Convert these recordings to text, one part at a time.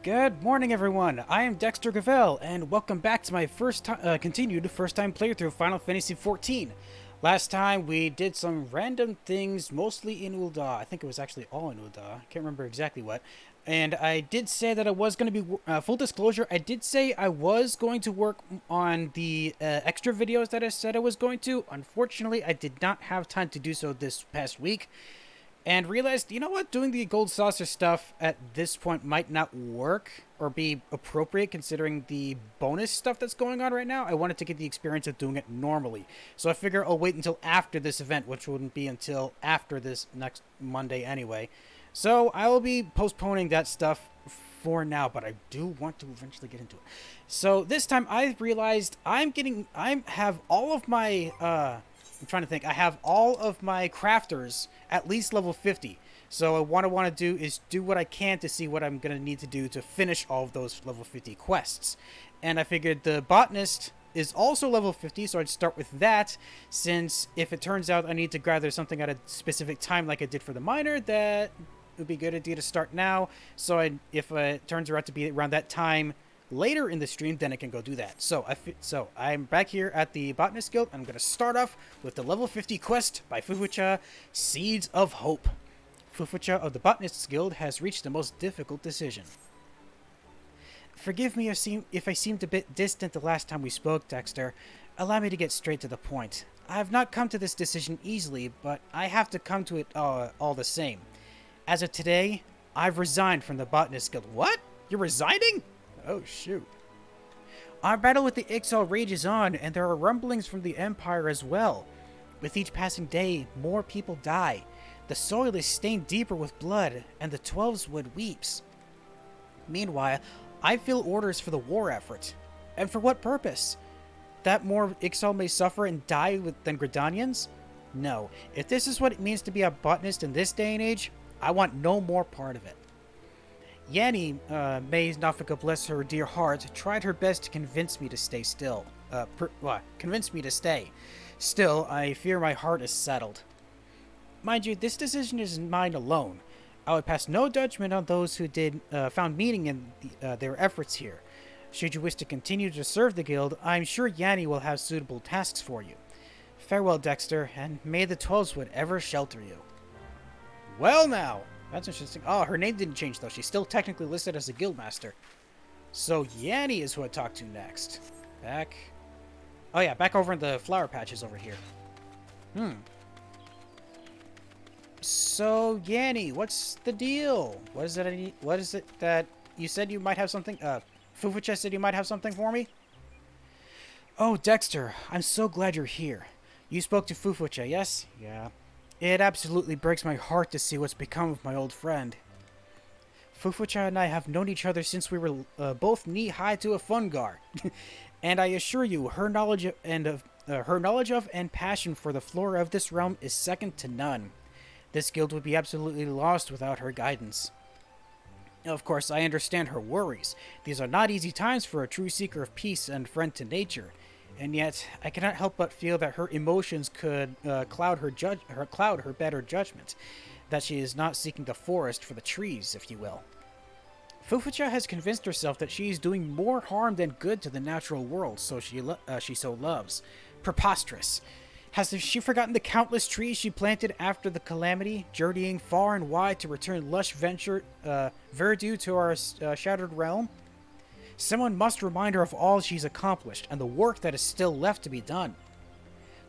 Good morning, everyone. I am Dexter Gavel, and welcome back to my continued first-time playthrough of Final Fantasy XIV. Last time we did some random things, mostly in Ul'dah. I think it was actually all in Ul'dah. I can't remember exactly what. And I did say that I was going to be full disclosure. I did say I was going to work on the extra videos that I said I was going to. Unfortunately, I did not have time to do so this past week. And realized, you know what, doing the gold saucer stuff at this point might not work or be appropriate considering the bonus stuff that's going on right now. I wanted to get the experience of doing it normally. So I figure I'll wait until after this event, which wouldn't be until after this next Monday anyway. So I will be postponing that stuff for now, but I do want to eventually get into it. So this time I realized I have all of my, I'm trying to think. I have all of my crafters at least level 50. So what I want to do is do what I can to see what I'm going to need to do to finish all of those level 50 quests. And I figured the botanist is also level 50, so I'd start with that, since if it turns out I need to gather something at a specific time like I did for the miner, that would be a good idea to start now. So if it turns out to be around that time later in the stream, then I can go do that. So I'm back here at the Botanist Guild. I'm going to start off with the level 50 quest by Fufucha, Seeds of Hope. Fufucha of the Botanists Guild has reached the most difficult decision. Forgive me if I seemed a bit distant the last time we spoke, Dexter. Allow me to get straight to the point. I have not come to this decision easily, but I have to come to it all the same. As of today, I've resigned from the Botanist Guild. What? You're resigning? Oh, shoot. Our battle with the Ixal rages on, and there are rumblings from the Empire as well. With each passing day, more people die. The soil is stained deeper with blood, and the Twelveswood weeps. Meanwhile, I feel orders for the war effort. And for what purpose? That more Ixal may suffer and die than Gridanians? No. If this is what it means to be a botanist in this day and age, I want no more part of it. Yanni, may Nafika bless her dear heart, tried her best to convince me to stay still. Convince me to stay. Still, I fear my heart is settled. Mind you, this decision isn't mine alone. I would pass no judgment on those who found meaning in their efforts here. Should you wish to continue to serve the guild, I'm sure Yanni will have suitable tasks for you. Farewell, Dexter, and may the Twelveswood ever shelter you. Well now! That's interesting. Oh, her name didn't change, though. She's still technically listed as a guildmaster. So, Yanni is who I talk to next. Back. Oh, yeah, back over in the flower patches over here. So, Yanni, what's the deal? What is it that you said you might have something? Fufucha said you might have something for me? Oh, Dexter, I'm so glad you're here. You spoke to Fufucha, yes? Yeah. It absolutely breaks my heart to see what's become of my old friend. Fufucha and I have known each other since we were both knee-high to a fungar. And I assure you, her knowledge of and passion for the flora of this realm is second to none. This guild would be absolutely lost without her guidance. Of course, I understand her worries. These are not easy times for a true seeker of peace and friend to nature. And yet, I cannot help but feel that her emotions could cloud her better judgment, that she is not seeking the forest for the trees, if you will. Fufucha has convinced herself that she is doing more harm than good to the natural world, so she so loves. Preposterous. Has she forgotten the countless trees she planted after the calamity, journeying far and wide to return lush verdure to our shattered realm? Someone must remind her of all she's accomplished and the work that is still left to be done.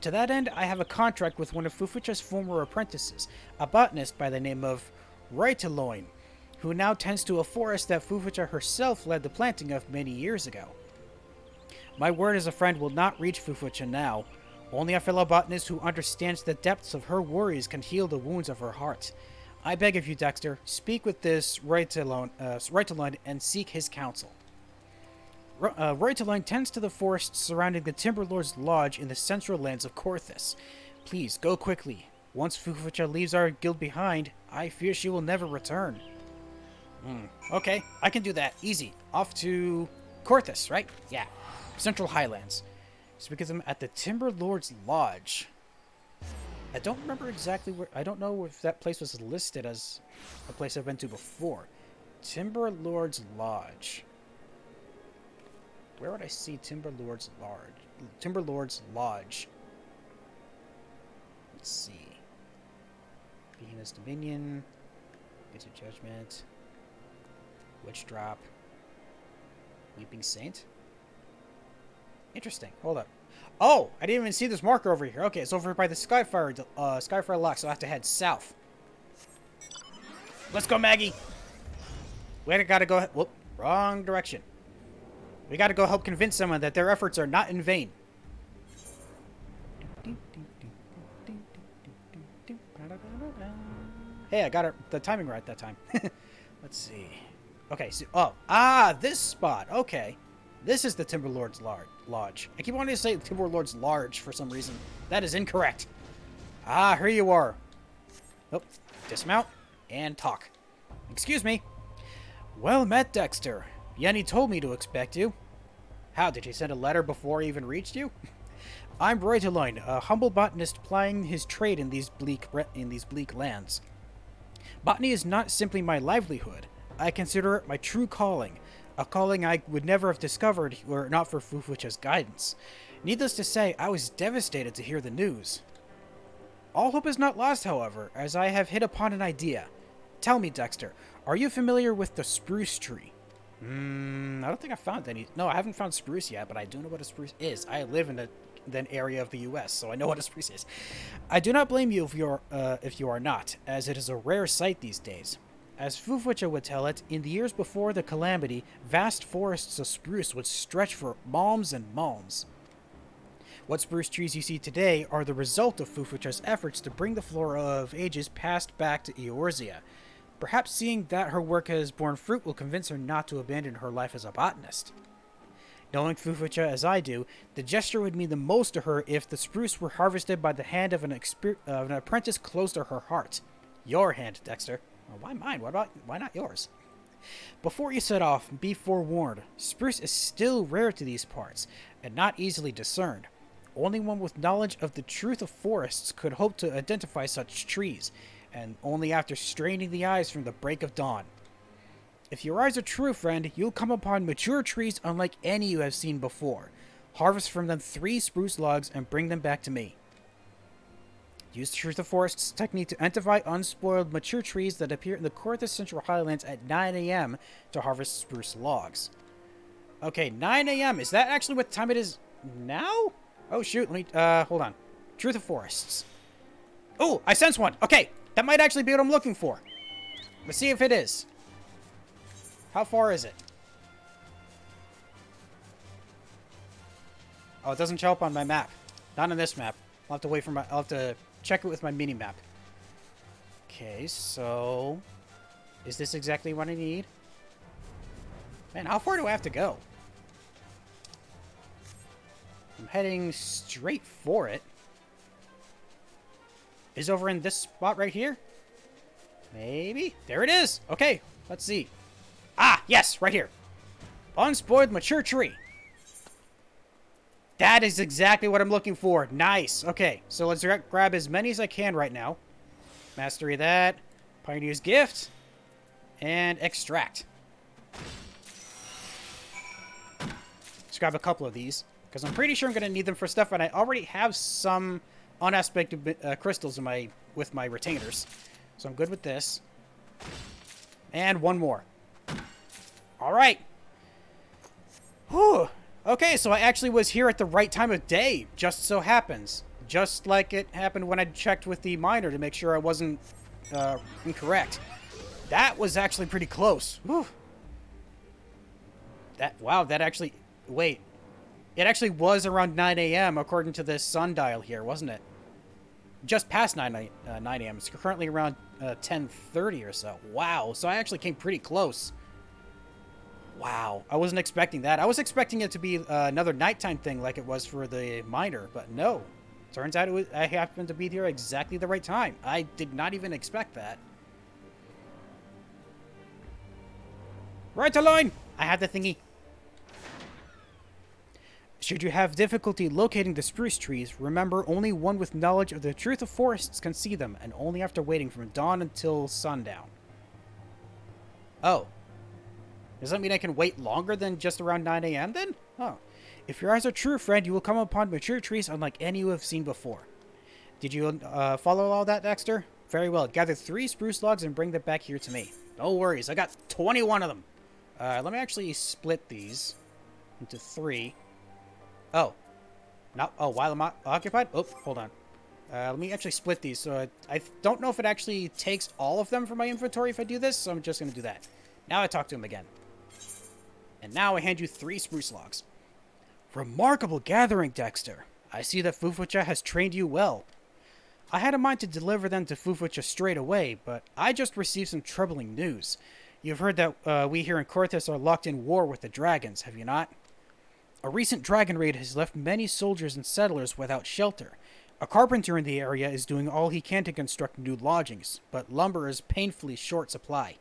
To that end, I have a contract with one of Fufucha's former apprentices, a botanist by the name of Reiteloin, who now tends to a forest that Fufucha herself led the planting of many years ago. My word as a friend will not reach Fufucha now. Only a fellow botanist who understands the depths of her worries can heal the wounds of her heart. I beg of you, Dexter, speak with this Reiteloin and seek his counsel. Reiteloin tends to the forests surrounding the Timberlord's Lodge in the central lands of Korthus. Please, go quickly. Once Fufucha leaves our guild behind, I fear she will never return. Okay, I can do that. Easy. Off to Korthus, right? Yeah. Central Highlands. Speak of them at the Timberlord's Lodge. I don't remember exactly where... I don't know if that place was listed as a place I've been to before. Timber Lord's Lodge. Where would I see Timber Lord's Lodge? Timber Lord's Lodge. Let's see. Behemoth's Dominion. Gates of Judgment. Witch Drop. Weeping Saint. Interesting. Hold up. Oh, I didn't even see this marker over here. Okay, it's over by the Skyfire Lock, so I have to head south. Let's go, Maggie. We gotta go. Whoop, wrong direction. We gotta go help convince someone that their efforts are not in vain. Hey, I got the timing right that time. Let's see. Okay, so this spot. Okay, this is the Timberlord's Lodge. I keep wanting to say Timberlord's Large for some reason. That is incorrect. Ah, here you are. Oh, dismount and talk. Excuse me. Well met, Dexter. Yenny told me to expect you. How, did he send a letter before he even reached you? I'm Reuteline, a humble botanist plying his trade in these bleak lands. Botany is not simply my livelihood. I consider it my true calling, a calling I would never have discovered were it not for Fufucha's guidance. Needless to say, I was devastated to hear the news. All hope is not lost, however, as I have hit upon an idea. Tell me, Dexter, are you familiar with the spruce tree? I don't think I found any. No, I haven't found spruce yet, but I do know what a spruce is. I live in an area of the U.S., so I know what a spruce is. I do not blame you if you are not, as it is a rare sight these days. As Fufucha would tell it, in the years before the calamity, vast forests of spruce would stretch for malms and malms. What spruce trees you see today are the result of Fufucha's efforts to bring the flora of ages past back to Eorzea. Perhaps seeing that her work has borne fruit will convince her not to abandon her life as a botanist. Knowing Fufucha as I do, the gesture would mean the most to her if the spruce were harvested by the hand of an apprentice close to her heart. Your hand, Dexter. Well, why mine? Why not yours? Before you set off, be forewarned. Spruce is still rare to these parts, and not easily discerned. Only one with knowledge of the truth of forests could hope to identify such trees, and only after straining the eyes from the break of dawn. If your eyes are true, friend, you'll come upon mature trees unlike any you have seen before. Harvest from them 3 spruce logs and bring them back to me. Use the Truth of Forests technique to identify unspoiled mature trees that appear in the Korthus Central Highlands at 9 a.m. to harvest spruce logs. Okay, 9 a.m. Is that actually what time it is now? Oh, shoot. Let me, hold on. Truth of Forests. Oh, I sense one. Okay, that might actually be what I'm looking for. Let's see if it is. How far is it? Oh, it doesn't show up on my map. Not on this map. I'll have to check it with my mini map. Okay, so is this exactly what I need? Man, how far do I have to go? I'm heading straight for it. Is over in this spot right here? Maybe? There it is! Okay, let's see. Ah, yes, right here. Unspoiled mature tree. That is exactly what I'm looking for. Nice. Okay, so let's grab as many as I can right now. Mastery that. Pioneer's Gift. And extract. Let's grab a couple of these, because I'm pretty sure I'm going to need them for stuff, and I already have some unaspected crystals in with my retainers. So I'm good with this. And one more. All right. Whew. Okay, so I actually was here at the right time of day. Just so happens. Just like it happened when I checked with the miner to make sure I wasn't incorrect. That was actually pretty close. Whew. Wow, that actually... Wait. It actually was around 9 a.m. according to this sundial here, wasn't it? Just past 9 a.m. It's currently around 10:30 or so. Wow, so I actually came pretty close. Wow, I wasn't expecting that. I was expecting it to be another nighttime thing like it was for the miner, but no. Turns out I happened to be here exactly the right time. I did not even expect that. Right line! I have the thingy. Should you have difficulty locating the spruce trees, remember only one with knowledge of the truth of forests can see them, and only after waiting from dawn until sundown. Oh, Does that mean I can wait longer than just around 9 a.m. then? Oh. If your eyes are true, friend, you will come upon mature trees unlike any you have seen before. Did you follow all that, Dexter? Very well. Gather 3 spruce logs and bring them back here to me. No worries. I got 21 of them. Let me actually split these into 3. Oh. Not. Oh, while I'm occupied? Oh, hold on. Let me actually split these. So I don't know if it actually takes all of them from my inventory if I do this, so I'm just going to do that. Now I talk to him again. And now I hand you 3 spruce logs. Remarkable gathering, Dexter. I see that Fufucha has trained you well. I had a mind to deliver them to Fufucha straight away, but I just received some troubling news. You've heard that we here in Corthus are locked in war with the dragons, have you not? A recent dragon raid has left many soldiers and settlers without shelter. A carpenter in the area is doing all he can to construct new lodgings, but lumber is painfully short supply.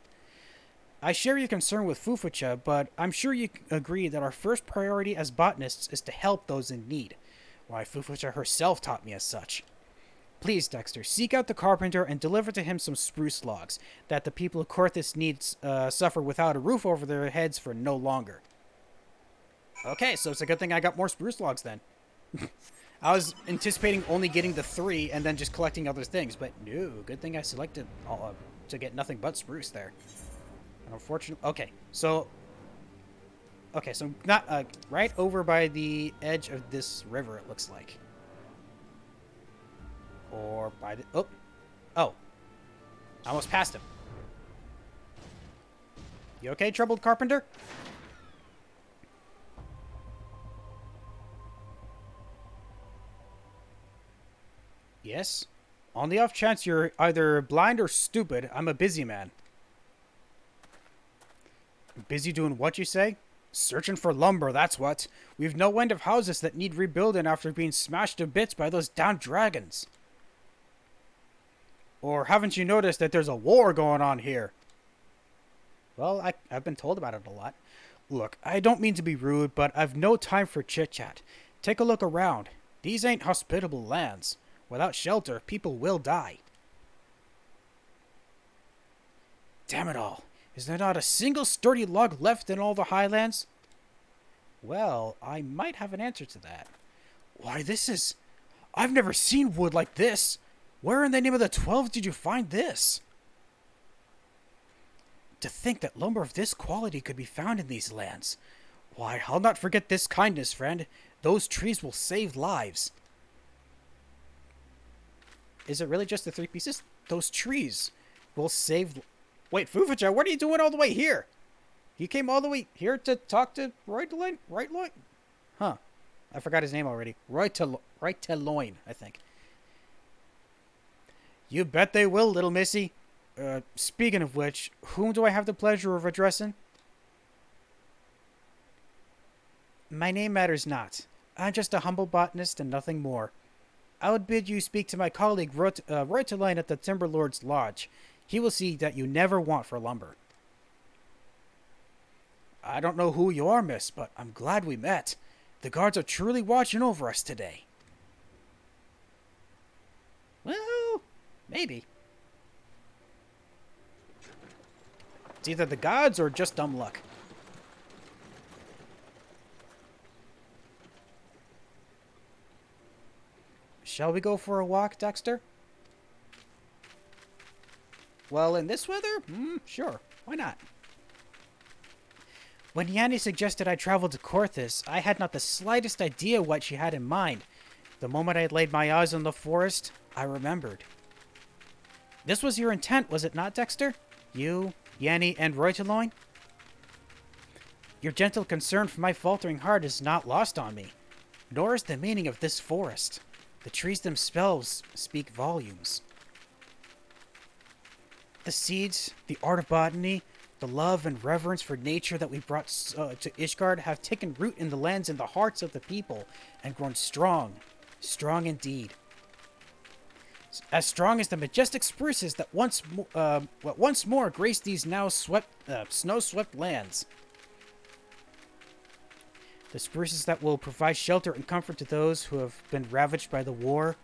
I share your concern with Fufucha, but I'm sure you agree that our first priority as botanists is to help those in need. Why, Fufucha herself taught me as such. Please, Dexter, seek out the carpenter and deliver to him some spruce logs that the people of Corthus needs suffer without a roof over their heads for no longer. Okay, so it's a good thing I got more spruce logs then. I was anticipating only getting the 3 and then just collecting other things, but no, good thing I selected to get nothing but spruce there. Unfortunately, okay, so not right over by the edge of this river, it looks like, or by the oh, I almost passed him. You okay, troubled carpenter? Yes. On the off chance you're either blind or stupid, I'm a busy man. Busy doing what, you say? Searching for lumber, that's what. We've no end of houses that need rebuilding after being smashed to bits by those damn dragons. Or haven't you noticed that there's a war going on here? Well, I've been told about it a lot. Look, I don't mean to be rude, but I've no time for chit-chat. Take a look around. These ain't hospitable lands. Without shelter, people will die. Damn it all. Is there not a single sturdy log left in all the highlands? Well, I might have an answer to that. Why, I've never seen wood like this. Where in the name of the 12 did you find this? To think that lumber of this quality could be found in these lands. Why, I'll not forget this kindness, friend. Those trees will save lives. Is it really just the 3 pieces? Those trees will save... Wait, Fufucha, what are you doing all the way here? You came all the way here to talk to Roy Teloin? Huh. I forgot his name already. Roy Teloin, I think. You bet they will, little missy. Speaking of which, whom do I have the pleasure of addressing? My name matters not. I'm just a humble botanist and nothing more. I would bid you speak to my colleague Roy Teloin at the Timber Lord's Lodge. He will see that you never want for lumber. I don't know who you are, miss, but I'm glad we met. The guards are truly watching over us today. Well, maybe. It's either the gods or just dumb luck. Shall we go for a walk, Dexter? Well, in this weather? Sure. Why not? When Yanni suggested I travel to Corthus, I had not the slightest idea what she had in mind. The moment I had laid my eyes on the forest, I remembered. This was your intent, was it not, Dexter? You, Yanni, and Roy Teloin? Your gentle concern for my faltering heart is not lost on me, nor is the meaning of this forest. The trees themselves speak volumes. The seeds, the art of botany, the love and reverence for nature that we brought to Ishgard have taken root in the lands and the hearts of the people and grown strong, strong indeed. As strong as the majestic spruces that once more graced these now snow-swept lands. The spruces that will provide shelter and comfort to those who have been ravaged by the war.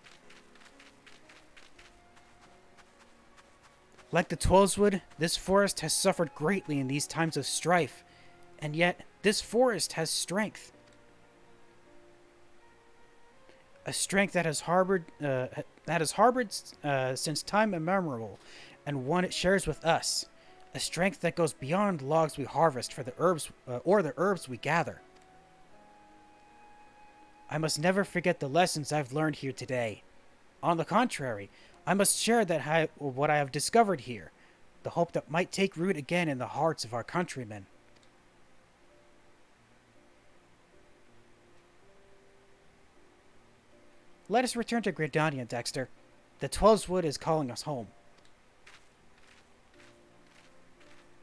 Like the Twelveswood, this forest has suffered greatly in these times of strife, And yet, this forest has strength. A strength that has harbored since time immemorial, and one it shares with us. A strength that goes beyond logs we harvest for the herbs or the herbs we gather. I must never forget the lessons I've learned here today. On the contrary, I must share what I have discovered here, the hope that might take root again in the hearts of our countrymen. Let us return to Gridania, Dexter. The Twelves Wood is calling us home.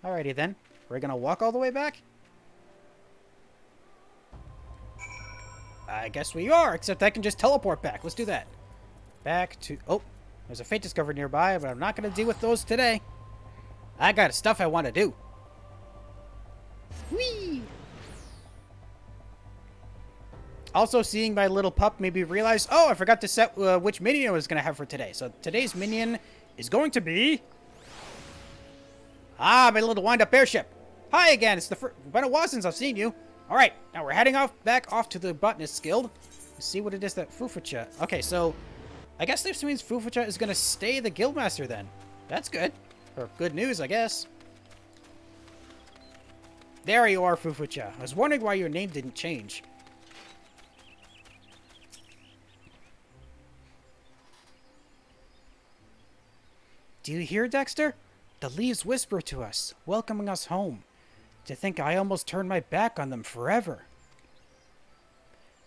Alrighty then. We're gonna walk all the way back? I guess we are, except I can just teleport back. Let's do that. Back to... Oh, there's a fate discovered nearby, but I'm not gonna deal with those today. I got stuff I want to do. Whee! Also, seeing my little pup made me realize, oh, I forgot to set which minion I was going to have for today. So today's minion is going to be... Ah, my little wind-up airship. Hi again. It's been a while since I've seen you. All right, now we're heading back off to the Botanist's Guild. Let's see what it is that Fufucha... Okay, so I guess this means Fufucha is going to stay the Guildmaster then. That's good. Or good news, I guess. There you are, Fufucha. I was wondering why your name didn't change. Do you hear, Dexter? The leaves whisper to us, welcoming us home. To think I almost turned my back on them forever.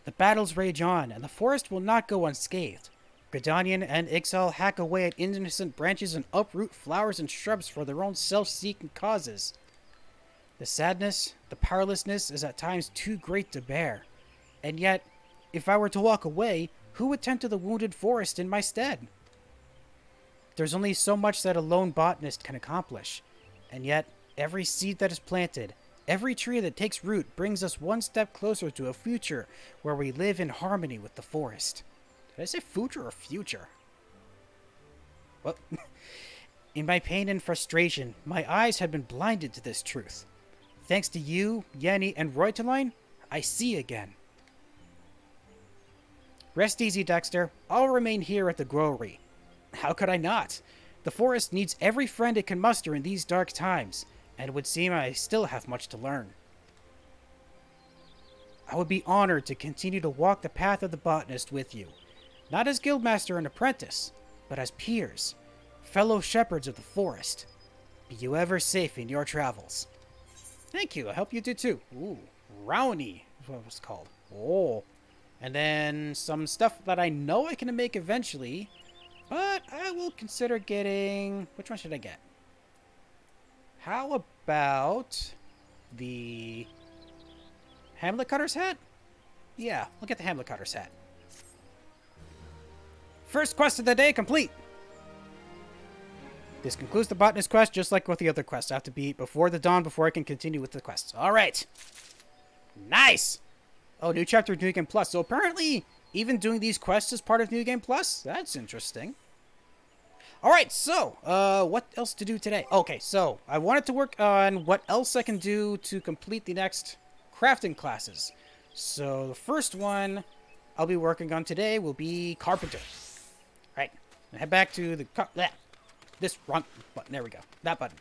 The battles rage on, and the forest will not go unscathed. Gridanian and Ixal hack away at innocent branches and uproot flowers and shrubs for their own self-seeking causes. The sadness, the powerlessness is at times too great to bear. And yet, if I were to walk away, who would tend to the wounded forest in my stead? There's only so much that a lone botanist can accomplish. And yet, every seed that is planted, every tree that takes root brings us one step closer to a future where we live in harmony with the forest. Did I say future or future? Well, in my pain and frustration, my eyes had been blinded to this truth. Thanks to you, Yenny, and Reuteline, I see again. Rest easy, Dexter. I'll remain here at the Growery. How could I not? The forest needs every friend it can muster in these dark times, and it would seem I still have much to learn. I would be honored to continue to walk the path of the botanist with you, not as guildmaster and apprentice, but as peers, fellow shepherds of the forest. Be you ever safe in your travels. Thank you, I hope you do too. Ooh, Rowney is what it was called. Oh, and then some stuff that I know I can make eventually. But I will consider getting... Which one should I get? How about the Hamlet Cutter's hat? Yeah, we'll get the Hamlet Cutter's hat. First quest of the day complete. This concludes the botanist quest, just like with the other quests. I have to be before the dawn before I can continue with the quests. All right. Nice. Oh, new chapter of New Game Plus. So apparently... Even doing these quests as part of New Game Plus? That's interesting. Alright, so, what else to do today? Okay, so, I wanted to work on what else I can do to complete the next crafting classes. So, the first one I'll be working on today will be Carpenter. Alright, head back to the... This wrong button, there we go. That button.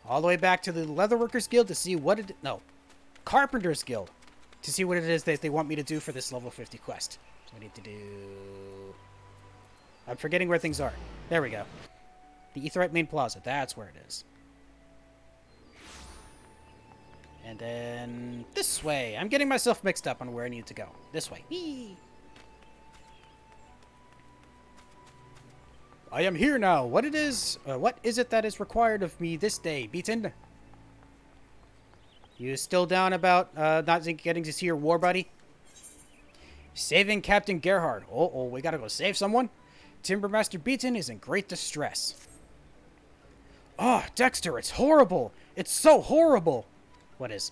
All the way back to the Leatherworkers Guild to see what it... No, Carpenter's Guild. To see what it is that they want me to do for this level 50 quest. So I need to do... I'm forgetting where things are. There we go. The Aetheryte Main Plaza. That's where it is. And then... This way. I'm getting myself mixed up on where I need to go. This way. Whee! I am here now. What is it that is required of me this day, Beaton? You still down about not getting to see your war buddy? Saving Captain Gerhard. Uh-oh, we gotta go save someone? Timbermaster Beaton is in great distress. Oh, Dexter, it's horrible. It's so horrible. What is?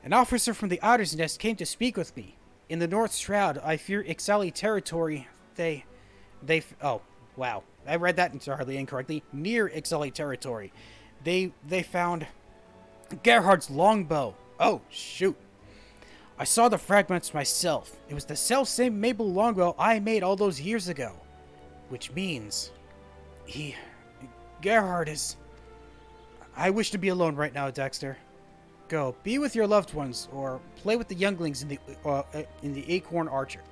An officer from the Otter's Nest came to speak with me. In the North Shroud, I fear Ixali territory. Oh, wow. I read that entirely incorrectly. Near Ixali territory. They found Gerhard's longbow Oh, shoot. I saw the fragments myself. It was the self-same maple longbow I made all those years ago. Which means... Gerhard is... I wish to be alone right now, Dexter. Go, be with your loved ones, or play with the younglings in the acorn orchard.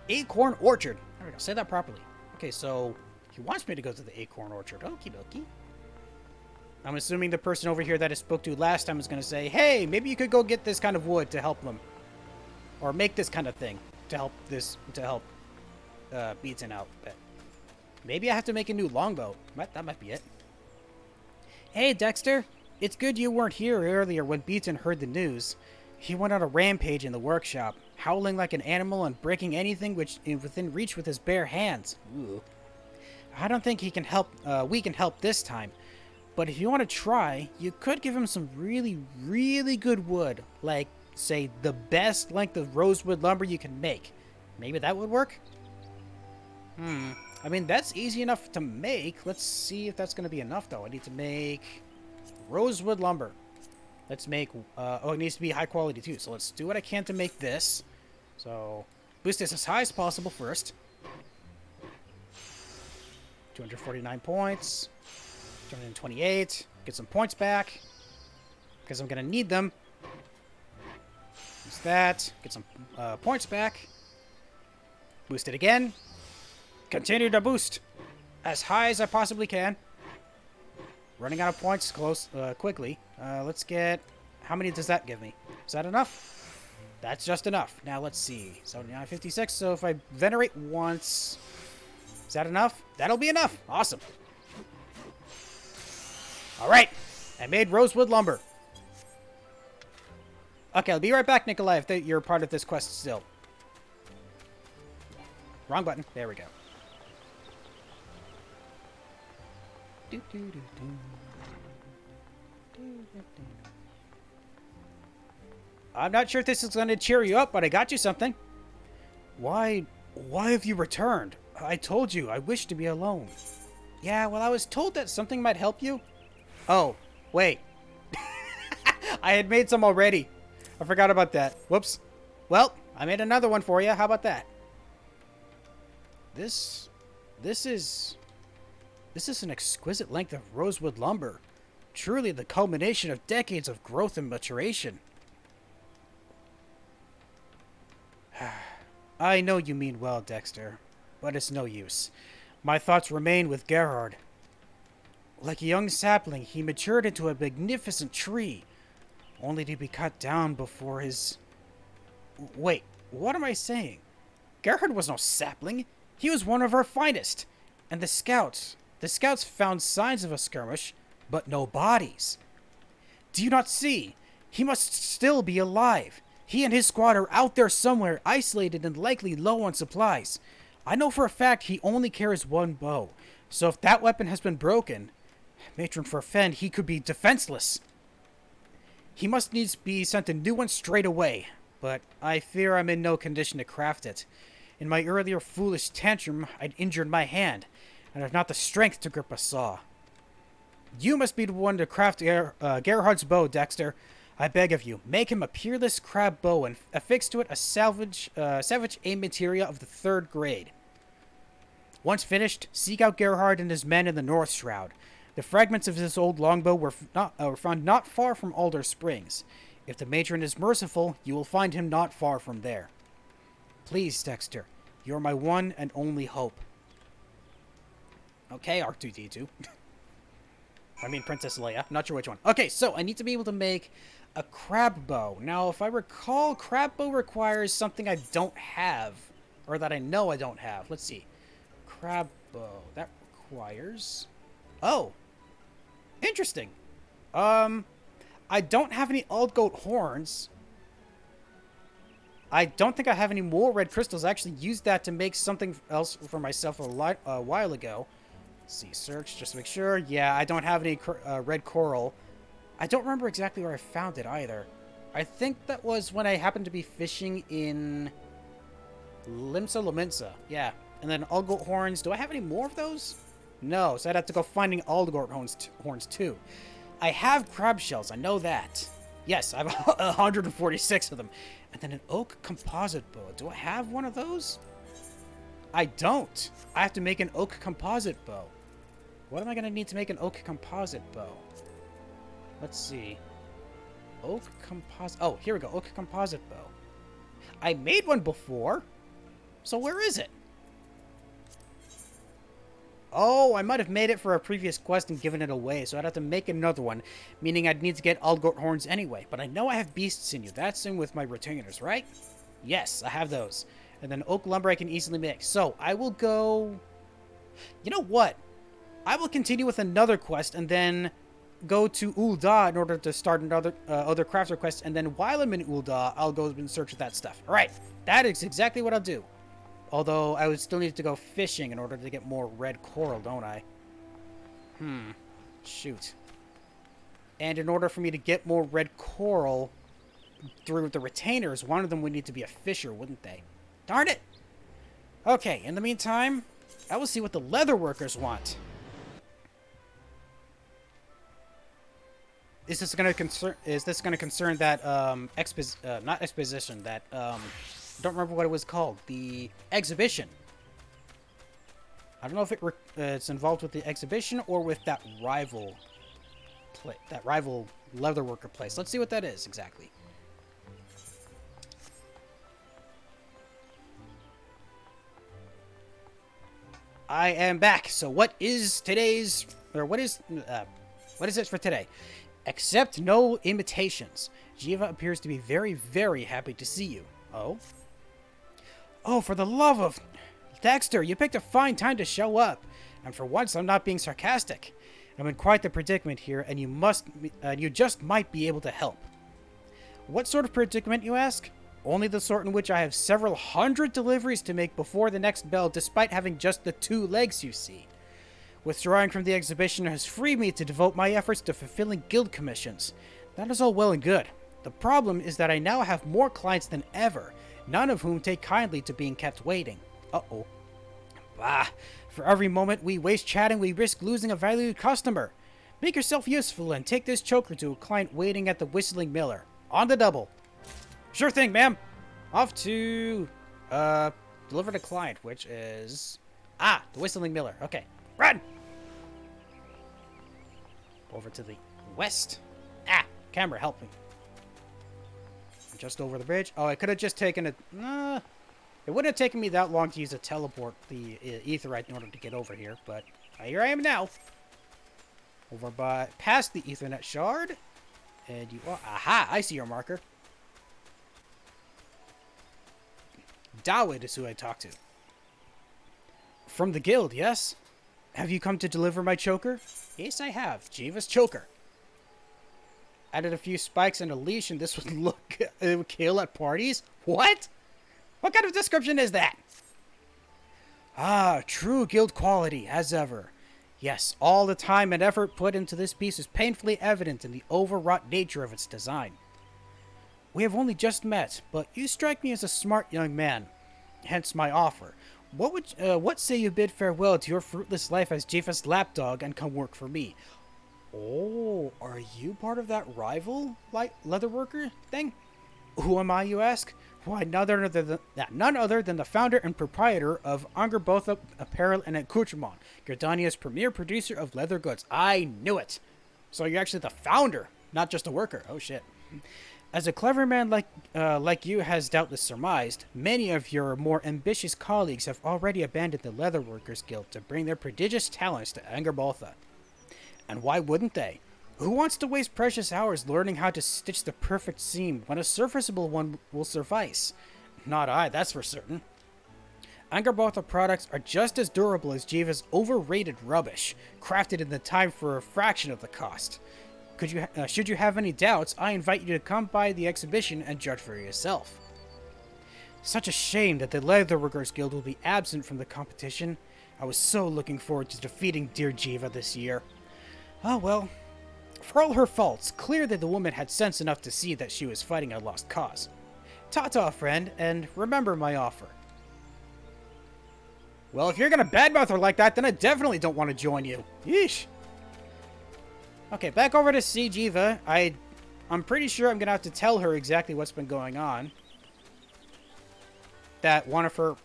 Acorn orchard. There we go. Say that properly. Okay, so he wants me to go to the acorn orchard. Okie dokie. I'm assuming the person over here that I spoke to last time is going to say, hey, maybe you could go get this kind of wood to help them. Or make this kind of thing to help Beaton out. But maybe I have to make a new longbow. That might be it. Hey, Dexter. It's good you weren't here earlier when Beaton heard the news. He went on a rampage in the workshop, howling like an animal and breaking anything within reach with his bare hands. Ooh. I don't think we can help this time. But if you want to try, you could give him some really, really good wood. Like, say, the best length of rosewood lumber you can make. Maybe that would work? I mean, that's easy enough to make. Let's see if that's going to be enough, though. I need to make rosewood lumber. Let's make... it needs to be high quality, too. So let's do what I can to make this. So, boost this as high as possible first. 249 points. 228. Get some points back. Because I'm going to need them. Use that. Get some points back. Boost it again. Continue to boost. As high as I possibly can. Running out of points quickly. Let's get... How many does that give me? Is that enough? That's just enough. Now let's see. 79.56. So if I venerate once... Is that enough? That'll be enough. Awesome. Alright. I made rosewood lumber. Okay, I'll be right back, Nikolai, if you're part of this quest still. Wrong button. There we go. I'm not sure if this is going to cheer you up, but I got you something. Why have you returned? I told you, I wish to be alone. Yeah, well, I was told that something might help you. Oh, wait. I had made some already. I forgot about that. Whoops. Well, I made another one for you. How about that? This is an exquisite length of rosewood lumber. Truly the culmination of decades of growth and maturation. I know you mean well, Dexter, but it's no use. My thoughts remain with Gerhard. Like a young sapling, he matured into a magnificent tree, only to be cut down before his... Wait, what am I saying? Gerhard was no sapling. He was one of our finest. And the scouts found signs of a skirmish, but no bodies. Do you not see? He must still be alive. He and his squad are out there somewhere, isolated and likely low on supplies. I know for a fact he only carries one bow, so if that weapon has been broken, Matron Forfend, he could be defenseless. He must needs be sent a new one straight away, but I fear I'm in no condition to craft it. In my earlier foolish tantrum, I'd injured my hand, and I've not the strength to grip a saw. You must be the one to craft Gerhard's bow, Dexter. I beg of you, make him a peerless crab bow and affix to it a savage aim materia of the 3rd grade. Once finished, seek out Gerhard and his men in the North Shroud. The fragments of this old longbow were found not far from Alder Springs. If the matron is merciful, you will find him not far from there. Please, Dexter, you're my one and only hope. Okay, R2-D2. I mean Princess Leia. Not sure which one. Okay, so I need to be able to make a crab bow. Now, if I recall, crab bow requires something I don't have. Or that I know I don't have. Let's see. Crab bow. That requires... Oh. Interesting. I don't have any Aldgoat horns. I don't think I have any more red crystals. I actually used that to make something else for myself a while ago. Let's see, search, just to make sure. Yeah, I don't have any red coral. I don't remember exactly where I found it either. I think that was when I happened to be fishing in Limsa Lominsa. Yeah, and then Aldgoat horns. Do I have any more of those? No, so I'd have to go finding Aldgoat horns too. I have crab shells, I know that. Yes, I have 146 of them. And then an oak composite bow. Do I have one of those? I don't. I have to make an oak composite bow. What am I going to need to make an oak composite bow? Let's see. Oak composite... Oh, here we go. Oak composite bow. I made one before. So where is it? Oh, I might have made it for a previous quest and given it away, so I'd have to make another one, meaning I'd need to get Allgoat horns anyway. But I know I have beast sinew. That's in with my retainers, right? Yes, I have those. And then oak lumber I can easily make. So, I will go... You know what? I will continue with another quest and then go to Ul'dah in order to start another other crafter quest. And then while I'm in Ul'dah, I'll go in search of that stuff. Alright, that is exactly what I'll do. Although, I would still need to go fishing in order to get more red coral, don't I? Shoot. And in order for me to get more red coral through the retainers, one of them would need to be a fisher, wouldn't they? Darn it! Okay, in the meantime, I will see what the leather workers want. Is this going to concern that, not exposition, that, don't remember what it was called. The exhibition. I don't know if it's involved with the exhibition or with that rival leatherworker place. Let's see what that is exactly. I am back. So what is today's, or what is it for today? Accept no imitations. Jiva appears to be very, very happy to see you. Oh? Oh, for the love of... Dexter, you picked a fine time to show up. And for once, I'm not being sarcastic. I'm in quite the predicament here, and you just might be able to help. What sort of predicament, you ask? Only the sort in which I have several hundred deliveries to make before the next bell, despite having just the 2 legs, you see. Withdrawing from the exhibition has freed me to devote my efforts to fulfilling guild commissions. That is all well and good. The problem is that I now have more clients than ever, none of whom take kindly to being kept waiting. Uh-oh. Bah, for every moment we waste chatting, we risk losing a valued customer. Make yourself useful and take this choker to a client waiting at the Whistling Miller. On the double. Sure thing, ma'am. Off to, deliver to client, which is... Ah, the Whistling Miller. Okay. Run! Over to the west. Ah, camera, help me. Just over the bridge. Oh, I could have just taken it. It wouldn't have taken me that long to use a teleport, the Aetheryte, in order to get over here. But here I am now. Over by past the Ethernet shard. And you are... Aha! I see your marker. Dawid is who I talk to. From the guild, yes? Have you come to deliver my choker? Yes, I have. Jiva's choker. Added a few spikes and a leash, and this would kill at parties? What? What kind of description is that? Ah, true guild quality, as ever. Yes, all the time and effort put into this piece is painfully evident in the overwrought nature of its design. We have only just met, but you strike me as a smart young man. Hence my offer. What say you bid farewell to your fruitless life as Jiva's lapdog and come work for me? Oh, are you part of that rival leatherworker thing? Who am I, you ask? Why, none other than the founder and proprietor of Angerbotha Apparel and Accoutrement, Gerdania's premier producer of leather goods. I knew it! So you're actually the founder, not just a worker. Oh, shit. As a clever man like you has doubtless surmised, many of your more ambitious colleagues have already abandoned the Leatherworkers Guild to bring their prodigious talents to Angerbotha. And why wouldn't they? Who wants to waste precious hours learning how to stitch the perfect seam when a serviceable one will suffice? Not I, that's for certain. Angerbotha products are just as durable as Jiva's overrated rubbish, crafted in the time for a fraction of the cost. Should you have any doubts, I invite you to come by the exhibition and judge for yourself. Such a shame that the Leatherworkers Guild will be absent from the competition. I was so looking forward to defeating dear Jiva this year. Oh well. For all her faults, clear that the woman had sense enough to see that she was fighting a lost cause. Ta-ta, friend, and remember my offer. Well, if you're gonna badmouth her like that, then I definitely don't want to join you. Yeesh. Okay, back over to see Jiva. I I'm pretty sure I'm gonna have to tell her exactly what's been going on. That one of her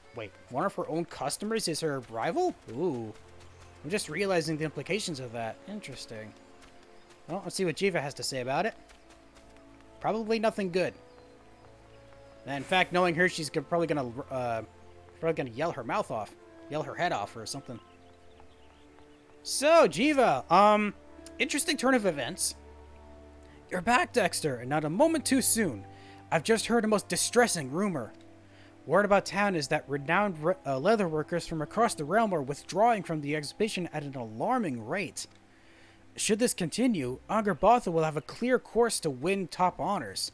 own customers is her rival? Ooh. I'm just realizing the implications of that. Interesting. Well, let's see what Jiva has to say about it. Probably nothing good. And in fact, knowing her, she's probably gonna yell her mouth off. Yell her head off or something. So, Jiva, interesting turn of events. You're back, Dexter, and not a moment too soon. I've just heard a most distressing rumor. Word about town is that renowned leather workers from across the realm are withdrawing from the exhibition at an alarming rate. Should this continue, Angerbotha will have a clear course to win top honors.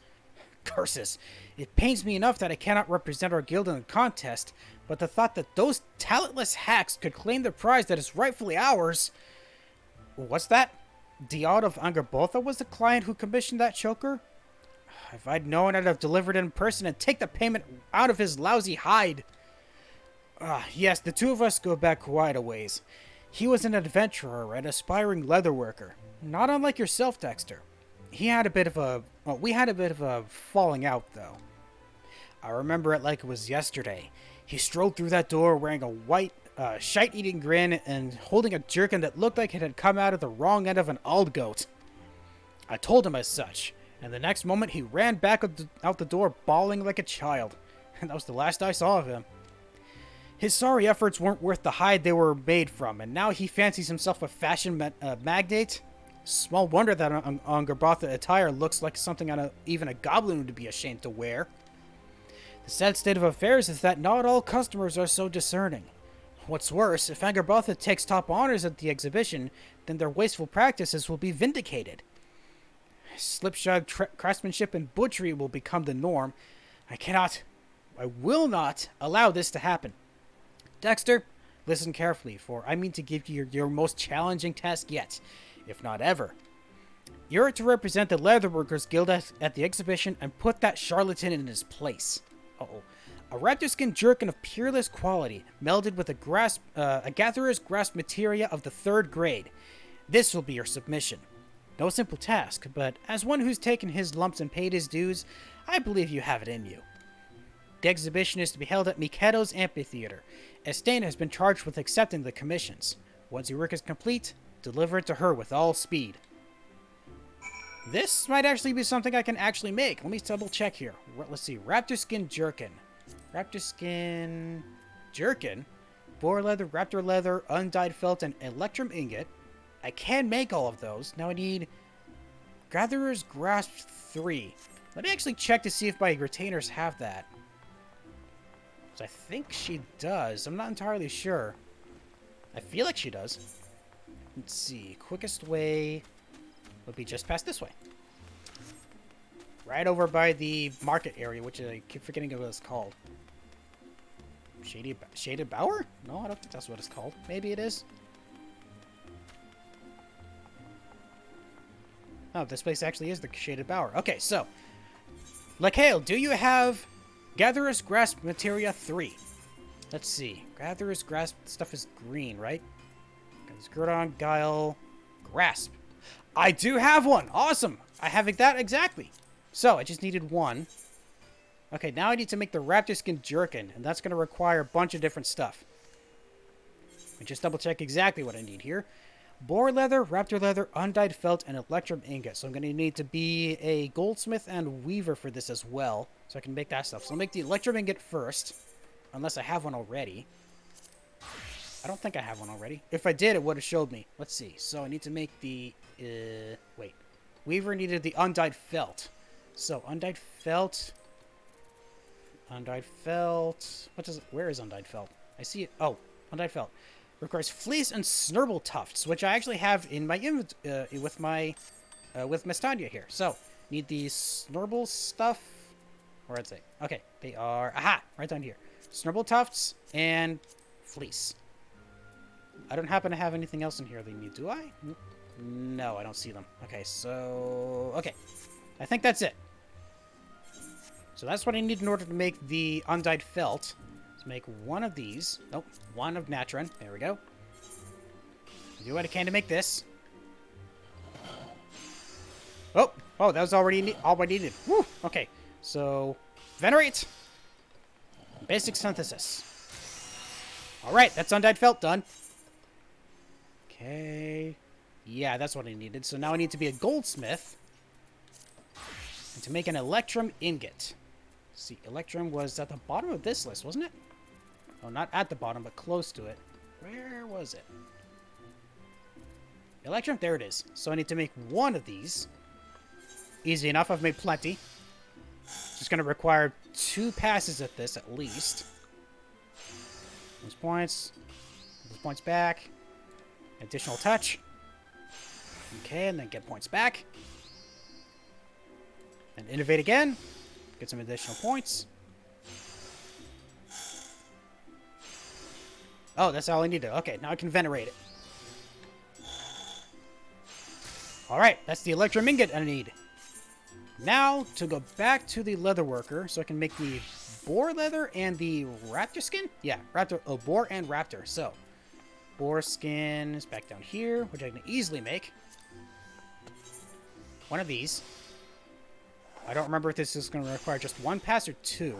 Curses, it pains me enough that I cannot represent our guild in the contest, but the thought that those talentless hacks could claim the prize that is rightfully ours... What's that? Diod of Angerbotha was the client who commissioned that choker? If I'd known, I'd have delivered it in person and take the payment out of his lousy hide. Yes, the two of us go back quite a ways. He was an adventurer, an aspiring leatherworker. Not unlike yourself, Dexter. We had a bit of a falling out, though. I remember it like it was yesterday. He strode through that door wearing a white, shite-eating grin and holding a jerkin that looked like it had come out of the wrong end of an old goat. I told him as such, and the next moment he ran back out the door bawling like a child. And that was the last I saw of him. His sorry efforts weren't worth the hide they were made from, and now he fancies himself a fashion magnate. Small wonder that Angerbotha attire looks like something even a goblin would be ashamed to wear. The sad state of affairs is that not all customers are so discerning. What's worse, if Angerbotha takes top honors at the exhibition, then their wasteful practices will be vindicated. Slipshod craftsmanship and butchery will become the norm. I will not allow this to happen. Dexter, listen carefully, for I mean to give you your most challenging task yet, if not ever. You're to represent the Leatherworkers Guild at the exhibition and put that charlatan in his place. A raptor skin jerkin of peerless quality, melded with a gatherer's grasp materia of the 3rd grade. This will be your submission. No simple task, but as one who's taken his lumps and paid his dues, I believe you have it in you. The exhibition is to be held at Mikedo's amphitheater. Estain has been charged with accepting the commissions. Once your work is complete, deliver it to her with all speed. This might actually be something I can actually make. Let me double check here. Let's see. Raptor skin jerkin. Raptor skin jerkin. Boar leather, raptor leather, undyed felt, and electrum ingot. I can make all of those. Now I need Gatherer's Grasp 3. Let me actually check to see if my retainers have that. I think she does. I'm not entirely sure. I feel like she does. Let's see. Quickest way would be just past this way. Right over by the market area, which I keep forgetting what it's called. Shaded Bower? No, I don't think that's what it's called. Maybe it is. Oh, this place actually is the Shaded Bower. Okay, so. Lakale, do you have Gatherer's Grasp Materia 3? Let's see. Gatherer's Grasp stuff is green, right? Gurdon, Guile, Grasp. I do have one! Awesome! I have that exactly. So, I just needed one. Okay, now I need to make the Raptor Skin Jerkin, and that's going to require a bunch of different stuff. Let me just double check exactly what I need here. Boar leather, raptor leather, undyed felt, and electrum ingot. So I'm going to need to be a goldsmith and weaver for this as well, so I can make that stuff. So I'll make the electrum ingot first, unless I have one already. I don't think I have one already. If I did, it would have showed me. Let's see. So I need to make the... wait. Weaver needed the undyed felt. So, undyed felt... Undyed felt... Where is undyed felt? I see it. Oh, undyed felt. Requires fleece and snurble tufts, which I actually have in my with Miss Tanya here. So, need the snurble stuff. Where I'd say. Okay, they are right down here. Snurble tufts and fleece. I don't happen to have anything else in here they need, do I? No, I don't see them. Okay, so I think that's it. So that's what I need in order to make the undyed felt. Make one of these. Nope. One of Natron. There we go. Do what I can to make this. Oh! Oh, that was already all I needed. Woo! Okay, so venerate. Basic synthesis. All right, that's undyed felt done. Okay. Yeah, that's what I needed. So now I need to be a goldsmith. And to make an electrum ingot. Let's see, electrum was at the bottom of this list, wasn't it? Oh, not at the bottom, but close to it. Where was it? Electrum? There it is. So I need to make one of these. Easy enough. I've made plenty. Just going to require 2 passes at this, at least. Those points. Those points back. Additional touch. Okay, and then get points back. And innovate again. Get some additional points. Oh, that's all I needed. Okay, now I can venerate it. Alright, that's the electrum ingot I need. Now, to go back to the leather worker, so I can make the boar leather and the raptor skin? Yeah, raptor, boar and raptor. So, boar skin is back down here, which I can easily make. One of these. I don't remember if this is going to require just 1 pass or 2.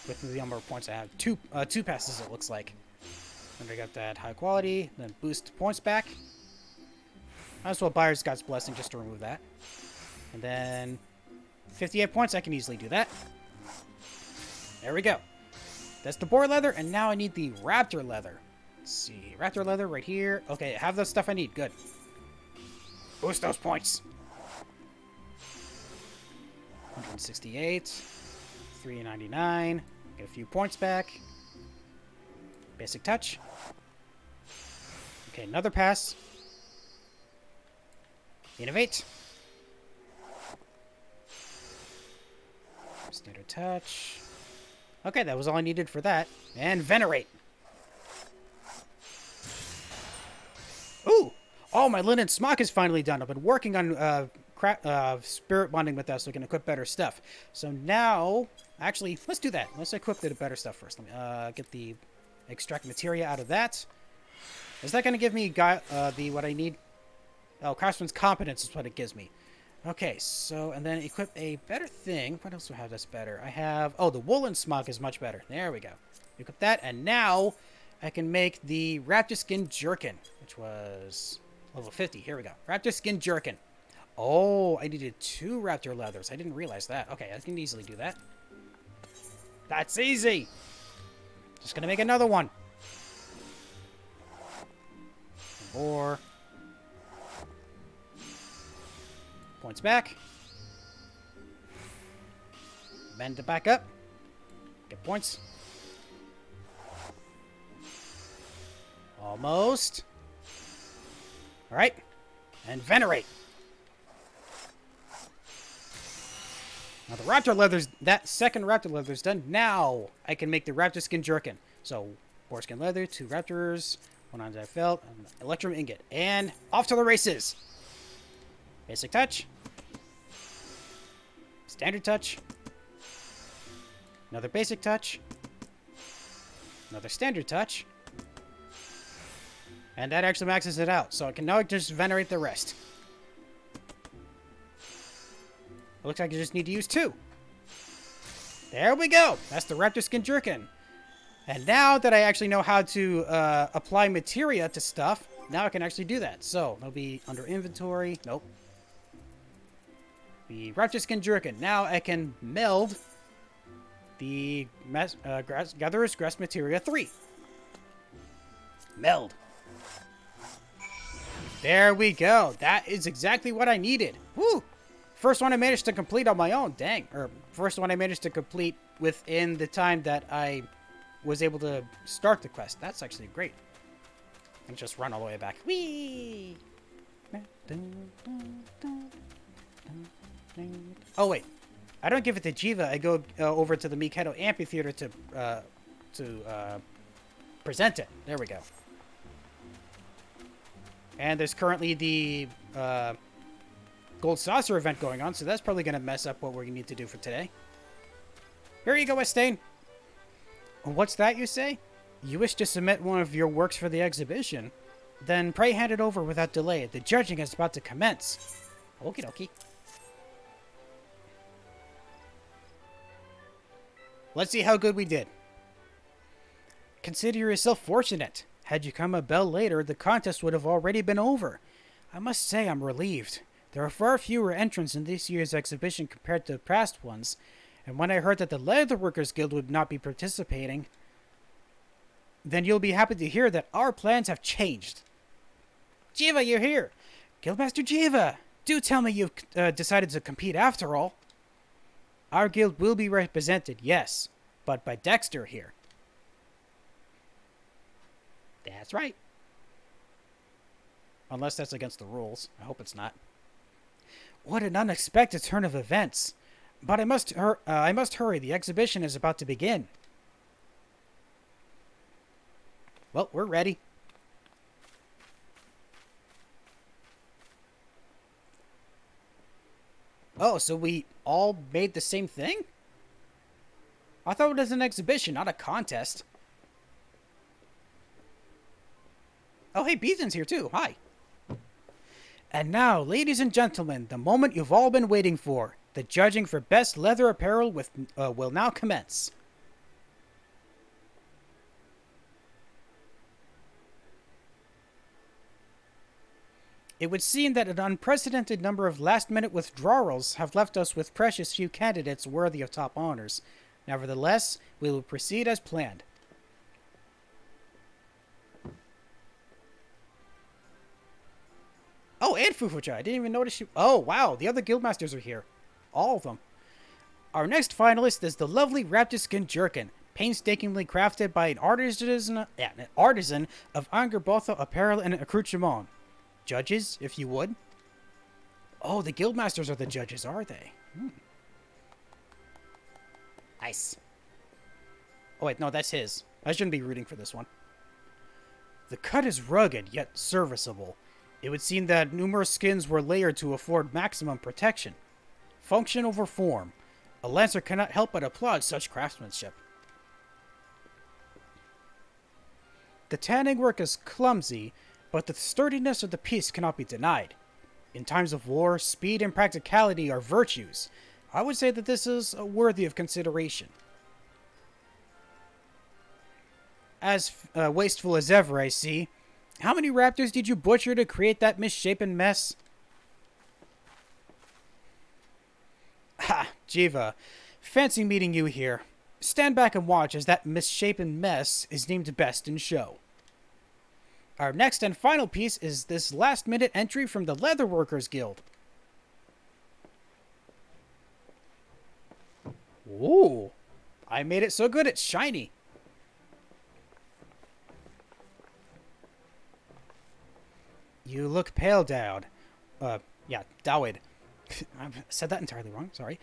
With the number of points I have. 2 passes, it looks like. And I got that high quality, then boost points back. Might as well Buyer's God's Blessing just to remove that. And then 58 points, I can easily do that. There we go. That's the boar leather, and now I need the raptor leather. Let's see, raptor leather right here. Okay, I have the stuff I need, good. Boost those points. 168, 399, get a few points back. Basic touch. Okay, another pass. Innovate. Standard touch. Okay, that was all I needed for that. And venerate. Ooh! Oh, my linen smock is finally done. I've been working on spirit bonding with that so we can equip better stuff. So now, actually, let's do that. Let's equip the better stuff first. Let me get the extract materia out of that. Is that going to give me what I need? Oh, craftsman's competence is what it gives me. Okay, so, and then equip a better thing. What else do I have that's better? I have, oh, the woolen smock is much better. There we go. Equip that, and now I can make the raptor skin jerkin, which was level 50. Here we go. Raptor skin jerkin. Oh, I needed 2 raptor leathers. I didn't realize that. Okay, I can easily do that. That's easy. Just gonna make another one. More. Points back. Bend it back up. Get points. Almost. Alright. And venerate. Now the raptor leather's, that second raptor leather's done. Now I can make the raptor skin jerkin. So, boar skin leather, 2 raptors, 1 undyed felt, and electrum ingot. And off to the races. Basic touch. Standard touch. Another basic touch. Another standard touch. And that actually maxes it out. So I can now just venerate the rest. It looks like I just need to use 2. There we go. That's the raptor skin jerkin. And now that I actually know how to apply materia to stuff, now I can actually do that. So it'll be under inventory. Nope. The raptor skin jerkin. Now I can meld the gatherer's grass materia 3. Meld. There we go. That is exactly what I needed. Woo! First one I managed to complete on my own. Dang. Or first one I managed to complete within the time that I was able to start the quest. That's actually great. And just run all the way back. Whee! Oh, wait. I don't give it to Jiva. I go over to the Mikado Amphitheater to present it. There we go. And there's currently the Gold Saucer event going on, so that's probably going to mess up what we need to do for today. Here you go, Estain. What's that, you say? You wish to submit one of your works for the exhibition? Then pray hand it over without delay. The judging is about to commence. Okie dokie. Let's see how good we did. Consider yourself fortunate. Had you come a bell later, the contest would have already been over. I must say I'm relieved. There are far fewer entrants in this year's exhibition compared to past ones, and when I heard that the Leatherworkers Guild would not be participating, then you'll be happy to hear that our plans have changed. Jiva, you're here! Guildmaster Jiva! Do tell me you've decided to compete after all. Our guild will be represented, yes, but by Dexter here. That's right. Unless that's against the rules. I hope it's not. What an unexpected turn of events. But I must hurry. The exhibition is about to begin. Well, we're ready. Oh, so we all made the same thing? I thought it was an exhibition, not a contest. Oh, hey, Beaton's here too. Hi. And now, ladies and gentlemen, the moment you've all been waiting for. The judging for best leather apparel will now commence. It would seem that an unprecedented number of last-minute withdrawals have left us with precious few candidates worthy of top honors. Nevertheless, we will proceed as planned. Oh, and Fufucha. I didn't even notice you. Oh, wow. The other guildmasters are here. All of them. Our next finalist is the lovely raptor skin jerkin, painstakingly crafted by an artisan of Angerbotha apparel and accoutrement. Judges, if you would. Oh, the guildmasters are the judges, are they? Nice. Oh, wait, no, that's his. I shouldn't be rooting for this one. The cut is rugged, yet serviceable. It would seem that numerous skins were layered to afford maximum protection. Function over form. A lancer cannot help but applaud such craftsmanship. The tanning work is clumsy, but the sturdiness of the piece cannot be denied. In times of war, speed and practicality are virtues. I would say that this is worthy of consideration. As wasteful as ever, I see. How many raptors did you butcher to create that misshapen mess? Ha, Jiva. Fancy meeting you here. Stand back and watch as that misshapen mess is deemed best in show. Our next and final piece is this last-minute entry from the Leatherworkers Guild. Ooh. I made it so good it's shiny. You look pale, Dowd. Dowd. I said that entirely wrong, sorry.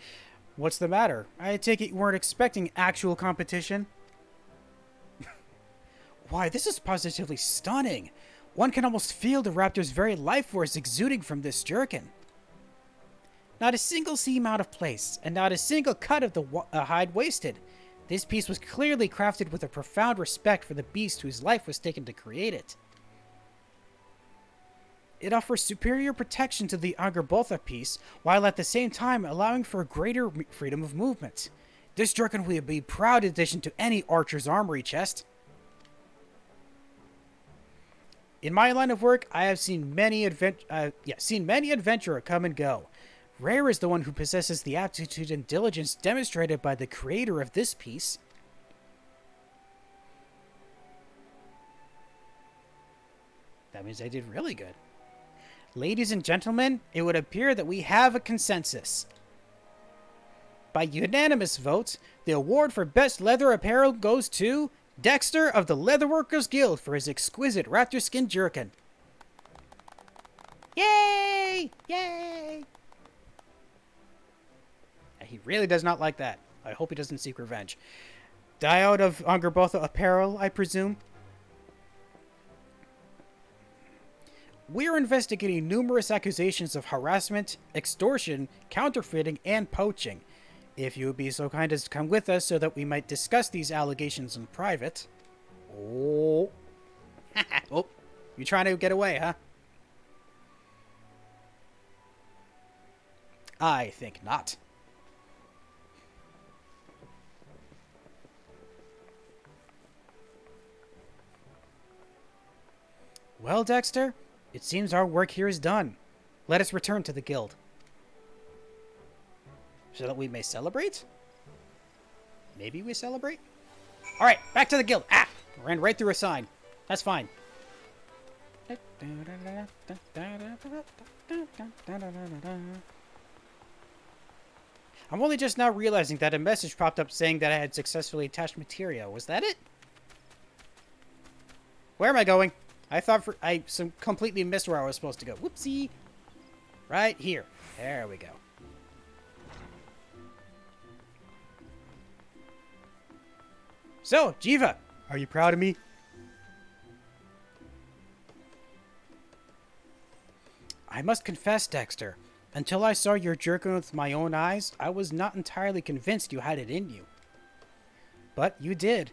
What's the matter? I take it you weren't expecting actual competition? Why, this is positively stunning. One can almost feel the raptor's very life force exuding from this jerkin. Not a single seam out of place, and not a single cut of the hide wasted. This piece was clearly crafted with a profound respect for the beast whose life was taken to create it. It offers superior protection to the Angerbotha piece, while at the same time allowing for greater freedom of movement. This jerkin will be a proud addition to any archer's armory chest. In my line of work, I have seen many adventurer come and go. Rare is the one who possesses the aptitude and diligence demonstrated by the creator of this piece. That means I did really good. Ladies and gentlemen, it would appear that we have a consensus. By unanimous vote, the award for Best Leather Apparel goes to Dexter of the Leatherworkers Guild for his exquisite raptor skin jerkin. Yay! Yay! He really does not like that. I hope he doesn't seek revenge. Diode of Angerbotha Apparel, I presume? We are investigating numerous accusations of harassment, extortion, counterfeiting, and poaching. If you would be so kind as to come with us so that we might discuss these allegations in private. Oh. Oh, you trying to get away, huh? I think not. Well, Dexter, it seems our work here is done. Let us return to the guild. So that we may celebrate? Maybe we celebrate? Alright, back to the guild. Ah! Ran right through a sign. That's fine. I'm only just now realizing that a message popped up saying that I had successfully attached materia. Was that it? Where am I going? I thought I completely missed where I was supposed to go. Whoopsie. Right here. There we go. So, Jiva, are you proud of me? I must confess, Dexter, until I saw your jerkin with my own eyes, I was not entirely convinced you had it in you. But you did.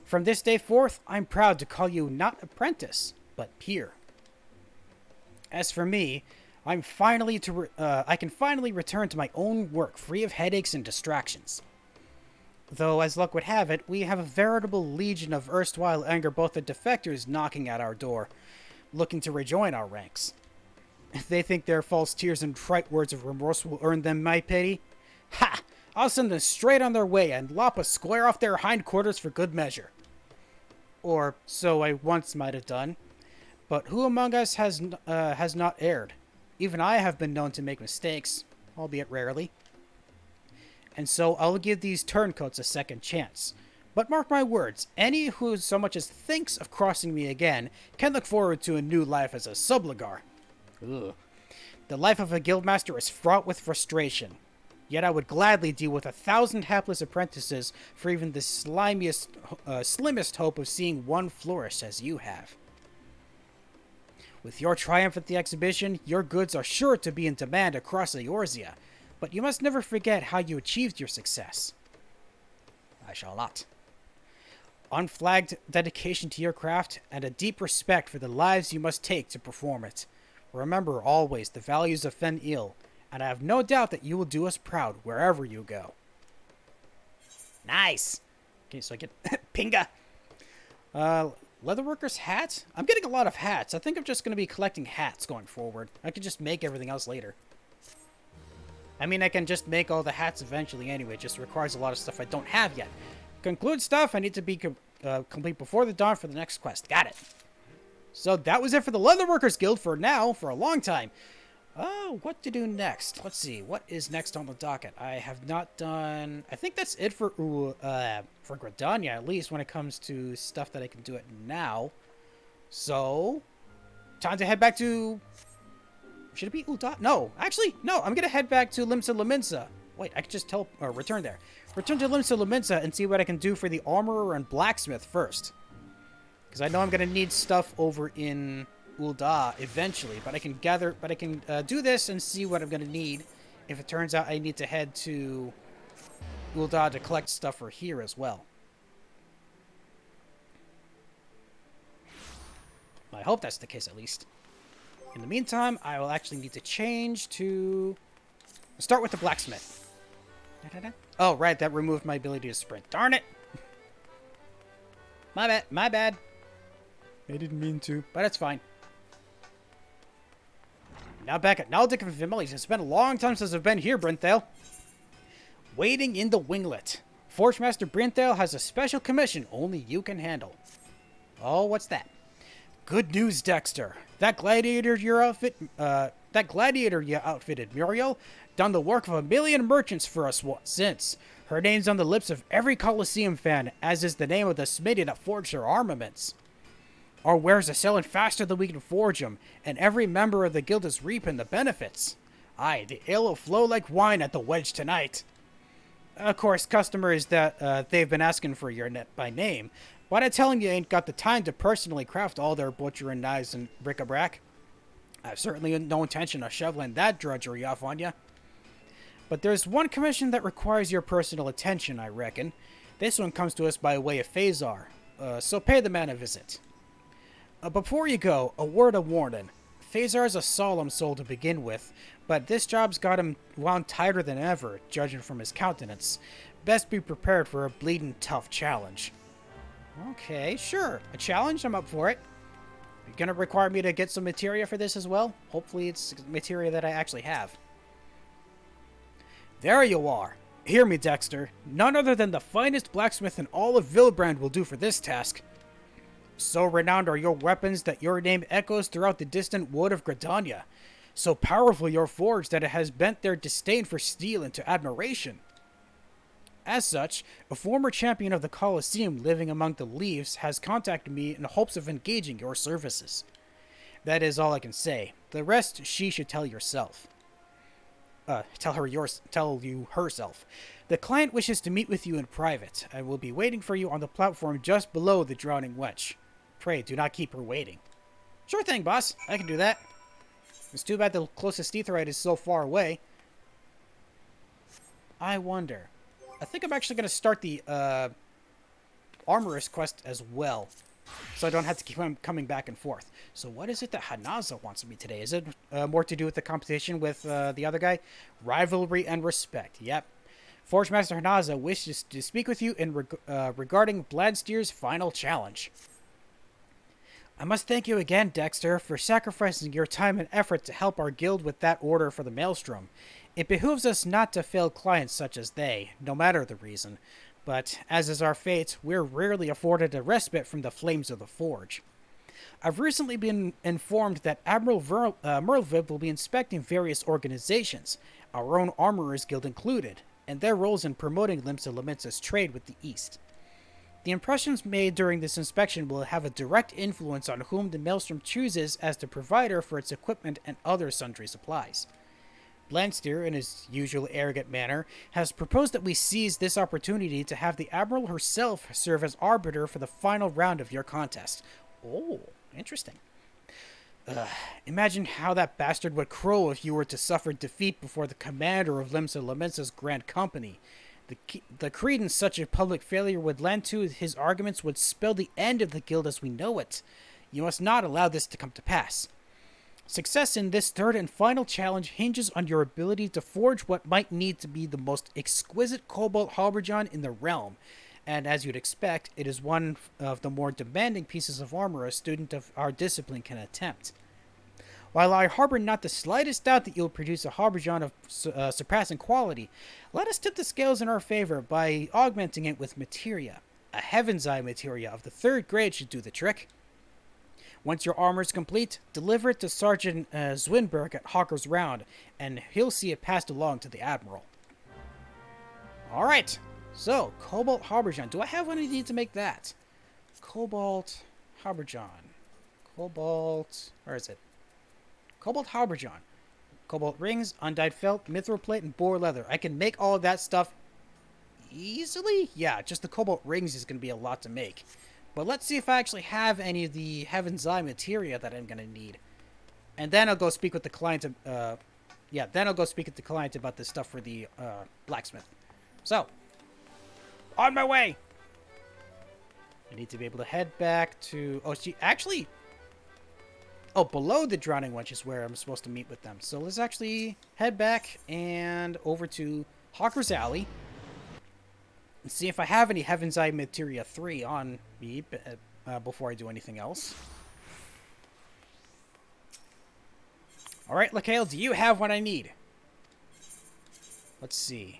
From this day forth, I'm proud to call you not apprentice, but peer. As for me, I can finally return to my own work, free of headaches and distractions. Though, as luck would have it, we have a veritable legion of erstwhile anger both the defectors knocking at our door, looking to rejoin our ranks. If they think their false tears and trite words of remorse will earn them my pity, ha! I'll send them straight on their way and lop a square off their hindquarters for good measure. Or so I once might have done. But who among us has not erred? Even I have been known to make mistakes, albeit rarely. And so I'll give these turncoats a second chance. But mark my words, any who so much as thinks of crossing me again can look forward to a new life as a subligar. Ugh. The life of a guildmaster is fraught with frustration. Yet I would gladly deal with 1,000 hapless apprentices for even the slimmest hope of seeing one flourish as you have. With your triumph at the exhibition, your goods are sure to be in demand across Eorzea, but you must never forget how you achieved your success. I shall not. Unflagged dedication to your craft, and a deep respect for the lives you must take to perform it. Remember always the values of Fen Il, and I have no doubt that you will do us proud wherever you go. Nice! Okay, so I get Pinga! Leatherworker's hat? I'm getting a lot of hats. I think I'm just going to be collecting hats going forward. I can just make everything else later. I mean, I can just make all the hats eventually anyway. It just requires a lot of stuff I don't have yet. Conclude stuff I need to be complete before the dawn for the next quest. Got it. So that was it for the Leatherworkers Guild for now, for a long time. Oh, what to do next? Let's see. What is next on the docket? I have not done... I think that's it for Gridania, at least when it comes to stuff that I can do it now. So, time to head back to... Should it be Ul'dah? No, actually, no. I'm going to head back to Limsa Lominsa. Wait, I could just return there. Return to Limsa Lominsa and see what I can do for the armorer and blacksmith first. Because I know I'm going to need stuff over in Ul'dah eventually, but I can do this and see what I'm going to need if it turns out I need to head to Ul'dah to collect stuff for here as well. I hope that's the case at least. In the meantime, I will actually need to change to... Start with the blacksmith. Oh, right, that removed my ability to sprint. Darn it! My bad. I didn't mean to, but it's fine. Now back at Naldic and Vimeli's. It's been a long time since I've been here, Brinthale. Waiting in the winglet. Forge Master Brinthale has a special commission only you can handle. Oh, what's that? Good news, Dexter. That gladiator you outfitted, Muriel, done the work of 1,000,000 merchants for us since. Her name's on the lips of every Colosseum fan, as is the name of the smithy that forged her armaments. Our wares are selling faster than we can forge them, and every member of the guild is reaping the benefits. Aye, the ale will flow like wine at the wedge tonight. Of course, customers that they've been asking for your net by name, but I tell 'em you ain't got the time to personally craft all their butchering knives and bric-a-brac. I've certainly no intention of shoveling that drudgery off on you. But there's one commission that requires your personal attention, I reckon. This one comes to us by way of Phasar, so pay the man a visit. Before you go, a word of warning. Phasar's a solemn soul to begin with, but this job's got him wound tighter than ever, judging from his countenance. Best be prepared for a bleeding tough challenge. Okay, sure. A challenge? I'm up for it. You're gonna require me to get some materia for this as well? Hopefully it's materia that I actually have. There you are. Hear me, Dexter. None other than the finest blacksmith in all of Villebrand will do for this task. So renowned are your weapons that your name echoes throughout the distant wood of Gridania. So powerful your forge that it has bent their disdain for steel into admiration. As such, a former champion of the Colosseum living among the leaves has contacted me in hopes of engaging your services. That is all I can say. The rest she should tell yourself. Tell you herself. The client wishes to meet with you in private. I will be waiting for you on the platform just below the Drowning Wench. Pray, do not keep her waiting. Sure thing, boss. I can do that. It's too bad the closest Aetheryte is so far away. I wonder. I think I'm actually going to start the Armorist quest as well, so I don't have to keep coming back and forth. So what is it that Hanaza wants of me today? Is it more to do with the competition with the other guy? Rivalry and respect. Yep. Forge Master Hanaza wishes to speak with you in regarding Bladsteer's final challenge. I must thank you again, Dexter, for sacrificing your time and effort to help our guild with that order for the Maelstrom. It behooves us not to fail clients such as they, no matter the reason. But, as is our fate, we're rarely afforded a respite from the flames of the forge. I've recently been informed that Admiral Merlviv will be inspecting various organizations, our own Armorers Guild included, and their roles in promoting Limsa Lamensa's trade with the East. The impressions made during this inspection will have a direct influence on whom the Maelstrom chooses as the provider for its equipment and other sundry supplies. Bladsteer, in his usual arrogant manner, has proposed that we seize this opportunity to have the Admiral herself serve as arbiter for the final round of your contest. Oh, interesting. Imagine how that bastard would crow if you were to suffer defeat before the commander of Limsa Lamensa's Grand Company. The credence such a public failure would lend to his arguments would spell the end of the guild as we know it. You must not allow this to come to pass. Success in this third and final challenge hinges on your ability to forge what might need to be the most exquisite cobalt halberdion in the realm, and as you'd expect, it is one of the more demanding pieces of armor a student of our discipline can attempt. While I harbor not the slightest doubt that you'll produce a halberdion of surpassing quality, let us tip the scales in our favor by augmenting it with materia. A Heaven's Eye materia of the 3rd grade should do the trick. Once your armor is complete, deliver it to Sergeant Zwinberg at Hawker's Round, and he'll see it passed along to the Admiral. Alright, so, Cobalt Halberdion. Do I have what I need to make that? Cobalt Halberdion. Cobalt... where is it? Cobalt Halberdion. Cobalt rings, undyed felt, mithril plate, and boar leather. I can make all of that stuff easily? Yeah, just the cobalt rings is going to be a lot to make. But let's see if I actually have any of the Heaven's Eye materia that I'm going to need. And then I'll go speak with the client. Then I'll go speak with the client about this stuff for the blacksmith. So, on my way! I need to be able to head back to... oh, she actually... oh, below the Drowning Wench is where I'm supposed to meet with them. So let's actually head back and over to Hawker's Alley. And see if I have any Heaven's Eye Materia 3 on me before I do anything else. Alright, Lakael, do you have what I need? Let's see.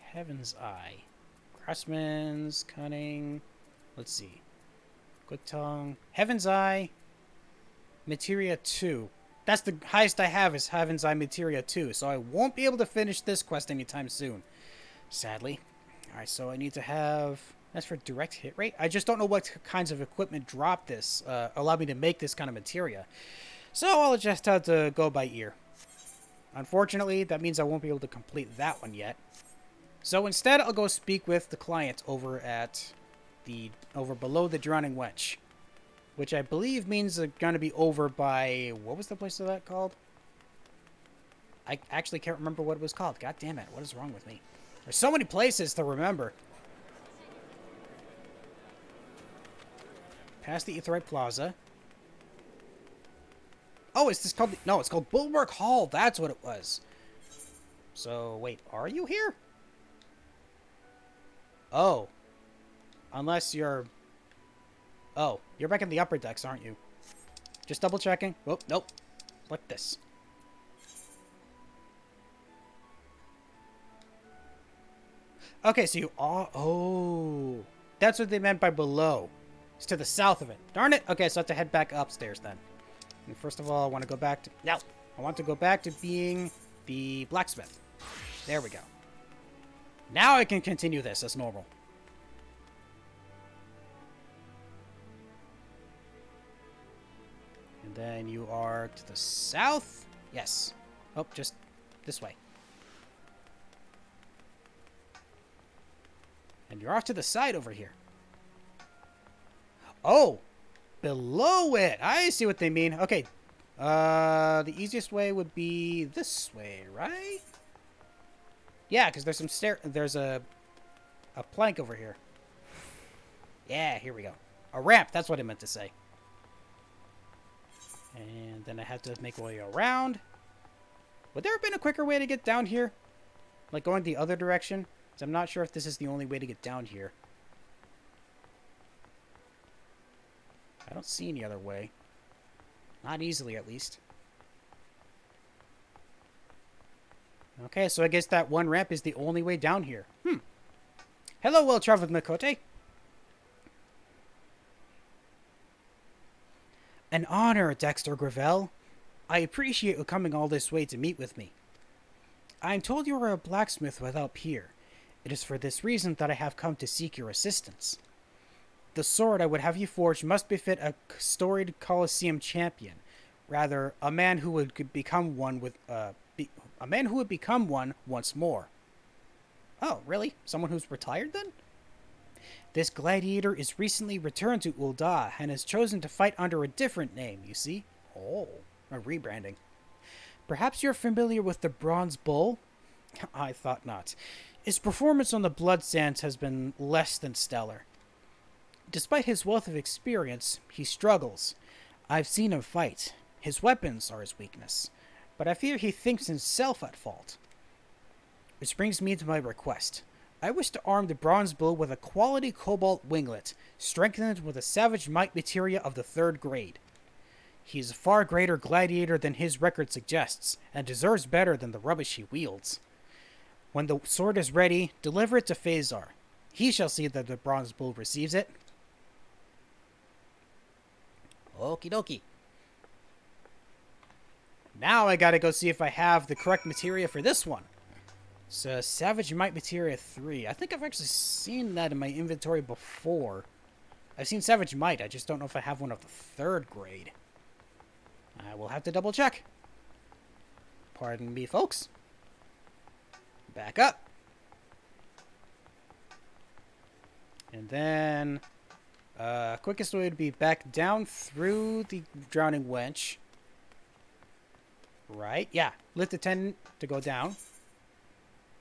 Heaven's Eye. Craftsman's Cunning. Let's see. Good Tongue. Heaven's Eye. Materia 2. That's the highest I have is Heaven's Eye Materia 2, so I won't be able to finish this quest anytime soon. Sadly. Alright, so I need to have... that's for direct hit rate? I just don't know what kinds of equipment drop this, allow me to make this kind of materia. So I'll just have to go by ear. Unfortunately, that means I won't be able to complete that one yet. So instead, I'll go speak with the client over at the... over below the Drowning Wench. Which I believe means they're going to be over by... what was the place of that called? I actually can't remember what it was called. God damn it, what is wrong with me? There's so many places to remember. Past the Aetheryte Plaza. Oh, is this called... no, it's called Bulwark Hall. That's what it was. So, wait, are you here? Oh. Unless you're... oh, you're back in the upper decks, aren't you? Just double checking. Oh, nope. Like this. Okay, so you are... Oh. That's what they meant by below. It's to the south of it. Darn it. Okay, so I have to head back upstairs then. And first of all, I want to go back to... No. I want to go back to being the blacksmith. There we go. Now I can continue this as normal. And then you are to the south? Yes. Oh, just this way. And you're off to the side over here. Oh! Below it! I see what they mean. Okay. The easiest way would be this way, right? Yeah, because there's some there's a plank over here. Yeah, here we go. A ramp, that's what I meant to say. And then I have to make my way around. Would there have been a quicker way to get down here? Like going the other direction? Because I'm not sure if this is the only way to get down here. I don't see any other way. Not easily, at least. Okay, so I guess that one ramp is the only way down here. Hello, well-traveled Mikote. An honor, Dexter Gravel. I appreciate you coming all this way to meet with me. I am told you are a blacksmith without peer. It is for this reason that I have come to seek your assistance. The sword I would have you forge must befit a storied Colosseum champion. Rather, a man who would become one with a man who would become one once more. Oh, really? Someone who's retired then? This gladiator is recently returned to Ul'dah and has chosen to fight under a different name, you see? Oh, a rebranding. Perhaps you're familiar with the Bronze Bull? I thought not. His performance on the Blood Sands has been less than stellar. Despite his wealth of experience, he struggles. I've seen him fight. His weapons are his weakness, but I fear he thinks himself at fault. Which brings me to my request. I wish to arm the Bronze Bull with a quality cobalt winglet, strengthened with a savage might materia of the 3rd grade. He is a far greater gladiator than his record suggests, and deserves better than the rubbish he wields. When the sword is ready, deliver it to Phasar. He shall see that the Bronze Bull receives it. Okie dokie. Now I gotta go see if I have the correct materia for this one. So, Savage Might Materia 3. I think I've actually seen that in my inventory before. I've seen Savage Might, I just don't know if I have one of the 3rd grade. I will have to double check. Pardon me, folks. Back up. And then, quickest way would be back down through the Drowning Wench. Right? Yeah. Lift the 10 to go down.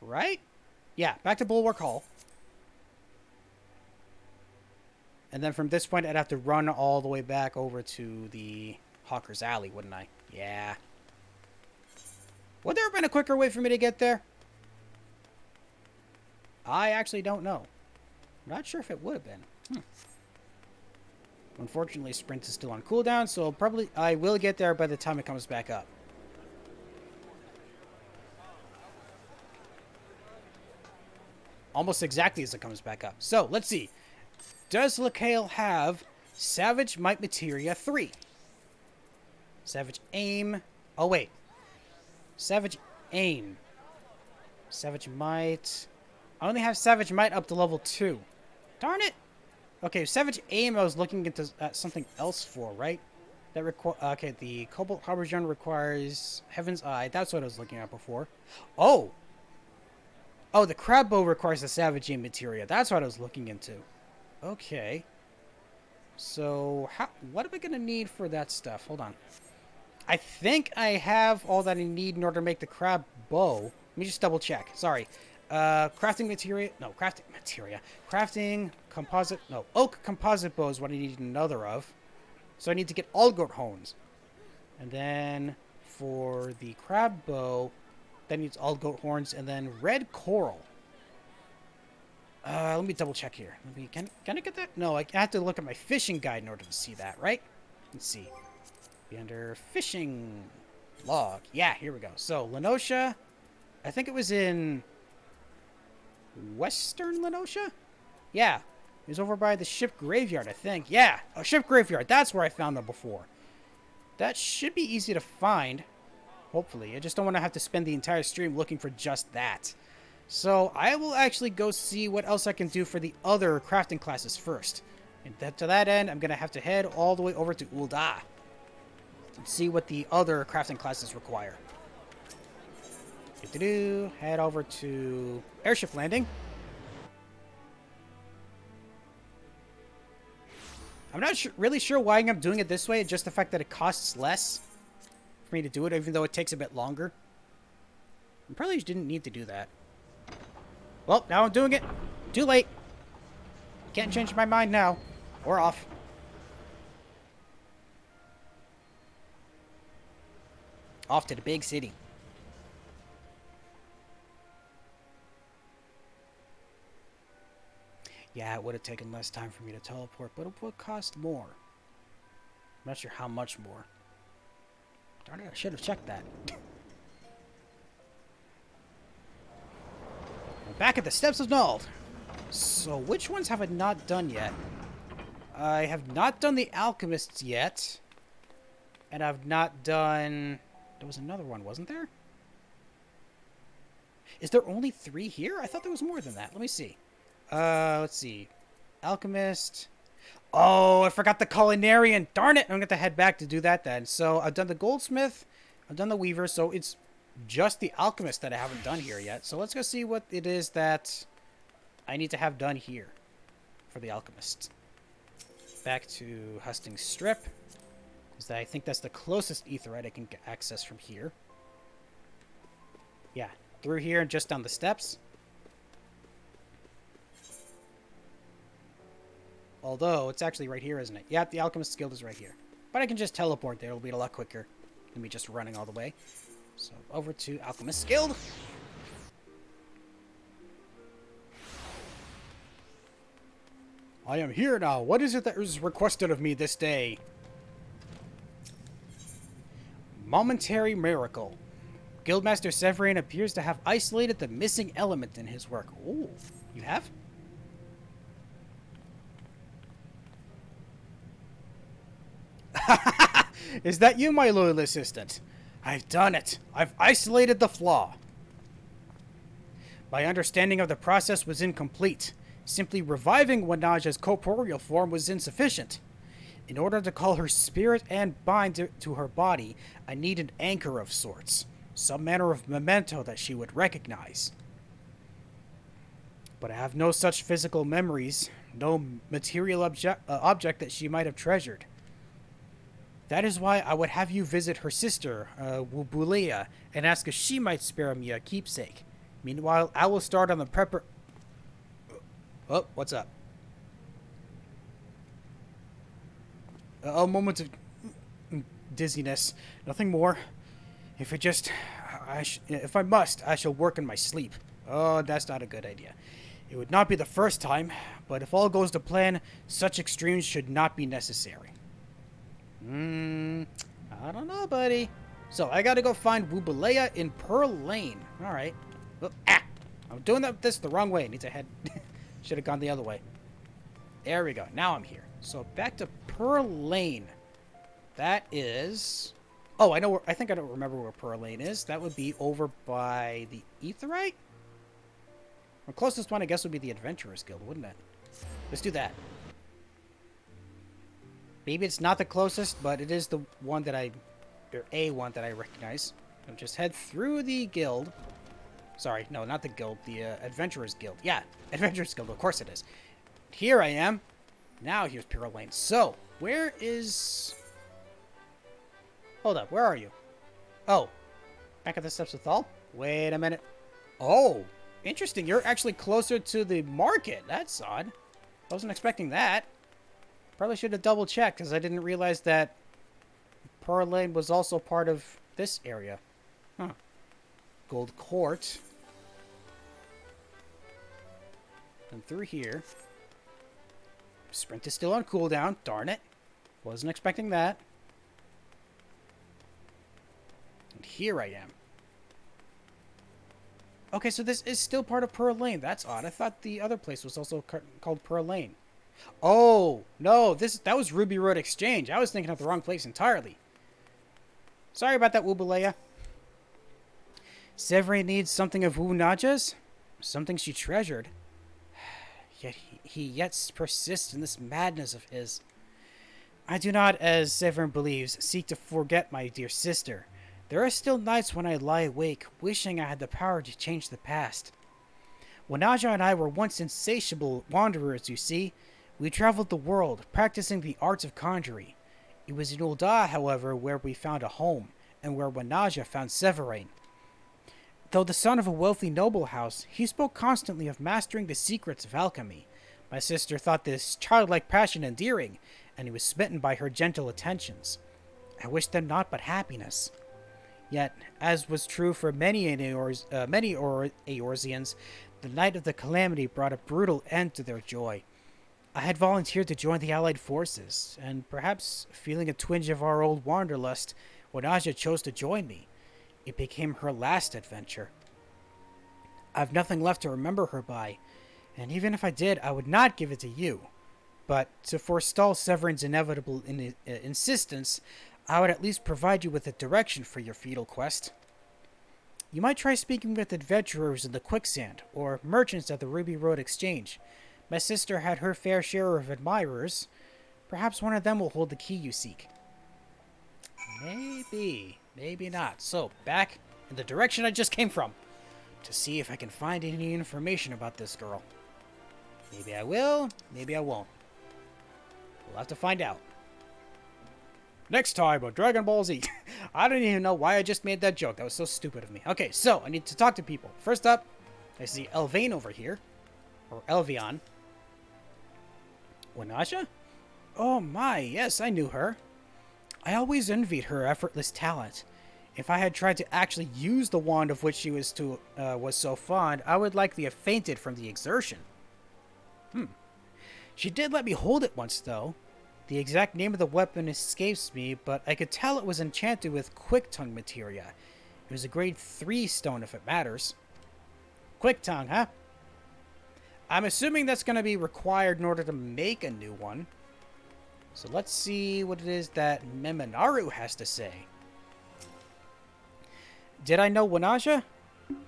Right? Yeah, back to Bulwark Hall. And then from this point, I'd have to run all the way back over to the Hawker's Alley, wouldn't I? Yeah. Would there have been a quicker way for me to get there? I actually don't know. I'm not sure if it would have been. Unfortunately, Sprint is still on cooldown, so I will get there by the time it comes back up. Almost exactly as it comes back up. So, let's see. Does Lekale have Savage Might Materia 3? Savage Aim. Oh, wait. Savage Aim. Savage Might. I only have Savage Might up to level 2. Darn it. Okay, Savage Aim I was looking into something else for, right? That okay, the Cobalt Harbinger requires Heaven's Eye. That's what I was looking at before. Oh! Oh, the Crab Bow requires the Savage Aim materia. That's what I was looking into. Okay. So, what am I going to need for that stuff? Hold on. I think I have all that I need in order to make the Crab Bow. Let me just double check. Sorry. Crafting materia. No, crafting materia. Crafting composite. No, oak composite bow is what I need another of. So I need to get Allgoat horns. And then for the Crab Bow, that needs Allgoat horns, and then red coral. Let me double check here. Can I get that? No, I have to look at my fishing guide in order to see that, right? Let's see. Be under fishing log. Yeah, here we go. So, Lenosha, I think it was in Western Lenosha? Yeah. It was over by the ship graveyard, I think. Yeah, a ship graveyard. That's where I found them before. That should be easy to find. Hopefully. I just don't want to have to spend the entire stream looking for just that. So I will actually go see what else I can do for the other crafting classes first. And to that end, I'm going to have to head all the way over to Ul'dah and see what the other crafting classes require. Head over to airship landing. I'm not really sure why I'm doing it this way. Just the fact that it costs less for me to do it, even though it takes a bit longer. I probably didn't need to do that. Well, now I'm doing it. Too late. Can't change my mind now. Or off. Off to the big city. Yeah, it would have taken less time for me to teleport, but it would cost more. I'm not sure how much more. Darn it, I should have checked that. I'm back at the Steps of Nald. So, which ones have I not done yet? I have not done the Alchemists yet. And I've not done... There was another one, wasn't there? Is there only 3 here? I thought there was more than that. Let me see. Let's see. Alchemist. Oh, I forgot the Culinarian. Darn it. I'm going to head back to do that then. So I've done the Goldsmith. I've done the Weaver. So it's just the Alchemist that I haven't done here yet. So let's go see what it is that I need to have done here for the Alchemist. Back to Hustings Strip. Because I think that's the closest aetheryte I can access from here. Yeah. Through here and just down the steps. Although, it's actually right here, isn't it? Yeah, the Alchemist Guild is right here. But I can just teleport there. It'll be a lot quicker than me just running all the way. So, over to Alchemist Guild. I am here now. What is it that is requested of me this day? Momentary miracle. Guildmaster Severin appears to have isolated the missing element in his work. Ooh, you have? Is that you, my loyal assistant? I've done it. I've isolated the flaw. My understanding of the process was incomplete. Simply reviving Wanaja's corporeal form was insufficient. In order to call her spirit and bind to her body, I need an anchor of sorts. Some manner of memento that she would recognize. But I have no such physical memories, no material object that she might have treasured. That is why I would have you visit her sister, Wubulea, and ask if she might spare me a keepsake. Meanwhile, I will start on the Oh, what's up? A moment of dizziness. Nothing more. If I must, I shall work in my sleep. Oh, that's not a good idea. It would not be the first time, but if all goes to plan, such extremes should not be necessary. I don't know, buddy. So, I gotta go find Wubulea in Pearl Lane. Alright. Oh, I'm doing this the wrong way. I need to head... Should have gone the other way. There we go. Now I'm here. So, back to Pearl Lane. That is... Oh, I know. I think I don't remember where Pearl Lane is. That would be over by the Aetherite? The closest one, I guess, would be the Adventurers Guild, wouldn't it? Let's do that. Maybe it's not the closest, but it is the one that a one that I recognize. I'll just head through the guild. Sorry, no, not the guild. The Adventurers Guild. Yeah, Adventurers Guild. Of course it is. Here I am. Now here's Pearl Lane. So, where is... Hold up, where are you? Oh, back at the Steps of Thal? Wait a minute. Oh, interesting. You're actually closer to the market. That's odd. I wasn't expecting that. Probably should have double checked because I didn't realize that Pearl Lane was also part of this area. Huh. Gold Court. And through here. Sprint is still on cooldown. Darn it. Wasn't expecting that. And here I am. Okay, so this is still part of Pearl Lane. That's odd. I thought the other place was also called Pearl Lane. Oh, no, that was Ruby Road Exchange. I was thinking of the wrong place entirely. Sorry about that, Wubalea. Severine needs something of Wu Naja's? Something she treasured. Yet he persists in this madness of his. I do not, as Severin believes, seek to forget my dear sister. There are still nights when I lie awake, wishing I had the power to change the past. Wanaja and I were once insatiable wanderers, you see. We traveled the world, practicing the arts of conjuring. It was in Ul'dah, however, where we found a home, and where Wanaja found Severine. Though the son of a wealthy noble house, he spoke constantly of mastering the secrets of alchemy. My sister thought this childlike passion endearing, and he was smitten by her gentle attentions. I wished them naught but happiness. Yet, as was true for many Eorzeans, the night of the calamity brought a brutal end to their joy. I had volunteered to join the allied forces, and perhaps feeling a twinge of our old wanderlust, Wanaja chose to join me. It became her last adventure. I've nothing left to remember her by, and even if I did, I would not give it to you. But to forestall Severine's inevitable insistence, I would at least provide you with a direction for your fatal quest. You might try speaking with adventurers in the quicksand, or merchants at the Ruby Road Exchange. My sister had her fair share of admirers. Perhaps one of them will hold the key you seek. Maybe. Maybe not. So, back in the direction I just came from, to see if I can find any information about this girl. Maybe I will, maybe I won't. We'll have to find out. Next time on Dragon Ball Z. I don't even know why I just made that joke. That was so stupid of me. Okay, so I need to talk to people. First up, I see Elvain over here. Or Elvion. Wanaja? Oh my, yes, I knew her. I always envied her effortless talent. If I had tried to actually use the wand of which she was so fond, I would likely have fainted from the exertion. She did let me hold it once, though. The exact name of the weapon escapes me, but I could tell it was enchanted with Quick Tongue materia. It was a grade 3 stone, if it matters. Quick Tongue, huh? I'm assuming that's going to be required in order to make a new one. So let's see what it is that Meminaru has to say. Did I know Wanaja?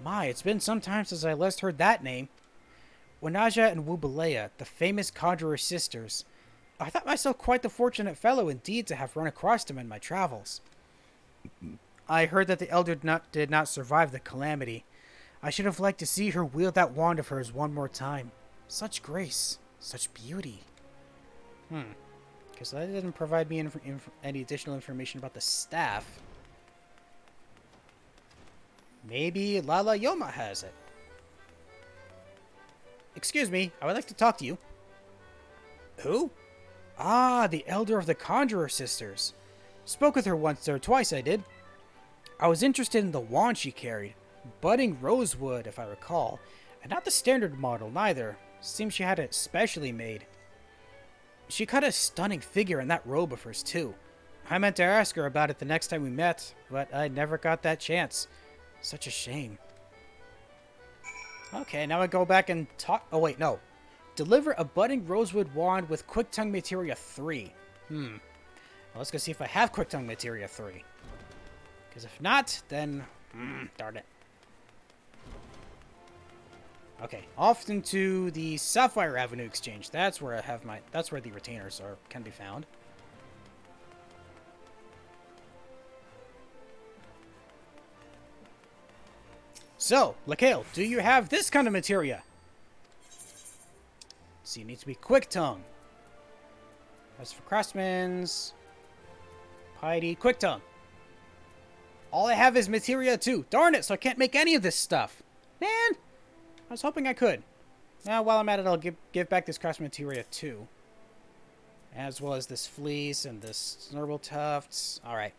My, it's been some time since I last heard that name. Wanaja and Wubalea, the famous conjurer sisters. I thought myself quite the fortunate fellow indeed to have run across them in my travels. I heard that the elder did not survive the calamity. I should have liked to see her wield that wand of hers one more time. Such grace, such beauty. Because that didn't provide me any additional information about the staff. Maybe Lala Yoma has it. Excuse me, I would like to talk to you. Who? Ah, the elder of the Conjurer Sisters. Spoke with her once or twice, I did. I was interested in the wand she carried. Budding rosewood, if I recall. And not the standard model, neither. Seems she had it specially made. She cut a stunning figure in that robe of hers, too. I meant to ask her about it the next time we met, but I never got that chance. Such a shame. Okay, now I go back and talk... Oh, wait, no. Deliver a budding rosewood wand with Quick Tongue Materia 3. Well, let's go see if I have Quick Tongue Materia 3. Because if not, then... darn it. Okay, off into the Sapphire Avenue Exchange. That's where I have my... That's where the retainers can be found. So, Lakale, do you have this kind of materia? So you need to be Quick Tongue. As for Craftsman's... Piety, Quick Tongue. All I have is materia 2. Darn it, so I can't make any of this stuff. Man, I was hoping I could. Now, while I'm at it, I'll give back this Craftsman materia 2. As well as this fleece and this snurble tufts. Alright.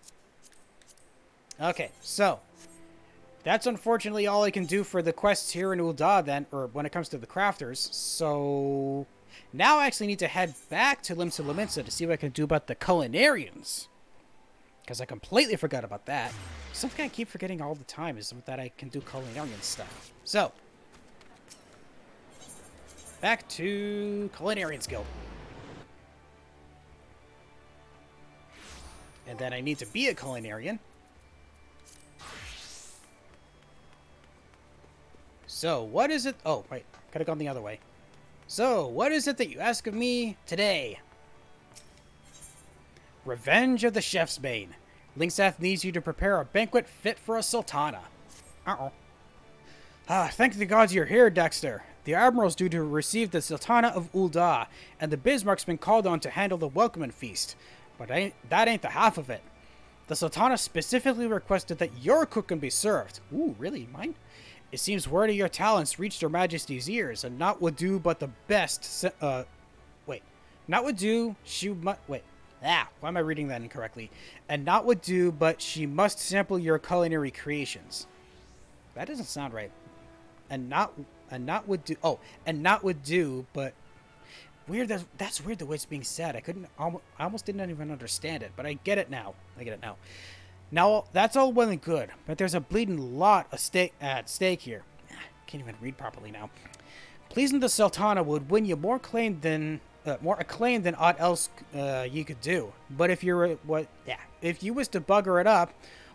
Okay, so... That's unfortunately all I can do for the quests here in Ul'dah then, or when it comes to the crafters. So now I actually need to head back to Limsa Lominsa to see what I can do about the culinarians. Because I completely forgot about that. Something I keep forgetting all the time is that I can do culinary stuff. So, back to Culinarian's Guild. And then I need to be a Culinarian. So, what is it? Oh, wait. Could have gone the other way. So, what is it that you ask of me today? Revenge of the Chef's Bane. Linksath needs you to prepare a banquet fit for a sultana. Uh-oh. Thank the gods you're here, Dexter. The Admiral's due to receive the Sultana of Ul'dah, and the Bismarck's been called on to handle the welcoming feast. But that ain't the half of it. The Sultana specifically requested that your cooking be served. Ooh, really? Mine? It seems word of your talents reached Her Majesty's ears, and not would do but the best. Not would do. Why am I reading that incorrectly? And not would do, but she must sample your culinary creations. That doesn't sound right. And not would do. Oh, and not would do, but weird. That's weird the way it's being said. I almost didn't even understand it, but I get it now. Now, that's all well and good, but there's a bleeding lot at stake here. Can't even read properly now. Pleasing the Sultana would win you more acclaim than aught else you could do. But if you was to bugger it up,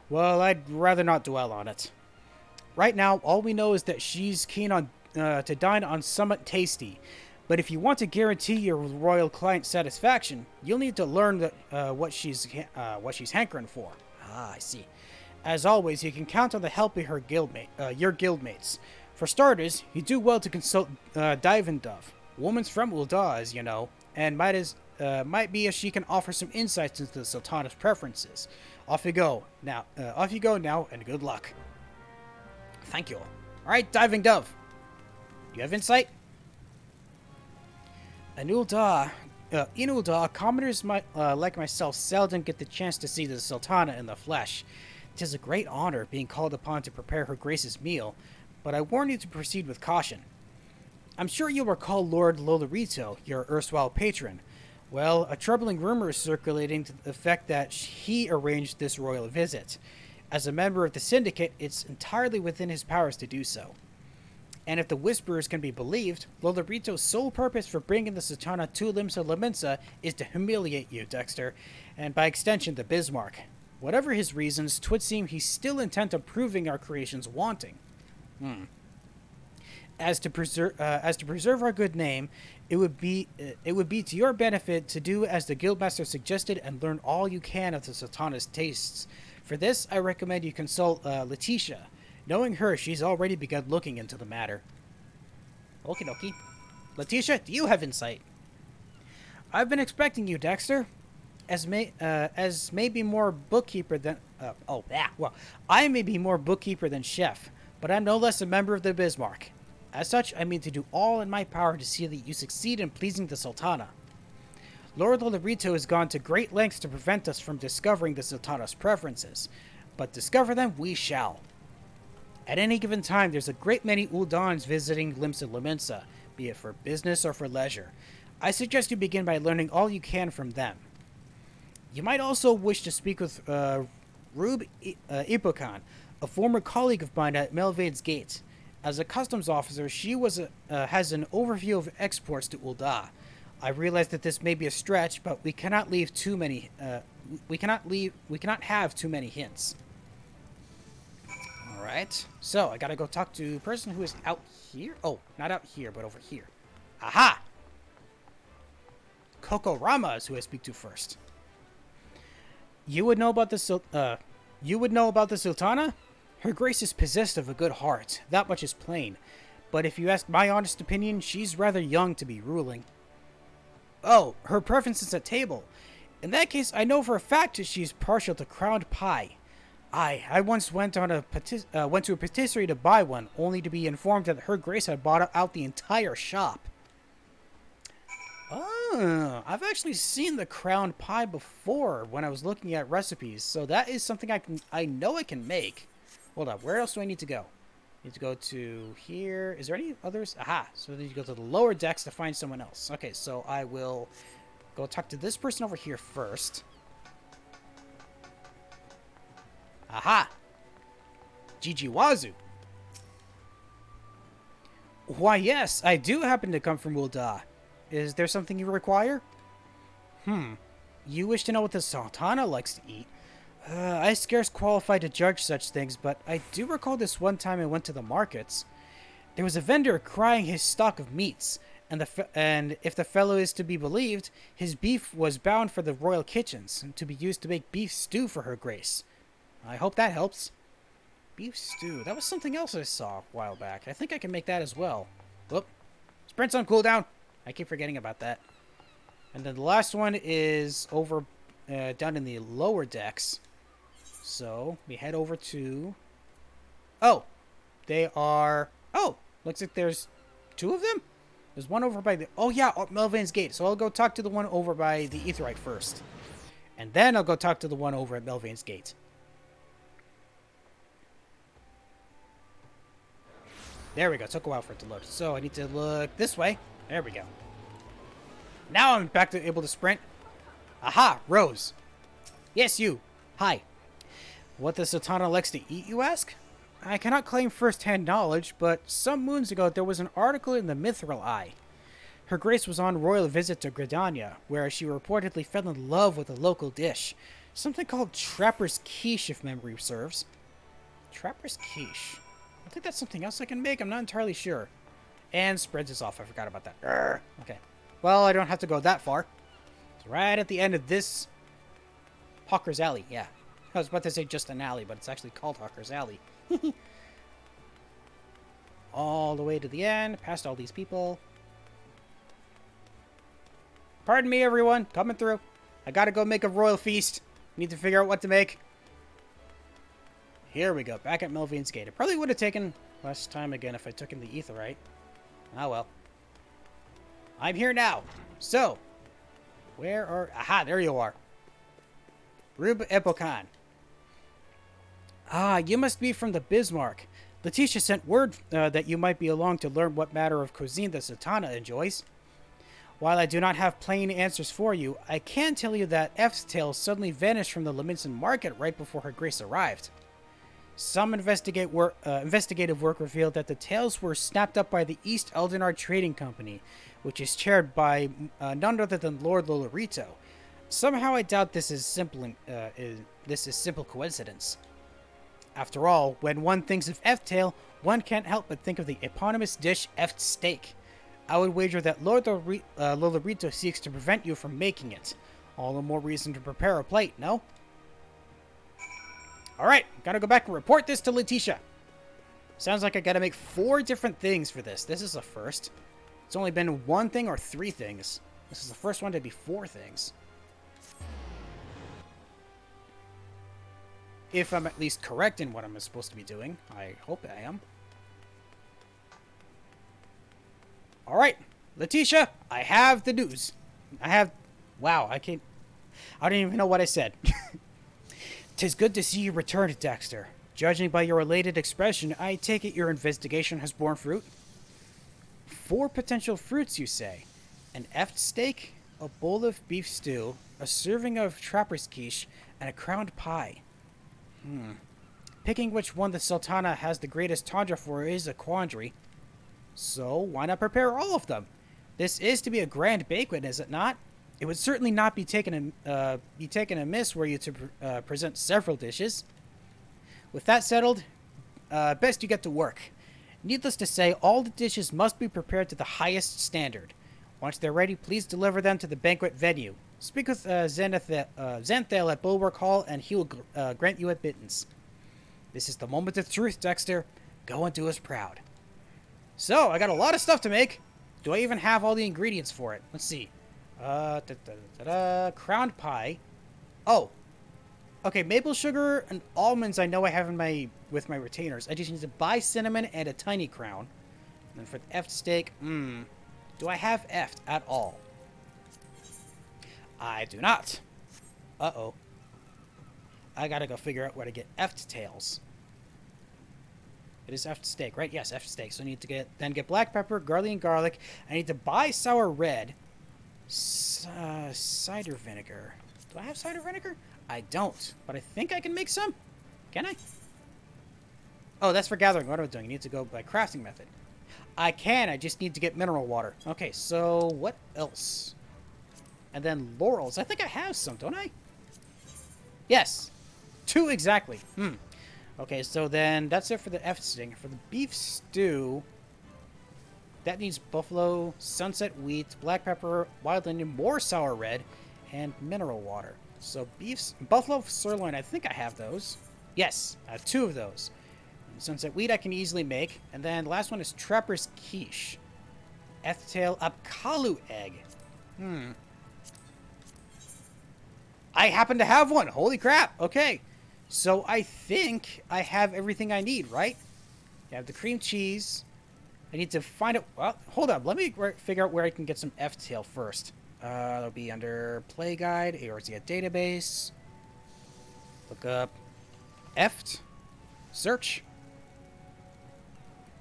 well, I'd rather not dwell on it. Right now, all we know is that she's keen on to dine on somewhat tasty. But if you want to guarantee your royal client satisfaction, you'll need to learn what she's hankering for. Ah, I see. As always, you can count on the help of your guildmates. For starters, you do well to consult Diving Dove. Woman's from Ul'dah, as you know, and might be as she can offer some insights into the Sultana's preferences. Off you go now, and good luck. Thank you. All right, Diving Dove. You have insight? In Ul'dah, commoners like myself seldom get the chance to see the Sultana in the flesh. 'Tis a great honor being called upon to prepare her grace's meal, but I warn you to proceed with caution. I'm sure you'll recall Lord Lolorito, your erstwhile patron. Well, a troubling rumor is circulating to the effect that he arranged this royal visit. As a member of the syndicate, it's entirely within his powers to do so. And if the whisperers can be believed, Lolorito's sole purpose for bringing the Sultana to Limsa Lominsa is to humiliate you, Dexter, and by extension the Bismarck. Whatever his reasons, 'twould seem he's still intent on proving our creations wanting. As to preserve our good name, it would be to your benefit to do as the guildmaster suggested and learn all you can of the Sultana's tastes. For this, I recommend you consult Letitia. Knowing her, she's already begun looking into the matter. Okie dokie. Letitia, do you have insight? I've been expecting you, Dexter. As may be more bookkeeper than I may be more bookkeeper than chef, but I'm no less a member of the Bismarck. As such, I mean to do all in my power to see that you succeed in pleasing the Sultana. Lord Lolorito has gone to great lengths to prevent us from discovering the Sultana's preferences, but discover them we shall. At any given time, there's a great many Uldans visiting Limsa Lominsa, be it for business or for leisure. I suggest you begin by learning all you can from them. You might also wish to speak with Rube Ipokan, a former colleague of mine at Melvade's Gate. As a customs officer, she has an overview of exports to Ul'dah. I realize that this may be a stretch, but we cannot leave too many. We cannot have too many hints. All right. So I gotta go talk to the person who is out here. Oh, not out here, but over here. Aha! Coco Rama is who I speak to first. You would know about the Sultana? Her grace is possessed of a good heart. That much is plain. But if you ask my honest opinion, she's rather young to be ruling. Oh, her preference is at table. In that case, I know for a fact that she's partial to crowned pie. I once went to a patisserie to buy one, only to be informed that her grace had bought out the entire shop. Oh, I've actually seen the crowned pie before when I was looking at recipes, so that is something I know I can make. Hold up, where else do I need to go? I need to go to here. Is there any others? Aha, so I need to go to the lower decks to find someone else. Okay, so I will go talk to this person over here first. Aha! Gigi Wazoo. Why, yes, I do happen to come from Wilda. Is there something you require? You wish to know what the Sultana likes to eat? I scarce qualify to judge such things, but I do recall this one time I went to the markets. There was a vendor crying his stock of meats, and if the fellow is to be believed, his beef was bound for the royal kitchens, to be used to make beef stew for her grace. I hope that helps. Beef stew. That was something else I saw a while back. I think I can make that as well. Whoop. Sprint's on cooldown. I keep forgetting about that. And then the last one is over down in the lower decks. So we head over to... Oh! They are... Oh! Looks like there's 2 of them? There's one over by the... Oh yeah, Melvain's Gate. So I'll go talk to the one over by the Aetheryte first. And then I'll go talk to the one over at Melvain's Gate. There we go. Took a while for it to load. So I need to look this way. There we go. Now I'm back to able to sprint. Aha! Rose. Yes, you. Hi. What the Sultana likes to eat, you ask? I cannot claim first-hand knowledge, but some moons ago there was an article in the Mithril Eye. Her Grace was on royal visit to Gridania, where she reportedly fell in love with a local dish. Something called Trapper's Quiche, if memory serves. Trapper's Quiche. I think that's something else I can make. I'm not entirely sure. And spreads us off. I forgot about that. Urgh. Okay. Well, I don't have to go that far. It's right at the end of this Hawker's Alley. Yeah. I was about to say just an alley, but it's actually called Hawker's Alley. All the way to the end. Past all these people. Pardon me, everyone. Coming through. I gotta go make a royal feast. Need to figure out what to make. Here we go, back at Melvain's Gate. It probably would have taken less time again if I took in the Aetheryte. Ah, well. I'm here now. So, where are... Aha, there you are. Rube Epokan. Ah, you must be from the Bismarck. Letitia sent word that you might be along to learn what matter of cuisine the Sultana enjoys. While I do not have plain answers for you, I can tell you that F's tail suddenly vanished from the Leminson market right before her grace arrived. Some investigative work revealed that the tails were snapped up by the East Eldinar Trading Company, which is chaired by none other than Lord Lolorito. Somehow I doubt this is simple coincidence. After all, when one thinks of F-tail, one can't help but think of the eponymous dish F-steak. I would wager that Lord Lolorito seeks to prevent you from making it. All the more reason to prepare a plate, no? Alright, gotta go back and report this to Letitia. Sounds like I gotta make 4 different things for this. This is a first. It's only been 1 thing or 3 things. This is the first one to be 4 things. If I'm at least correct in what I'm supposed to be doing. I hope I am. Alright, Letitia, I have the news. Wow, I don't even know what I said. 'Tis good to see you returned, Dexter. Judging by your elated expression, I take it your investigation has borne fruit? 4 potential fruits, you say? An F steak, a bowl of beef stew, a serving of Trapper's Quiche, and a crowned pie. Picking which one the Sultana has the greatest tundra for is a quandary. So, why not prepare all of them? This is to be a grand banquet, is it not? It would certainly not be taken amiss were you to present several dishes. With that settled, best you get to work. Needless to say, all the dishes must be prepared to the highest standard. Once they're ready, please deliver them to the banquet venue. Speak with Xanthale at Bulwark Hall, and he will grant you admittance. This is the moment of truth, Dexter. Go and do us proud. So, I got a lot of stuff to make. Do I even have all the ingredients for it? Let's see. Crowned pie. Oh. Okay, maple sugar and almonds I know I have with my retainers. I just need to buy cinnamon and a tiny crown. And then for the F steak, do I have F at all? I do not. Uh-oh. I gotta go figure out where to get F tails. It is F steak, right? Yes, F steak. So I need to get black pepper, garlic, I need to buy sour red. Cider vinegar. Do I have cider vinegar? I don't, but I think I can make some. Can I? Oh, that's for gathering. What am I doing? I need to go by crafting method. I can. I just need to get mineral water. Okay, so what else? And then laurels. I think I have some, don't I? Yes. 2 exactly. Okay, so then that's it for the F sting. For the beef stew, that needs buffalo, sunset wheat, black pepper, wild onion, more sour red, and mineral water. So buffalo sirloin, I think I have those. Yes, I have 2 of those. And sunset wheat I can easily make. And then the last one is trapper's quiche. F-tail apkalu egg. I happen to have one. Holy crap. Okay. So I think I have everything I need, right? I have the cream cheese. I need to find it. Well, hold up. Let me figure out where I can get some F-tail first. That'll be under play guide, ARZ database. Look up Eft. Search.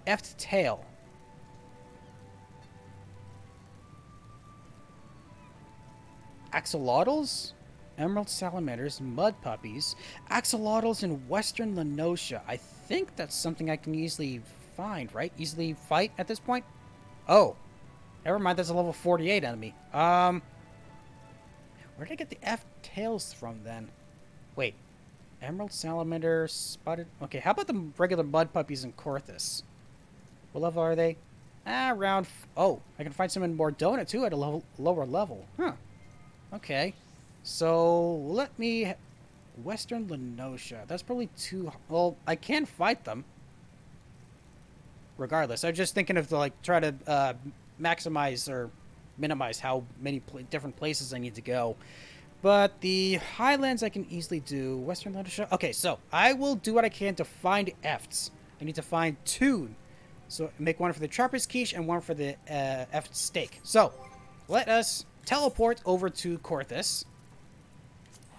F-tail. Axolotls? Emerald salamanders, mud puppies, axolotls in western Lenosha. I think that's something I can easily find, right? Easily fight at this point? Oh. Never mind, that's a level 48 enemy. Where did I get the F-tails from then? Wait. Emerald salamander, spotted... Okay, how about the regular mud puppies in Corthus? What level are they? Around... Oh, I can find some in Mordona, too, at a lower level. Huh. Okay. So, let me... Western Lenosha. That's probably too... Well, I can fight them. Regardless. I'm just thinking of, like, try to maximize or minimize how many different places I need to go. But the Highlands I can easily do. Western Lenosha. Okay, so, I will do what I can to find Efts. I need to find 2. So, make one for the Trapper's Quiche and one for the Eft Steak. So, let us teleport over to Corthus.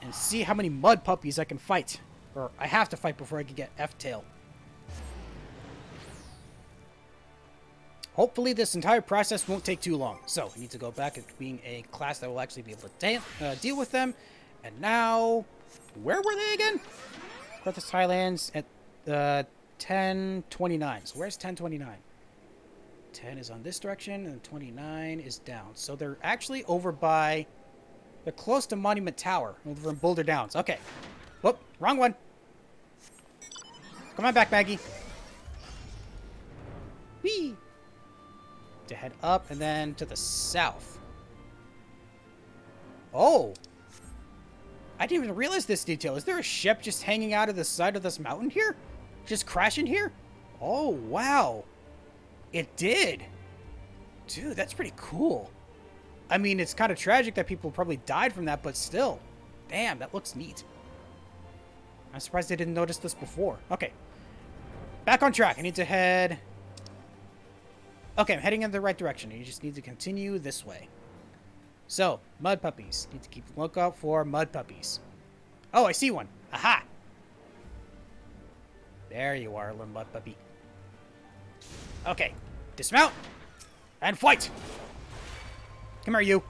And see how many mud puppies I can fight. Or I have to fight before I can get F-tail. Hopefully this entire process won't take too long. So, I need to go back to being a class that will actually be able to deal with them. And now... Where were they again? Corthus Highlands at 1029. So where's 1029? 10 is on this direction and 29 is down. So they're actually over by... They're close to Monument Tower, over in Boulder Downs. Okay. Whoop, wrong one. Come on back, Maggie. Whee! To head up and then to the south. Oh! I didn't even realize this detail. Is there a ship just hanging out of the side of this mountain here? Just crashing here? Oh, wow. It did. Dude, that's pretty cool. I mean, it's kind of tragic that people probably died from that, but still. Damn, that looks neat. I'm surprised I didn't notice this before. Okay. Back on track. I need to head... Okay, I'm heading in the right direction. You just need to continue this way. So, mud puppies. Need to keep a lookout for mud puppies. Oh, I see one. Aha! There you are, little mud puppy. Okay. Dismount. And fight! Come here, you.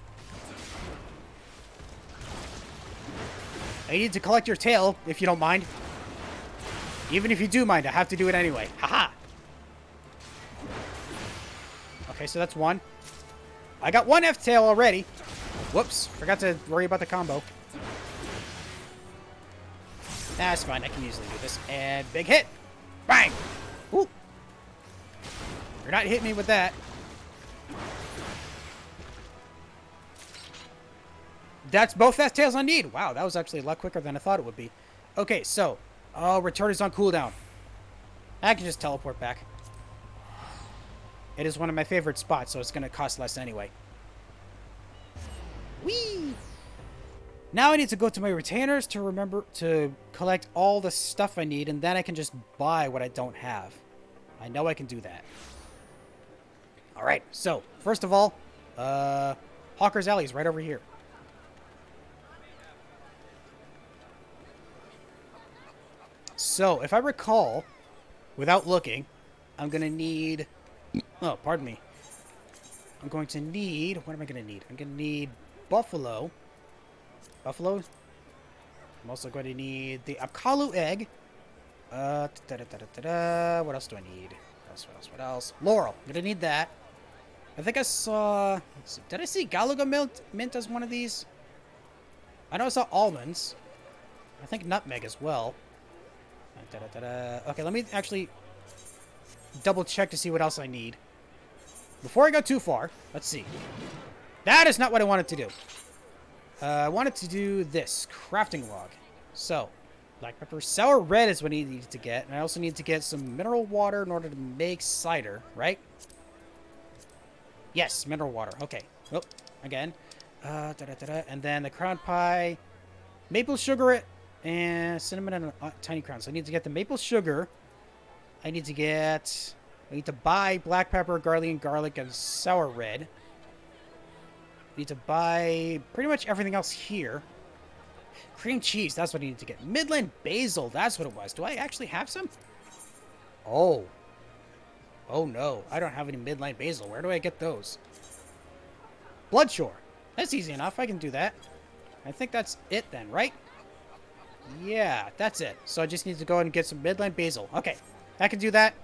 I need to collect your tail, if you don't mind. Even if you do mind, I have to do it anyway. Haha! Okay, so that's one. I got one F-tail already. Whoops, forgot to worry about the combo. That's fine, I can easily do this. And big hit! Bang! Ooh! You're not hitting me with that. That's both F-tails I need. Wow, that was actually a lot quicker than I thought it would be. Okay, so... Oh, return is on cooldown. I can just teleport back. It is one of my favorite spots, so it's going to cost less anyway. Whee! Now I need to go to my retainers to remember to collect all the stuff I need, and then I can just buy what I don't have. I know I can do that. Alright, so, first of all, Hawker's Alley is right over here. So, if I recall, without looking, I'm going to need... Oh, pardon me. I'm going to need... What am I going to need? I'm going to need buffalo. Buffalo. I'm also going to need the apkalu egg. What else do I need? What else? Laurel. I'm gonna need that. I think I saw... Let's see, did I see Galuga mint as one of these? I know I saw almonds. I think nutmeg as well. Okay, let me actually double check to see what else I need. Before I go too far, let's see. That is not what I wanted to do. I wanted to do this. Crafting log. So, black pepper. Sour red is what I need to get. And I also need to get some mineral water in order to make cider, right? Yes, mineral water. Okay. Oh, again. And then the crown pie. Maple sugar and cinnamon and a tiny crown. So I need to get the maple sugar. I need to buy black pepper, garlic, and sour red. I need to buy pretty much everything else here. Cream cheese, that's what I need to get. Midland basil, that's what it was. Do I actually have some? Oh. Oh no, I don't have any Midland basil. Where do I get those? Bloodshore. That's easy enough. I can do that. I think that's it then, right? Yeah, that's it. So I just need to go and get some Midland basil. Okay, I can do that.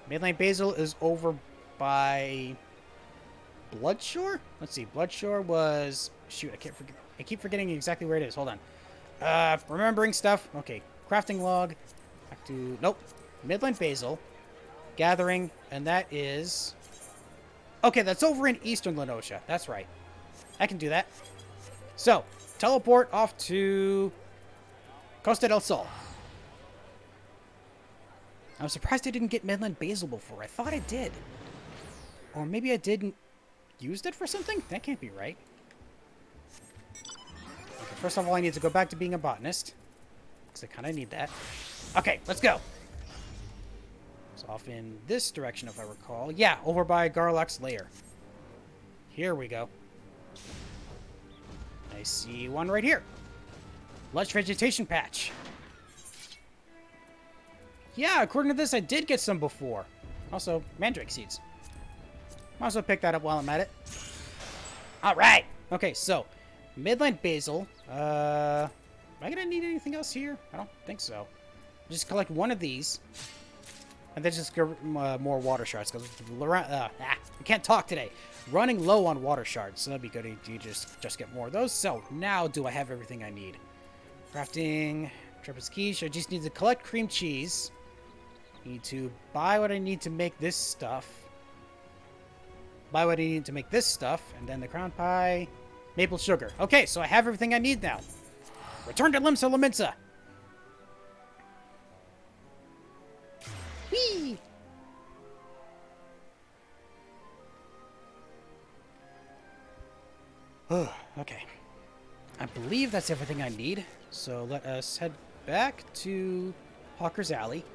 Midland basil is over by Bloodshore? Let's see. Bloodshore was... Shoot, I keep forgetting exactly where it is. Hold on. Remembering stuff. Okay, crafting log. Back to... Nope. Midland basil. Gathering. And that is... Okay, that's over in Eastern Lenosha. That's right. I can do that. So, teleport off to Costa del Sol. I'm surprised I didn't get Midland basil before. I thought I did. Or maybe I didn't use it for something? That can't be right. Okay, first of all, I need to go back to being a botanist. Because I kind of need that. Okay, let's go. It's off in this direction, if I recall. Yeah, over by Garlock's lair. Here we go. I see one right here. Lush vegetation patch. Yeah, according to this, I did get some before. Also, mandrake seeds. Might as well pick that up while I'm at it. Alright! Okay, so, Midland basil. Am I gonna need anything else here? I don't think so. Just collect one of these. And then just get more water shards. Because I can't talk today. Running low on water shards. So that'd be good if you just get more of those. So, now do I have everything I need? Crafting. Trapez quiche. I just need to collect cream cheese. Need to buy what I need to make this stuff. Buy what I need to make this stuff. And then the crown pie. Maple sugar. Okay, so I have everything I need now. Return to Limsa Laminsa. Whee! Oh, okay. I believe that's everything I need. So let us head back to Hawker's Alley.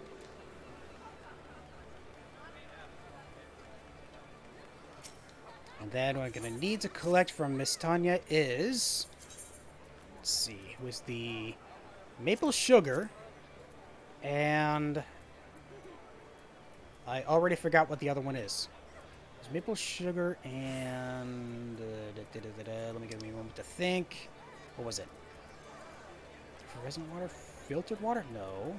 And then what I'm going to need to collect from Miss Tanya is... Let's see. It was the maple sugar. And... I already forgot what the other one is. It's maple sugar and... let me give me a moment to think. What was it? Fluorescent water? Filtered water? No.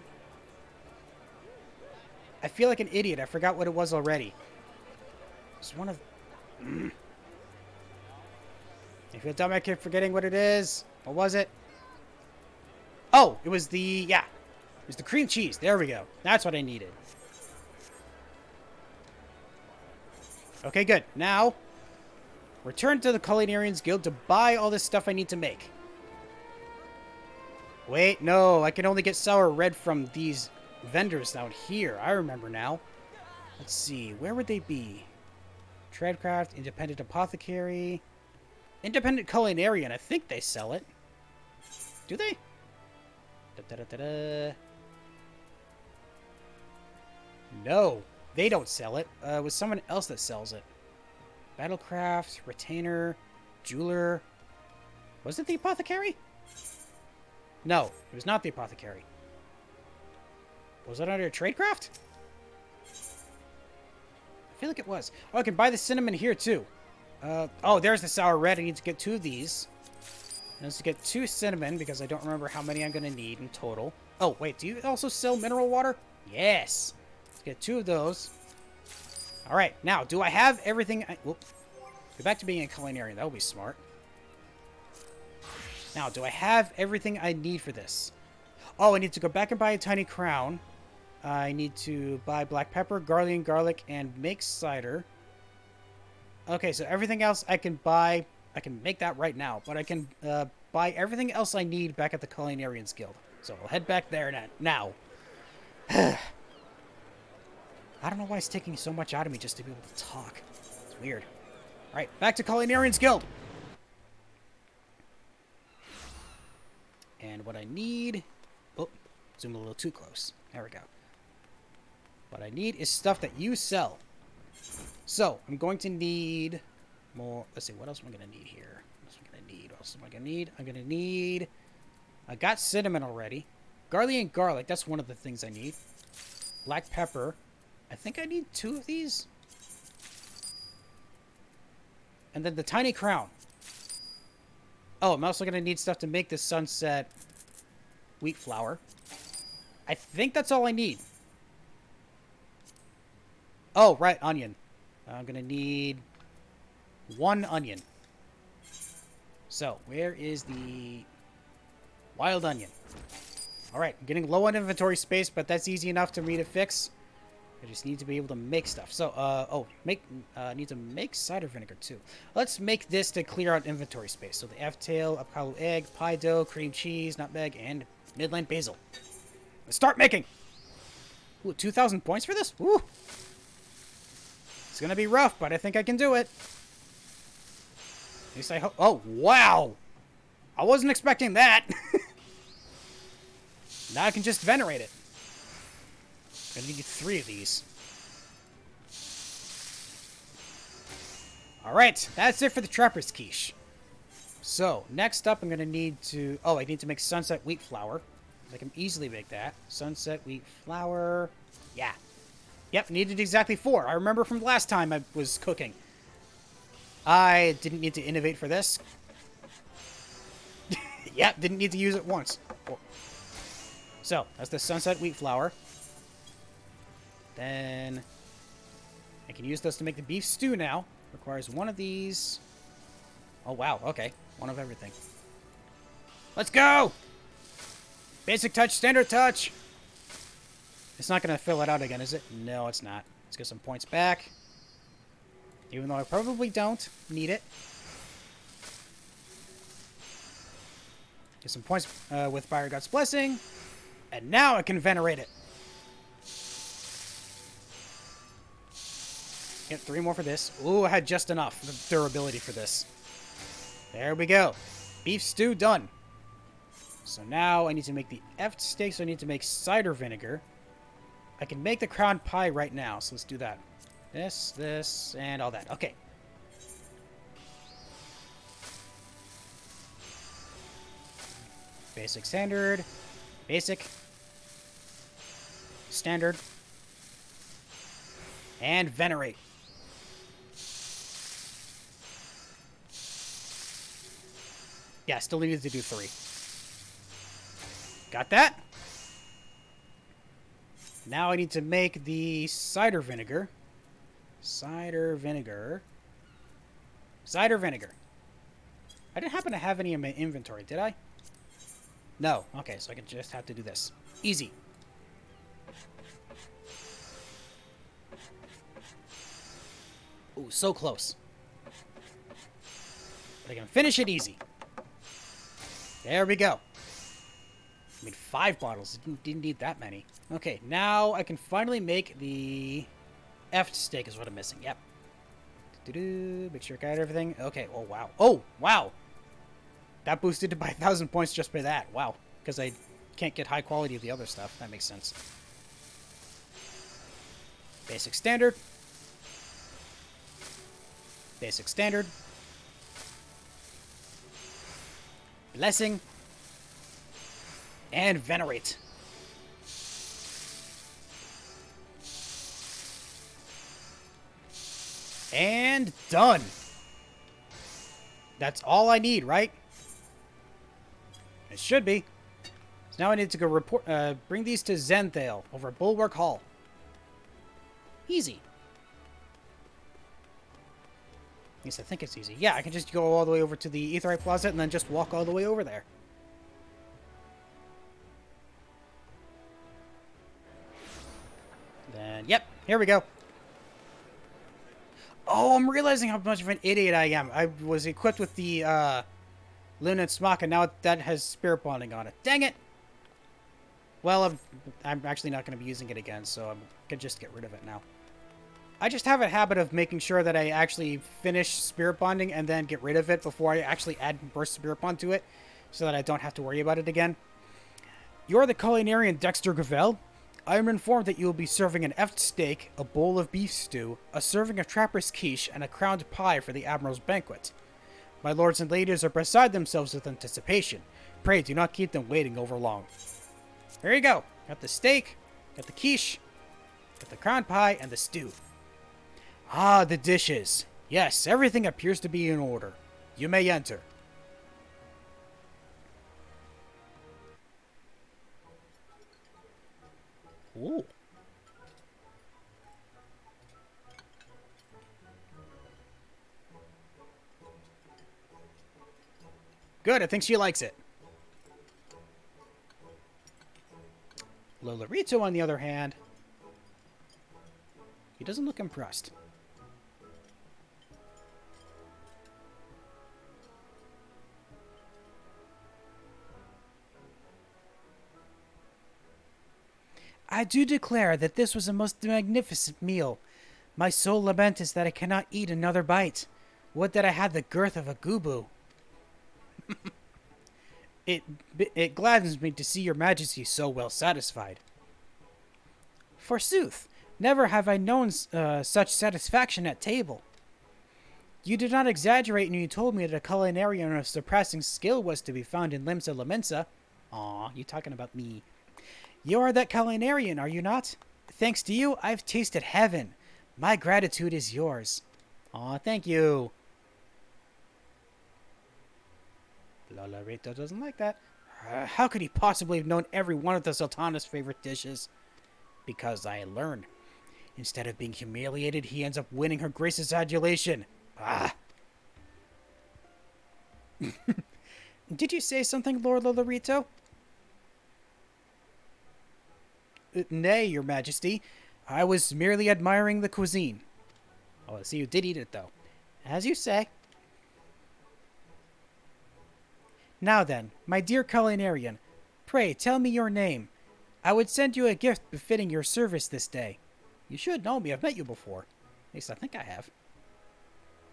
I feel like an idiot. I forgot what it was already. It's one of... I feel dumb I keep forgetting what it is. What was it? Oh, it was the... Yeah. It was the cream cheese. There we go. That's what I needed. Okay, good. Now, return to the Culinarians Guild to buy all this stuff I need to make. Wait, no. I can only get sour red from these vendors down here. I remember now. Let's see. Where would they be? Tradecraft, Independent Apothecary, Independent Culinarian. I think they sell it. Do they? No, they don't sell it. It was someone else that sells it. Battlecraft, Retainer, Jeweler. Was it the Apothecary? No, it was not the Apothecary. Was it under Tradecraft? I feel like it was. Oh, I can buy the cinnamon here, too. Oh, there's the sour red. I need to get 2 of these. I need to get 2 cinnamon, because I don't remember how many I'm going to need in total. Oh, wait, do you also sell mineral water? Yes. Let's get 2 of those. All right, now, do I have everything? Whoop. Go back to being a culinarian. That would be smart. Now, do I have everything I need for this? Oh, I need to go back and buy a tiny crown. I need to buy black pepper, garlic, and make cider. Okay, so everything else I can buy. I can make that right now, but I can buy everything else I need back at the Culinarians Guild. So I'll head back there now. I don't know why it's taking so much out of me just to be able to talk. It's weird. All right, back to Culinarians Guild. And what I need... Oh, zoom a little too close. There we go. What I need is stuff that you sell. So, I'm going to need more... Let's see, what else am I going to need here? What else am I going to need? I'm going to need... I got cinnamon already. Garlic, that's one of the things I need. Black pepper. I think I need 2 of these. And then the tiny crown. Oh, I'm also going to need stuff to make this sunset wheat flour. I think that's all I need. Oh, right, onion. I'm going to need 1 onion. So, where is the wild onion? All right, I'm getting low on inventory space, but that's easy enough for me to fix. I just need to be able to make stuff. So, need to make cider vinegar too. Let's make this to clear out inventory space. So the F-tail, avocado egg, pie dough, cream cheese, nutmeg, and midland basil. Let's start making. Ooh, 2,000 points for this? Ooh. It's gonna be rough, but I think I can do it. At least I hope. Oh, wow! I wasn't expecting that. Now I can just venerate it. I need 3 of these. Alright, that's it for the Trapper's Quiche. So, next up I'm going to need to... Oh, I need to make sunset wheat flour. I can easily make that. Sunset wheat flour. Yeah. Yep, needed exactly 4. I remember from last time I was cooking. I didn't need to innovate for this. Yep, didn't need to use it once. So, that's the sunset wheat flour. Then I can use this to make the beef stew now. Requires 1 of these. Oh, wow. Okay. 1 of everything. Let's go! Basic touch, standard touch. It's not going to fill it out again, is it? No, it's not. Let's get some points back. Even though I probably don't need it. Get some points with Fire God's Blessing. And now I can venerate it. Get 3 more for this. Ooh, I had just enough durability for this. There we go. Beef stew done. So now I need to make the F steak, so I need to make cider vinegar. I can make the crown pie right now, so let's do that. This, and all that. Okay. Basic, standard. Basic. Standard. And venerate. Yeah, still needed to do 3. Got that? Now I need to make the cider vinegar. Cider vinegar. I didn't happen to have any in my inventory, did I? No. Okay, so I can just have to do this. Easy. Ooh, so close. But I can finish it easy. There we go. I made 5 bottles. Didn't need that many. Okay, now I can finally make the F steak is what I'm missing. Yep. Make sure I got everything. Okay, oh wow. Oh, wow. That boosted to by 1,000 points just by that. Wow. Because I can't get high quality of the other stuff. That makes sense. Basic standard. Basic standard. Blessing. And venerate. And done. That's all I need, right? It should be. So now I need to go bring these to Zenthale over at Bulwark Hall. Easy. At least I think it's easy. Yeah, I can just go all the way over to the Aetheryte Plaza and then just walk all the way over there. Then, yep, here we go. Oh, I'm realizing how much of an idiot I am. I was equipped with the Luna and Smock, and now that has Spirit Bonding on it. Dang it! Well, I'm actually not going to be using it again, so I can just get rid of it now. I just have a habit of making sure that I actually finish Spirit Bonding and then get rid of it before I actually add Burst Spirit Bond to it, so that I don't have to worry about it again. You're the culinarian Dexter Gravel. I am informed that you will be serving an effed steak, a bowl of beef stew, a serving of trapper's quiche, and a crowned pie for the Admiral's banquet. My lords and ladies are beside themselves with anticipation. Pray do not keep them waiting over long. There you go. Got the steak, got the quiche, got the crowned pie, and the stew. Ah, the dishes. Yes, everything appears to be in order. You may enter. Ooh. Good, I think she likes it. Lolorito, on the other hand, he doesn't look impressed. I do declare that this was a most magnificent meal. My sole lament is that I cannot eat another bite. Would that I had the girth of a gubu. It gladdens me to see your majesty so well satisfied. Forsooth, never have I known such satisfaction at table. You did not exaggerate when you told me that a culinarian of surpassing skill was to be found in Limsa Lamensa. Aw, you talking about me. You are that culinarian, are you not? Thanks to you, I've tasted heaven. My gratitude is yours. Aw, thank you. Lolorito doesn't like that. How could he possibly have known every one of the Sultana's favorite dishes? Because I learned. Instead of being humiliated, he ends up winning her grace's adulation. Ah. Did you say something, Lord Lolorito? Nay, your majesty. I was merely admiring the cuisine. Oh, I see you did eat it, though. As you say. Now then, my dear culinarian, pray tell me your name. I would send you a gift befitting your service this day. You should know me. I've met you before. At least I think I have.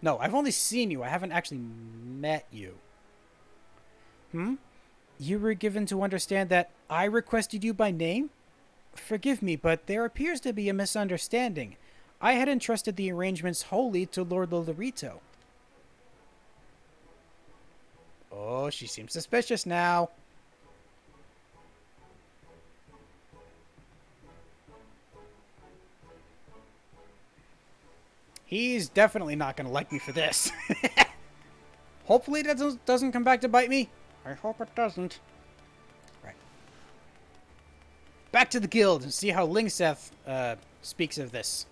No, I've only seen you. I haven't actually met you. You were given to understand that I requested you by name? Forgive me, but there appears to be a misunderstanding. I had entrusted the arrangements wholly to Lord Lolorito. Oh, she seems suspicious now. He's definitely not going to like me for this. Hopefully that doesn't come back to bite me. I hope it doesn't. Right. Back to the guild and see how Lingseth speaks of this.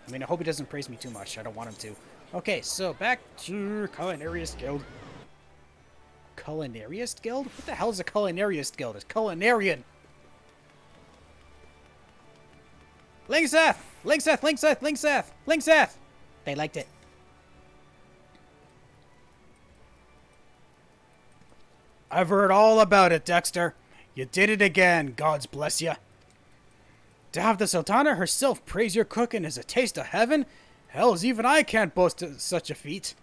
I mean, I hope he doesn't praise me too much. I don't want him to. Okay, so back to Culinariist Guild. Culinariist Guild? What the hell is a Culinariist Guild? It's Culinarian. Lingseth! Lingseth! Lingseth! Lingseth! Lingseth! They liked it. I've heard all about it, Dexter. You did it again, gods bless you. To have the Sultana herself praise your cooking is a taste of heaven? Hells, even I can't boast of such a feat.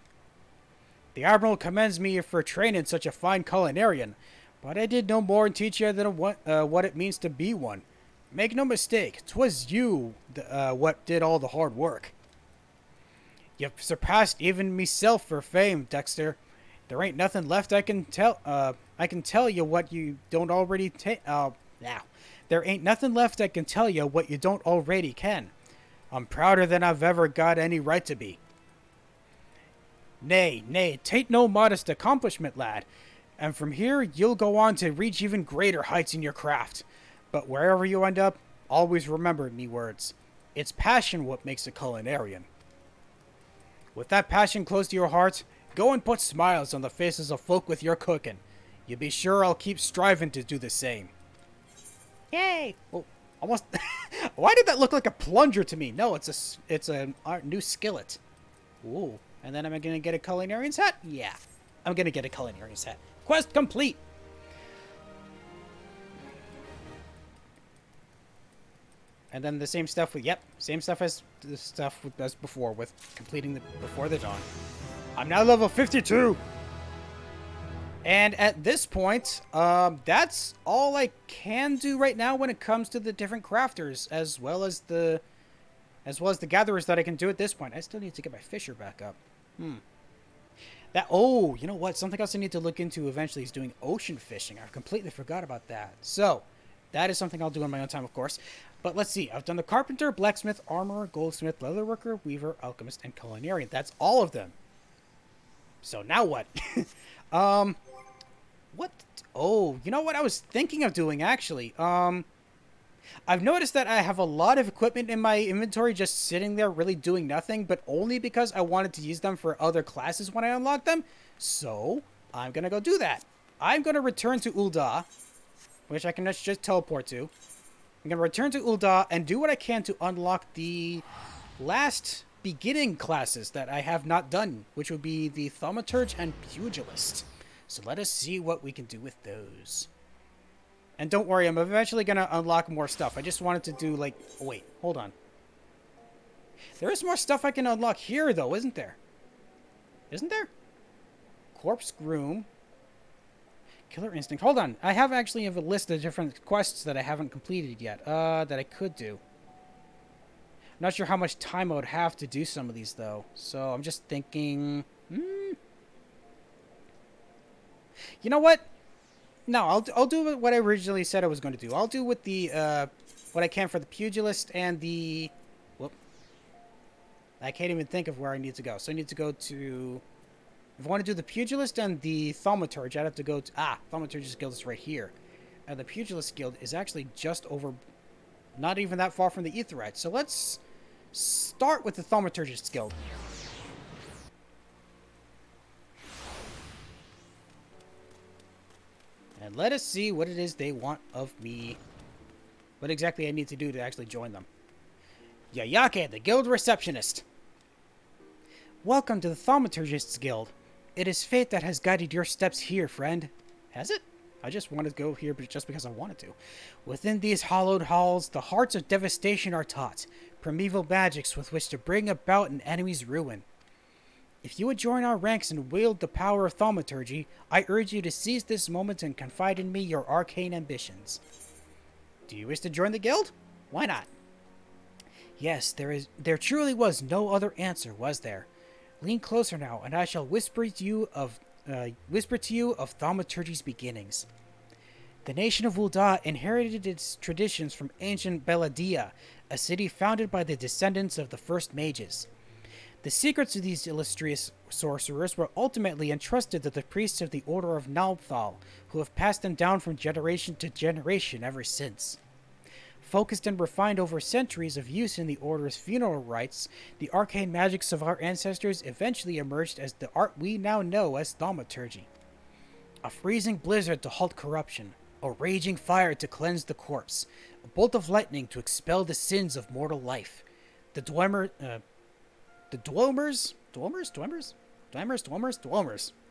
The Admiral commends me for training such a fine culinarian, but I did no more in teach you than what it means to be one. Make no mistake, 'twas you what did all the hard work. You've surpassed even meself for fame, Dexter. There ain't nothing left I can tell you what you don't already There ain't nothing left I can tell you what you don't already can. I'm prouder than I've ever got any right to be. Nay, 'tain't no modest accomplishment, lad. And from here, you'll go on to reach even greater heights in your craft. But wherever you end up, always remember me words. It's passion what makes a culinarian. With that passion close to your heart, go and put smiles on the faces of folk with your cooking. You be sure I'll keep striving to do the same. Yay! Well, almost. Why did that look like a plunger to me? No, it's a new skillet. Ooh, and then am I gonna get a culinarian's hat? Yeah, I'm gonna get a culinarian's hat. Quest complete. And then the same stuff with, same stuff as the stuff as before with completing the Before the Dawn. I'm now level 52. And at this point, that's all I can do right now when it comes to the different crafters, as well as the gatherers that I can do at this point. I still need to get my fisher back up. Oh, you know what? Something else I need to look into eventually is doing ocean fishing. I completely forgot about that. So, that is something I'll do in my own time, of course. But let's see. I've done the carpenter, blacksmith, armorer, goldsmith, leatherworker, weaver, alchemist, and culinarian. That's all of them. So now what? What? Oh, you know what I was thinking of doing, actually? I've noticed that I have a lot of equipment in my inventory just sitting there really doing nothing, but only because I wanted to use them for other classes when I unlock them. So, I'm going to go do that. I'm going to return to Ul'dah, which I can just teleport to. I'm going to return to Ul'dah and do what I can to unlock the last beginning classes that I have not done, which would be the Thaumaturge and Pugilist. So let us see what we can do with those. And don't worry, I'm eventually going to unlock more stuff. I just wanted to do, like... Oh, wait, hold on. There is more stuff I can unlock here, though, isn't there? Isn't there? Corpse Groom. Killer Instinct. Hold on. I have actually a list of different quests that I haven't completed yet. That I could do. Not sure how much time I would have to do some of these, though. So I'm just thinking... You know what? No, I'll do what I originally said I was going to do. I'll do with the, what I can for the Pugilist and the... Whoop. I can't even think of where I need to go. So I need to go to... If I want to do the Pugilist and the Thaumaturge, I'd have to go to... Thaumaturge's guild is right here. And the Pugilist guild is actually just over... Not even that far from the Aetheryte. So let's start with the Thaumaturge's guild. And let us see what it is they want of me. What exactly I need to do to actually join them. Yayake, the guild receptionist. Welcome to the Thaumaturgist's Guild. It is fate that has guided your steps here, friend. Has it? I just wanted to go here just because I wanted to. Within these hallowed halls, the hearts of devastation are taught. Primeval magics with which to bring about an enemy's ruin. If you would join our ranks and wield the power of thaumaturgy, I urge you to seize this moment and confide in me your arcane ambitions. Do you wish to join the guild? Why not? Yes, there truly was no other answer, was there? Lean closer now, and I shall whisper to you of thaumaturgy's beginnings. The nation of Ul'dah inherited its traditions from ancient Beladia, a city founded by the descendants of the first mages. The secrets of these illustrious sorcerers were ultimately entrusted to the priests of the Order of Nalthal, who have passed them down from generation to generation ever since. Focused and refined over centuries of use in the Order's funeral rites, the arcane magics of our ancestors eventually emerged as the art we now know as thaumaturgy. A freezing blizzard to halt corruption, a raging fire to cleanse the corpse, a bolt of lightning to expel the sins of mortal life. The Dwemer... Dwomers?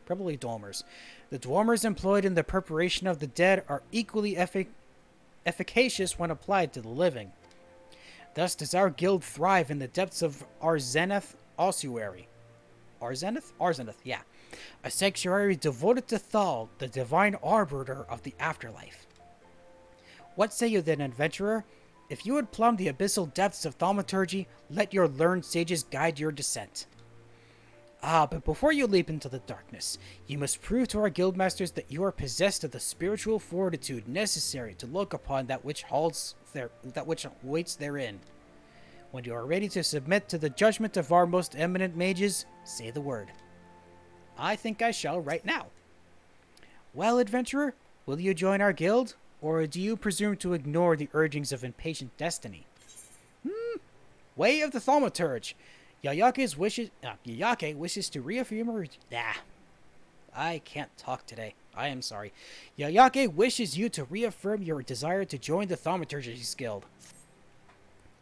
Probably Dwomers. The Dwomers employed in the preparation of the dead are equally efficacious when applied to the living. Thus does our guild thrive in the depths of Arzeneth ossuary. Arzeneth, yeah. A sanctuary devoted to Thal, the divine arbiter of the afterlife. What say you then, adventurer? If you would plumb the abyssal depths of thaumaturgy, let your learned sages guide your descent. But before you leap into the darkness, you must prove to our guildmasters that you are possessed of the spiritual fortitude necessary to look upon that which waits therein. When you are ready to submit to the judgment of our most eminent mages, say the word. I think I shall right now. Well, adventurer, will you join our guild? Or do you presume to ignore the urgings of impatient destiny? Way of the Thaumaturge. Yayake wishes to reaffirm her... I can't talk today. I am sorry. Yayake wishes you to reaffirm your desire to join the Thaumaturge's Guild.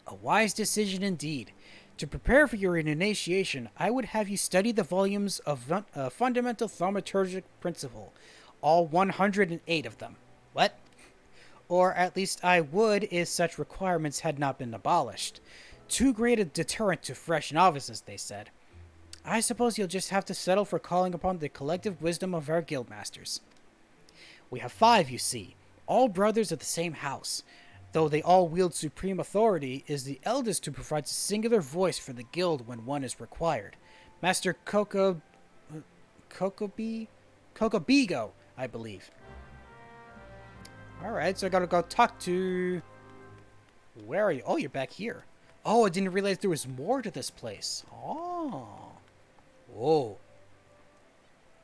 A wise decision indeed. To prepare for your initiation, I would have you study the volumes of Fundamental Thaumaturgic Principle. All 108 of them. What? Or at least I would if such requirements had not been abolished. Too great a deterrent to fresh novices, they said. I suppose you'll just have to settle for calling upon the collective wisdom of our guildmasters. We have 5, you see, all brothers of the same house. Though they all wield supreme authority, is the eldest who provides a singular voice for the guild when one is required. Master Kokobigo, I believe. Alright, so I gotta go talk to... Where are you? Oh, you're back here. Oh, I didn't realize there was more to this place. Oh. Whoa.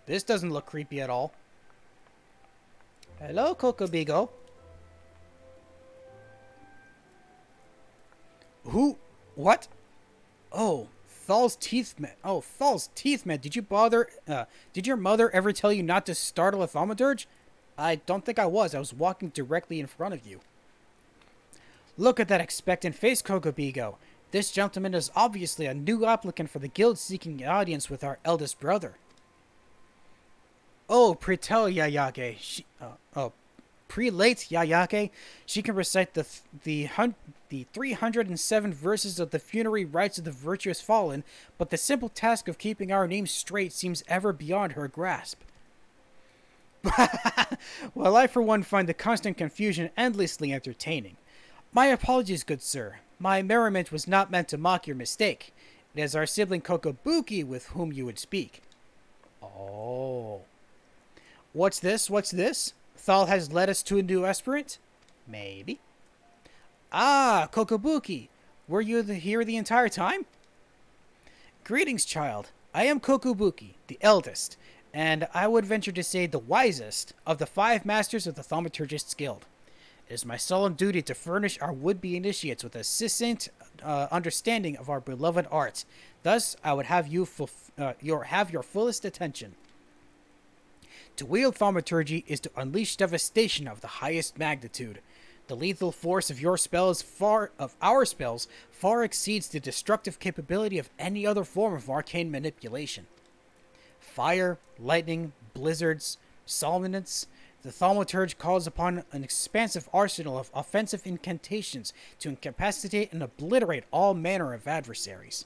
This doesn't look creepy at all. Hello, Kokobigo. Who? What? Oh, Thal's teeth man. Oh, Thal's teeth man. Did your mother ever tell you not to startle a thaumaturge? I don't think I was. I was walking directly in front of you. Look at that expectant face, Kokobigo. This gentleman is obviously a new applicant for the guild seeking an audience with our eldest brother. Oh, pretell Yayake. Prelate Yayake. She can recite the 307 verses of the funerary rites of the virtuous fallen, but the simple task of keeping our names straight seems ever beyond her grasp. Well, I for one find the constant confusion endlessly entertaining. My apologies, good sir. My merriment was not meant to mock your mistake. It is our sibling Kokobuki with whom you would speak. Oh. What's this? What's this? Thal has led us to a new aspirant? Maybe. Ah, Kokobuki. Were you here the entire time? Greetings, child. I am Kokobuki, the eldest, and I would venture to say the wisest of the 5 masters of the Thaumaturgist's Guild. It is my solemn duty to furnish our would-be initiates with a succinct understanding of our beloved art. Thus, I would have you have your fullest attention. To wield thaumaturgy is to unleash devastation of the highest magnitude. The lethal force of our spells far exceeds the destructive capability of any other form of arcane manipulation. Fire, lightning, blizzards, solminants. The thaumaturge calls upon an expansive arsenal of offensive incantations to incapacitate and obliterate all manner of adversaries.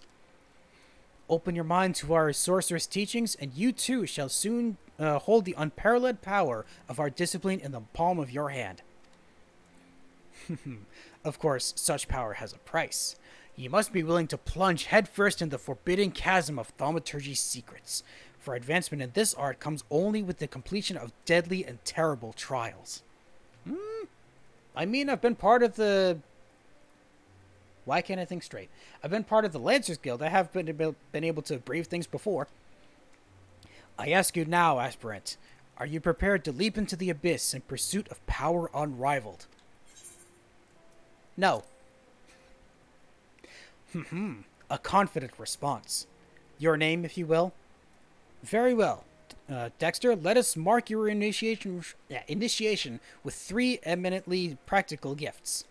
Open your mind to our sorceress teachings, and you too shall soon hold the unparalleled power of our discipline in the palm of your hand. Of course, such power has a price. You must be willing to plunge headfirst in the forbidden chasm of thaumaturgy's secrets. For advancement in this art comes only with the completion of deadly and terrible trials. I mean, I've been part of the... Why can't I think straight? I've been part of the Lancers Guild. I have been able to brave things before. I ask you now, aspirant, are you prepared to leap into the abyss in pursuit of power unrivaled? No. A confident response. Your name, if you will? Very well. Dexter, let us mark your initiation with 3 eminently practical gifts.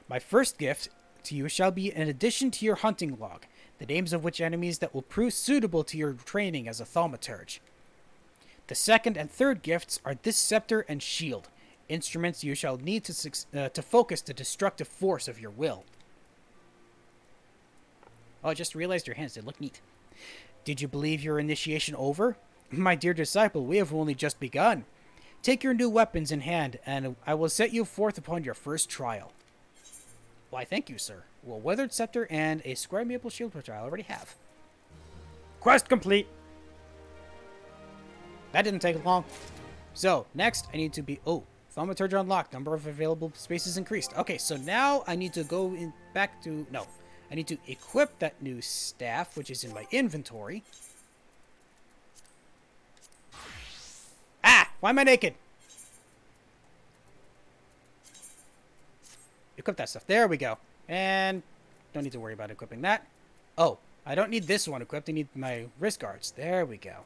My first gift to you shall be an addition to your hunting log, the names of which enemies that will prove suitable to your training as a thaumaturge. The second and third gifts are this scepter and shield, instruments you shall need to focus the destructive force of your will. Oh, I just realized your hands, they look neat. Did you believe your initiation over? My dear disciple, we have only just begun. Take your new weapons in hand, and I will set you forth upon your first trial. Why, thank you, sir. Well, weathered scepter and a square maple shield, which I already have. Quest complete! That didn't take long. So, next, I need to be... Oh, thaumaturge unlocked. Number of available spaces increased. Okay, so now I need to go back to... No. I need to equip that new staff, which is in my inventory. Ah! Why am I naked? Equip that stuff. There we go. And don't need to worry about equipping that. Oh, I don't need this one equipped. I need my wrist guards. There we go.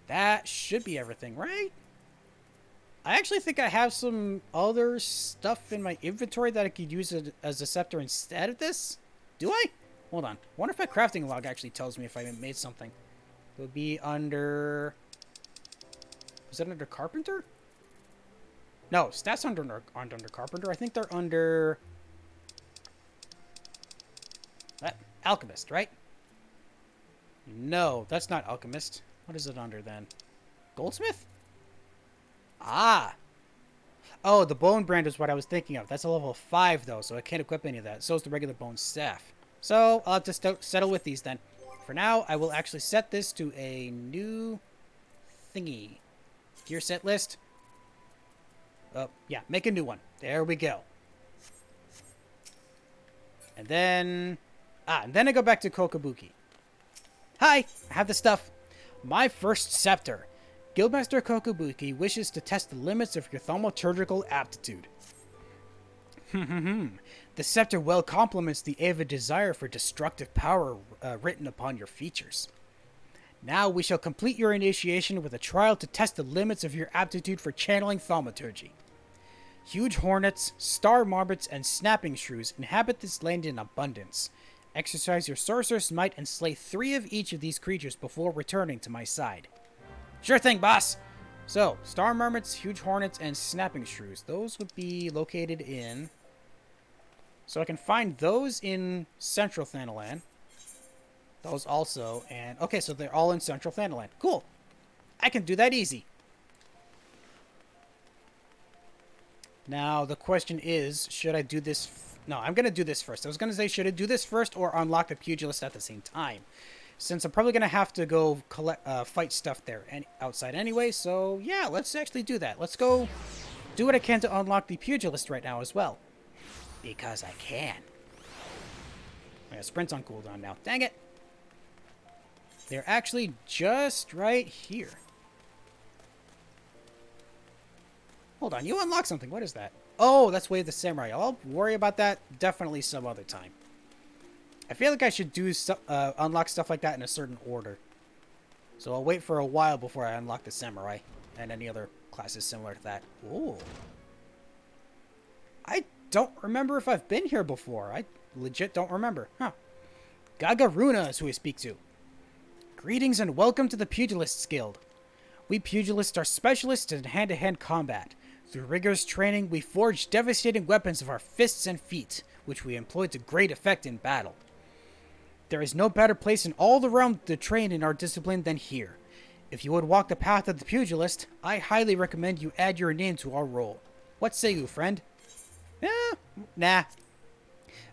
That should be everything, right? I actually think I have some other stuff in my inventory that I could use as a scepter instead of this. Do I? Hold on. I wonder if my crafting log actually tells me if I made something. It would be under... Is that under Carpenter? No, stats aren't under Carpenter. I think they're under... Alchemist, right? No, that's not Alchemist. What is it under then? Goldsmith? Ah! Oh, the bone brand is what I was thinking of. That's a level 5, though, so I can't equip any of that. So is the regular bone staff. So, I'll have to settle with these, then. For now, I will actually set this to a new thingy. Gear set list. Oh, yeah, make a new one. There we go. And then... and then I go back to Kokabuki. Hi, I have the stuff. My first scepter. Guildmaster Kokabuki wishes to test the limits of your thaumaturgical aptitude. The scepter well complements the avid desire for destructive power written upon your features. Now we shall complete your initiation with a trial to test the limits of your aptitude for channeling thaumaturgy. Huge hornets, star marmots, and snapping shrews inhabit this land in abundance. Exercise your sorcerer's might and slay 3 of each of these creatures before returning to my side. Sure thing, boss! So, star marmots, huge hornets, and snapping shrews. Those would be located in... So I can find those in Central Thanalan. Those also, and... Okay, so they're all in Central Thanalan. Cool! I can do that easy. Now, the question is, should I do this... No, I'm going to do this first. I was going to say, should I do this first or unlock the pugilist at the same time? Since I'm probably going to have to go fight stuff there outside anyway, so yeah, let's actually do that. Let's go do what I can to unlock the pugilist right now as well. Because I can. I got sprint's on cooldown now. Dang it! They're actually just right here. Hold on, you unlock something. What is that? Oh, that's Way of the Samurai. I'll worry about that definitely some other time. I feel like I should do unlock stuff like that in a certain order. So I'll wait for a while before I unlock the Samurai and any other classes similar to that. Ooh. I don't remember if I've been here before. I legit don't remember. Huh. Gagaruna is who we speak to. Greetings and welcome to the Pugilists Guild. We pugilists are specialists in hand-to-hand combat. Through rigorous training, we forge devastating weapons of our fists and feet, which we employ to great effect in battle. There is no better place in all the realm to train in our discipline than here. If you would walk the path of the pugilist, I highly recommend you add your name to our roll. What say you, friend? Nah.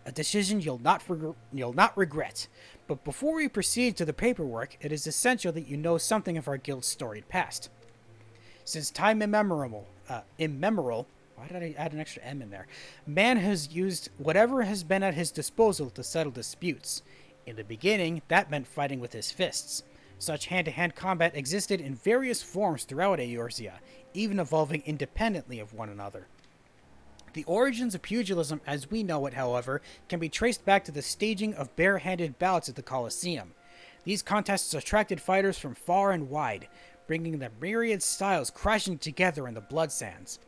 A decision you'll not regret. But before we proceed to the paperwork, it is essential that you know something of our guild's storied past. Since time immemorial, why did I add an extra M in there? Man has used whatever has been at his disposal to settle disputes. In the beginning, that meant fighting with his fists. Such hand-to-hand combat existed in various forms throughout Eorzea, even evolving independently of one another. The origins of pugilism as we know it, however, can be traced back to the staging of bare-handed bouts at the Colosseum. These contests attracted fighters from far and wide, bringing the myriad styles crashing together in the blood sands.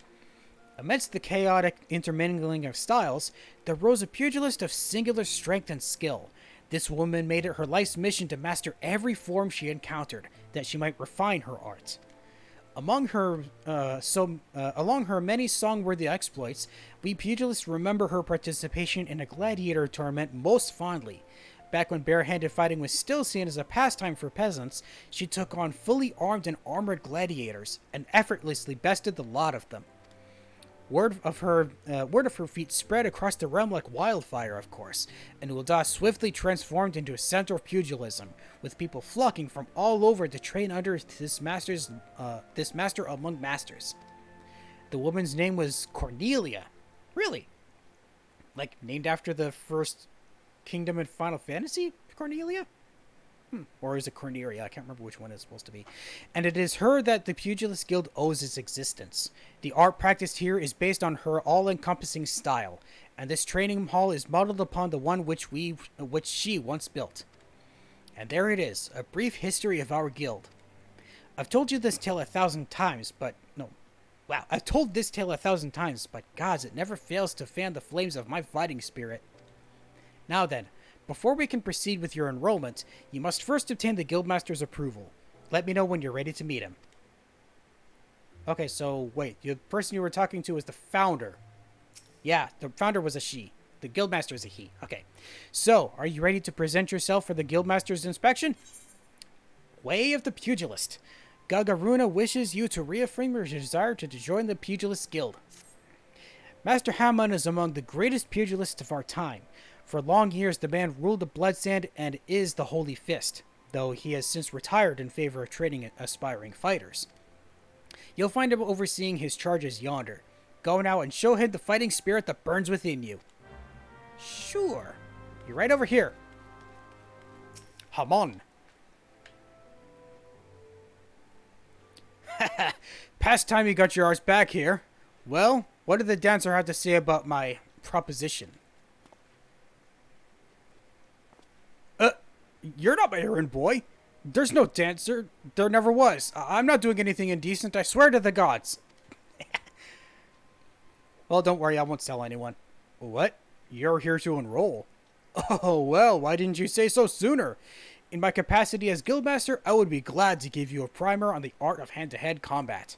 Amidst the chaotic intermingling of styles, there rose a pugilist of singular strength and skill. This woman made it her life's mission to master every form she encountered, that she might refine her art. Along her many song-worthy exploits, we pugilists remember her participation in a gladiator tournament most fondly. Back when barehanded fighting was still seen as a pastime for peasants, she took on fully armed and armored gladiators, and effortlessly bested the lot of them. Word of her feat spread across the realm like wildfire, of course, and Ul'dah swiftly transformed into a center of pugilism, with people flocking from all over to train under this master among masters. The woman's name was Cornelia. Really? Like, named after the first kingdom in Final Fantasy? Cornelia? Or is it Corneria? I can't remember which one it's supposed to be. And it is her that the Pugilist Guild owes its existence. The art practiced here is based on her all-encompassing style, and this training hall is modeled upon the one which she once built. And there it is, a brief history of our guild. I've told you this tale 1,000 times, but no. Wow, I've told this tale 1,000 times, but gods, it never fails to fan the flames of my fighting spirit. Now then, before we can proceed with your enrollment, you must first obtain the Guildmaster's approval. Let me know when you're ready to meet him. Okay, so wait, the person you were talking to is the founder. Yeah, the founder was a she. The Guildmaster is a he. Okay. So, are you ready to present yourself for the Guildmaster's inspection? Way of the Pugilist. Gagaruna wishes you to reaffirm your desire to join the Pugilist Guild. Master Hamon is among the greatest pugilists of our time. For long years, the man ruled the Bloodsand and is the Holy Fist, though he has since retired in favor of training aspiring fighters. You'll find him overseeing his charges yonder. Go now and show him the fighting spirit that burns within you. Sure. You're right over here. Hamon. Past time you got your arse back here. Well, what did the dancer have to say about my proposition? You're not my errand boy. There's no dancer. There never was. I'm not doing anything indecent, I swear to the gods. Well, don't worry, I won't tell anyone. What? You're here to enroll. Oh, well, why didn't you say so sooner? In my capacity as Guildmaster, I would be glad to give you a primer on the art of hand-to-hand combat.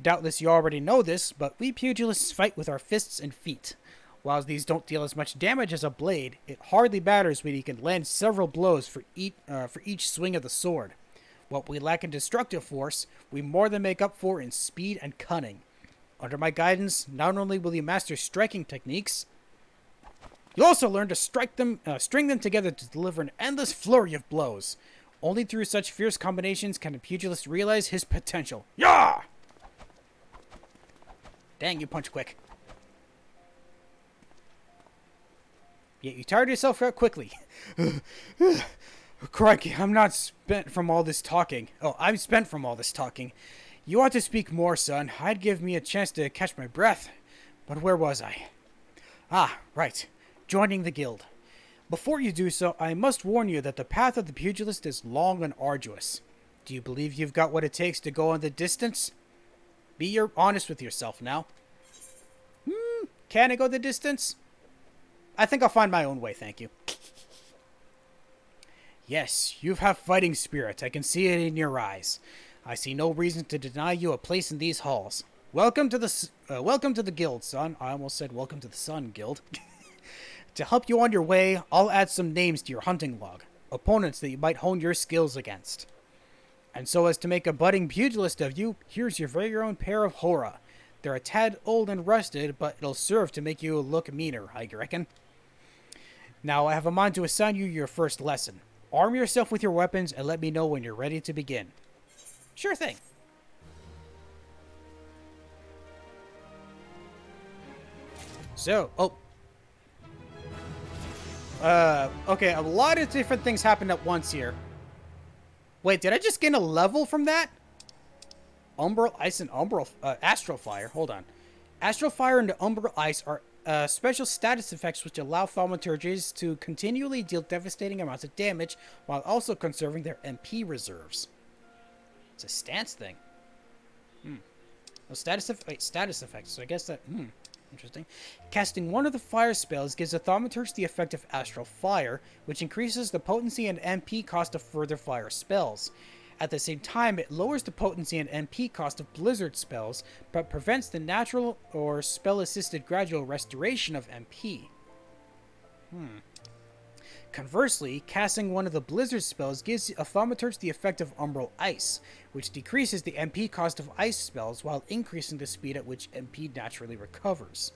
Doubtless you already know this, but we pugilists fight with our fists and feet. While these don't deal as much damage as a blade, it hardly matters when you can land several blows for each swing of the sword. What we lack in destructive force, we more than make up for in speed and cunning. Under my guidance, not only will you master striking techniques, you'll also learn to string them together to deliver an endless flurry of blows. Only through such fierce combinations can a pugilist realize his potential. Yah! Dang, you punch quick. Yeah, you tired yourself out quickly. Crikey, I'm not spent from all this talking. Oh, I'm spent from all this talking. You ought to speak more, son. I'd give me a chance to catch my breath. But where was I? Ah, right. Joining the guild. Before you do so, I must warn you that the path of the pugilist is long and arduous. Do you believe you've got what it takes to go on the distance? Be honest with yourself now. Can I go the distance? I think I'll find my own way, thank you. Yes, you have fighting spirit. I can see it in your eyes. I see no reason to deny you a place in these halls. Welcome to the guild, son. I almost said welcome to the Sun Guild. To help you on your way, I'll add some names to your hunting log. Opponents that you might hone your skills against. And so as to make a budding pugilist of you, here's your very own pair of Hora. They're a tad old and rusted, but it'll serve to make you look meaner, I reckon. Now, I have a mind to assign you your first lesson. Arm yourself with your weapons and let me know when you're ready to begin. Sure thing. So, okay, a lot of different things happened at once here. Wait, did I just gain a level from that? Umbral Ice and Astral Fire. Hold on. Astral Fire and Umbral Ice are special status effects which allow thaumaturges to continually deal devastating amounts of damage while also conserving their MP reserves. It's a stance thing. Well, status effects. So I guess that... Interesting. Casting one of the fire spells gives a thaumaturge the effect of Astral Fire, which increases the potency and MP cost of further fire spells. At the same time, it lowers the potency and MP cost of blizzard spells, but prevents the natural or spell-assisted gradual restoration of MP. Conversely, casting one of the blizzard spells gives a thaumaturge the effect of Umbral Ice, which decreases the MP cost of ice spells while increasing the speed at which MP naturally recovers.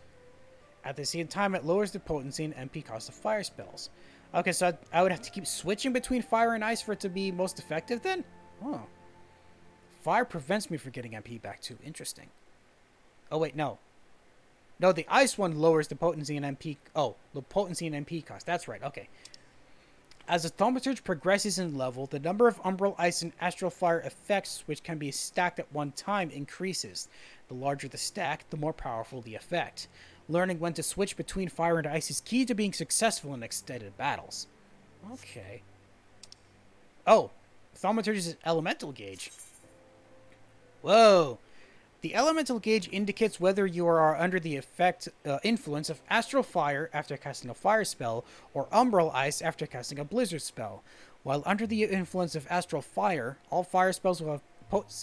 At the same time, it lowers the potency and MP cost of fire spells. Okay, so I would have to keep switching between fire and ice for it to be most effective then? Oh. Fire prevents me from getting MP back too. Interesting. Oh, wait, no. No, the ice one lowers the potency and MP... Oh, the potency and MP cost. That's right, okay. As the thaumaturge progresses in level, the number of umbral ice and astral fire effects which can be stacked at one time increases. The larger the stack, the more powerful the effect. Learning when to switch between fire and ice is key to being successful in extended battles. Okay. Oh, thaumaturge's elemental gauge. Whoa. The elemental gauge indicates whether you are under the influence of astral fire after casting a fire spell, or umbral ice after casting a blizzard spell. While under the influence of astral fire, all fire spells will have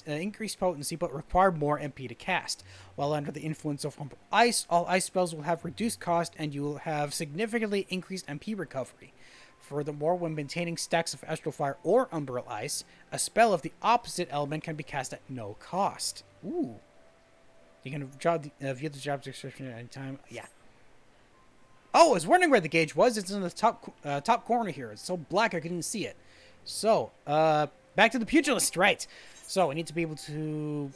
increased potency but require more MP to cast. While under the influence of umbral ice, all ice spells will have reduced cost and you will have significantly increased MP recovery. Furthermore, when maintaining stacks of astral fire or umbral ice, a spell of the opposite element can be cast at no cost. Ooh. You can view the job description at any time. Yeah. Oh, I was wondering where the gauge was. It's in the top corner here. It's so black I couldn't see it. So, back to the pugilist, right. So, I need to be able to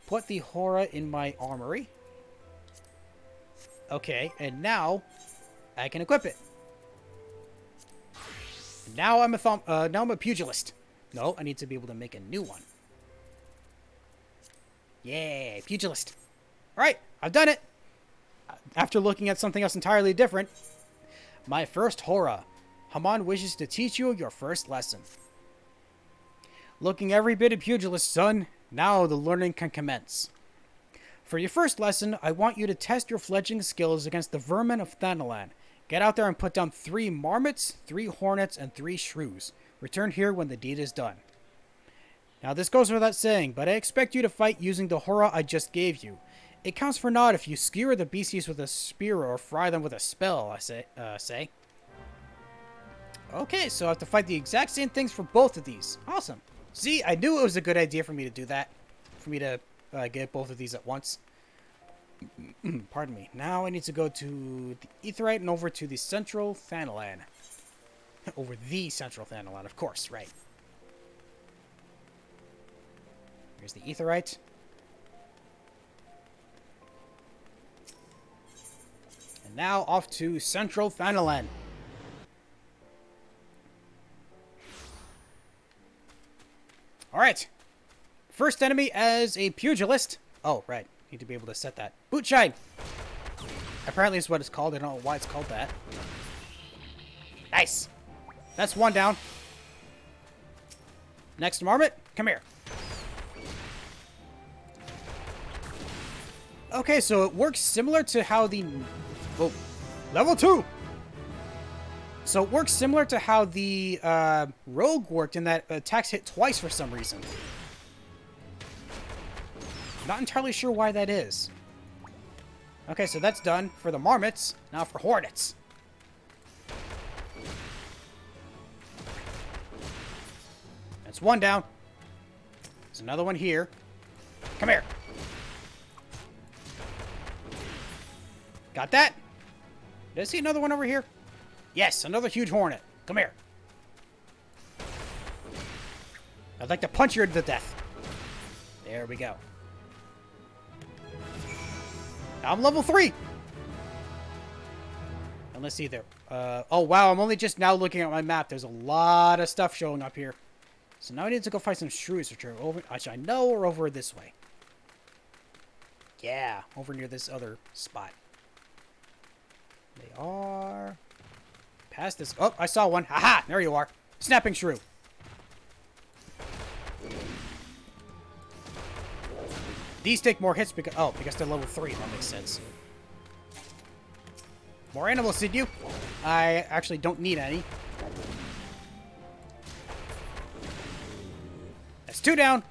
put the Hora in my armory. Okay, and now I can equip it. Now I'm a pugilist. No, I need to be able to make a new one. Yay, pugilist. Alright, I've done it. After looking at something else entirely different. My first Hora. Haman wishes to teach you your first lesson. Looking every bit of pugilist, son. Now the learning can commence. For your first lesson, I want you to test your fledgling skills against the vermin of Thanalan. Get out there and put down 3 marmots, 3 hornets, and 3 shrews. Return here when the deed is done. Now this goes without saying, but I expect you to fight using the Hora I just gave you. It counts for naught if you skewer the beasties with a spear or fry them with a spell, I say. Okay, so I have to fight the exact same things for both of these. Awesome. See, I knew it was a good idea for me to do that. For me to get both of these at once. Pardon me. Now I need to go to the Aetheryte and over to the Central Thanalan. Over the Central Thanalan, of course, right. Here's the Aetheryte. And now off to Central Thanalan. Alright. First enemy as a pugilist. Oh, right. Need to be able to set that. Boot shine! Apparently it's what it's called. I don't know why it's called that. Nice! That's one down. Next marmot, come here. Okay, so it works similar to how the... Oh, level 2! So it works similar to how the rogue worked in that attacks hit twice for some reason. Not entirely sure why that is. Okay, so that's done for the marmots. Now for hornets. That's one down. There's another one here. Come here. Got that? Did I see another one over here? Yes, another huge hornet. Come here. I'd like to punch you to death. There we go. Now I'm level 3. And let's see there. Oh, wow. I'm only just now looking at my map. There's a lot of stuff showing up here. So now I need to go find some shrews, which are over... Which I know are over this way. Yeah, over near this other spot. They are... Past this... Oh, I saw one. Haha! There you are. Snapping shrew. These take more hits because... Oh, because they're level 3. That makes sense. More animal sinew. I actually don't need any. That's 2 down.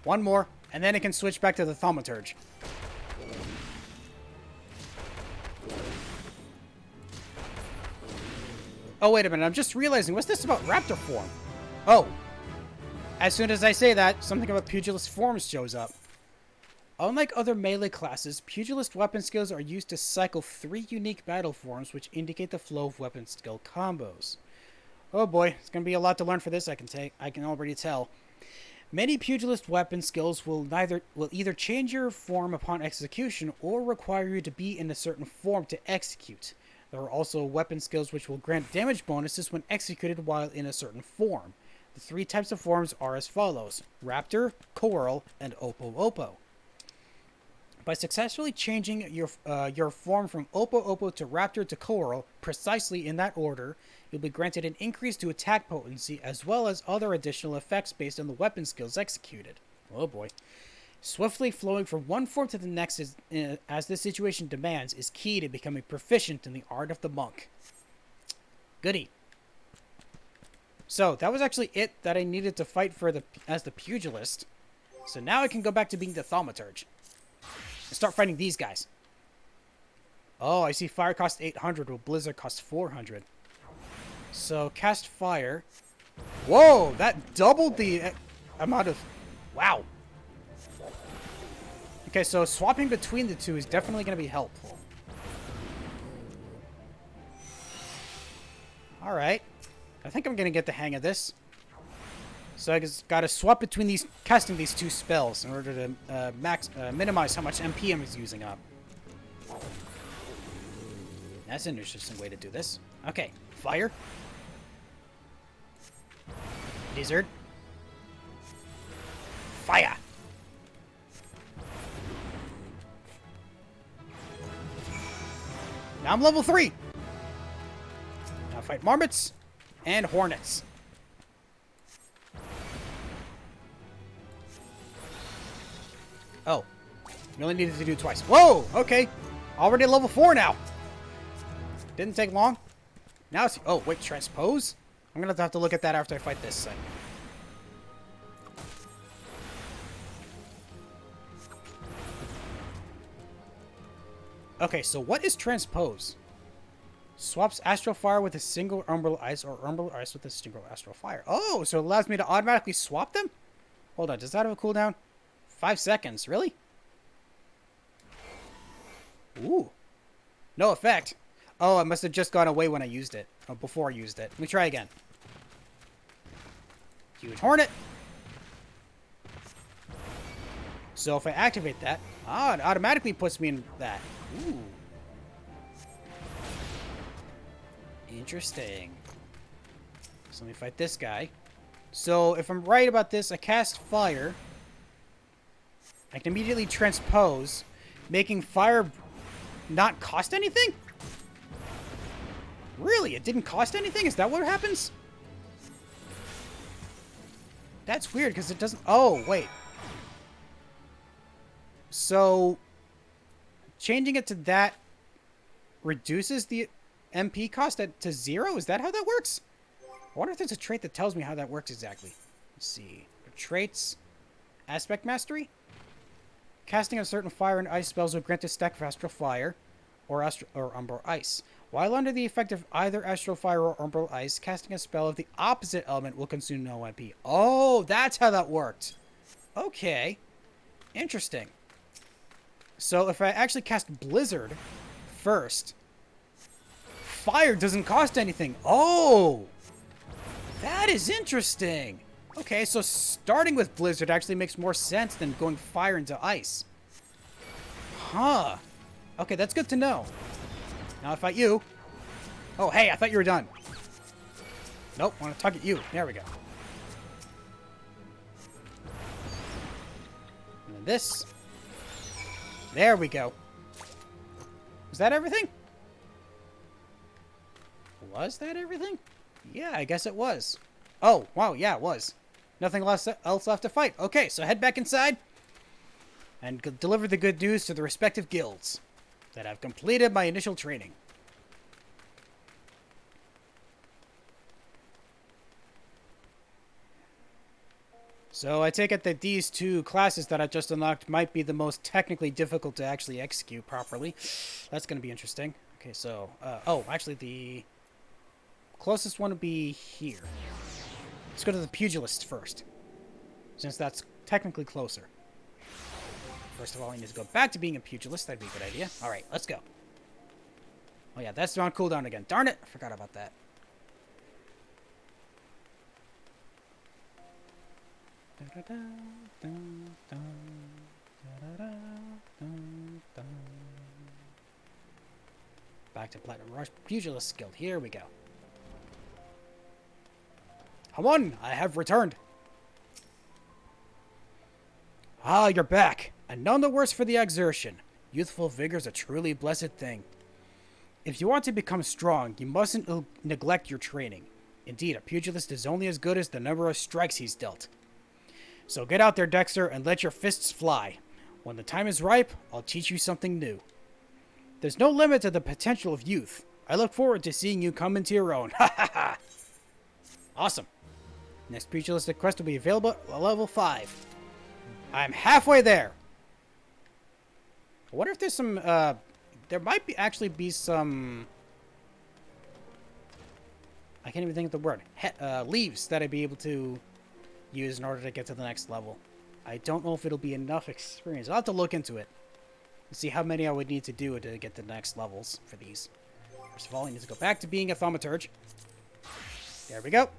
1 more. And then it can switch back to the thaumaturge. Oh, wait a minute. I'm just realizing. What's this about raptor form? Oh. As soon as I say that, something about pugilist forms shows up. Unlike other melee classes, pugilist weapon skills are used to cycle 3 unique battle forms which indicate the flow of weapon skill combos. Oh boy, it's going to be a lot to learn for this, I can already tell. Many pugilist weapon skills will either change your form upon execution or require you to be in a certain form to execute. There are also weapon skills which will grant damage bonuses when executed while in a certain form. The 3 types of forms are as follows: Raptor, Coral, and Oppo Oppo. By successfully changing your form from Oppo Oppo to Raptor to Coral, precisely in that order, you'll be granted an increase to attack potency as well as other additional effects based on the weapon skills executed. Oh boy. Swiftly flowing from one form to the next as the situation demands is key to becoming proficient in the art of the monk. Goody. So, that was actually it that I needed to fight for as the pugilist. So now I can go back to being the thaumaturge. And start fighting these guys. Oh, I see fire costs 800, while blizzard costs 400. So, cast fire. Whoa, that doubled the amount of... Wow. Okay, so swapping between the two is definitely going to be helpful. Alright. I think I'm going to get the hang of this. So I just got to swap between casting these 2 spells in order to minimize how much MP I'm using up. That's an interesting way to do this. Okay, fire. Blizzard. Fire. Now I'm level 3. Now fight marmots and hornets. Oh. You only needed to do it twice. Whoa! Okay. Already level 4 now. Didn't take long. Now it's... Oh, wait. Transpose? I'm going to have to look at that after I fight this thing. Okay, so what is transpose? Swaps astral fire with a single umbral ice or umbral ice with a single astral fire. Oh, so it allows me to automatically swap them? Hold on, does that have a cooldown? 5 seconds, really? Ooh. No effect. Oh, it must have just gone away when I used it. Oh, before I used it. Let me try again. Huge hornet. So if I activate that, it automatically puts me in that. Ooh. Interesting. So let me fight this guy. So if I'm right about this, I cast fire. I can immediately transpose, making fire not cost anything? Really? It didn't cost anything? Is that what happens? That's weird, because it doesn't... Oh, wait. So, changing it to that reduces the MP cost to 0? Is that how that works? I wonder if there's a trait that tells me how that works exactly. Let's see. Traits. Aspect Mastery. Casting a certain fire and ice spells will grant a stack of Astral Fire or Umbral Ice. While under the effect of either Astral Fire or Umbral Ice, casting a spell of the opposite element will consume no MP. Oh, that's how that worked. Okay. Interesting. So if I actually cast Blizzard first, fire doesn't cost anything. Oh! That is interesting. Okay, so starting with Blizzard actually makes more sense than going fire into ice. Huh. Okay, that's good to know. Now I fight you. Oh, hey, I thought you were done. Nope, I want to target you. There we go. And then this. There we go. Was that everything? Was that everything? Yeah, I guess it was. Oh, wow, yeah, it was. Nothing else left to fight. Okay, so head back inside and deliver the good news to the respective guilds that have completed my initial training. So I take it that these 2 classes that I just unlocked might be the most technically difficult to actually execute properly. That's going to be interesting. Okay, so... oh, actually the closest one would be here. Let's go to the pugilist first, since that's technically closer. First of all, I need to go back to being a pugilist. That'd be a good idea. All right, let's go. Oh yeah, that's on cooldown again. Darn it, I forgot about that. back to Platinum Rush Pugilist Guild. Here we go. Come on, I have returned. Ah, you're back, and none the worse for the exertion. Youthful vigor's a truly blessed thing. If you want to become strong, you mustn't neglect your training. Indeed, a pugilist is only as good as the number of strikes he's dealt. So get out there, Dexter, and let your fists fly. When the time is ripe, I'll teach you something new. There's no limit to the potential of youth. I look forward to seeing you come into your own. Ha ha ha! Awesome. Next pugilistic quest will be available at level 5. I'm halfway there. I wonder if there's some, there might actually be some, I can't even think of the word, leaves that I'd be able to use in order to get to the next level. I don't know if it'll be enough experience. I'll have to look into it and see how many I would need to do to get the next levels for these. First of all, I need to go back to being a thaumaturge. There we go.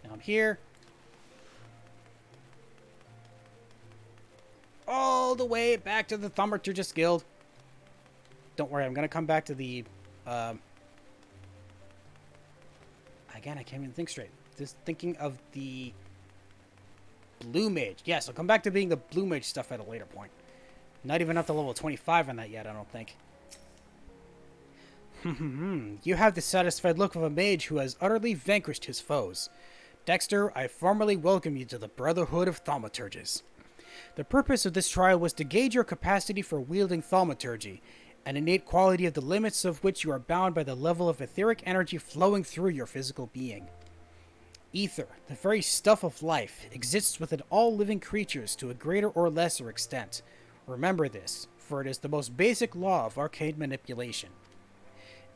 Now I'm here. All the way back to the Thaumaturgist Guild. Don't worry, I'm going to come back to the... Again, I can't even think straight. Just thinking of the Blue Mage. Yes, I'll come back to being the Blue Mage stuff at a later point. Not even up to level 25 on that yet, I don't think. You have the satisfied look of a mage who has utterly vanquished his foes. Dexter, I formally welcome you to the Brotherhood of Thaumaturges. The purpose of this trial was to gauge your capacity for wielding thaumaturgy, an innate quality of the limits of which you are bound by the level of etheric energy flowing through your physical being. Ether, the very stuff of life, exists within all living creatures to a greater or lesser extent. Remember this, for it is the most basic law of arcane manipulation.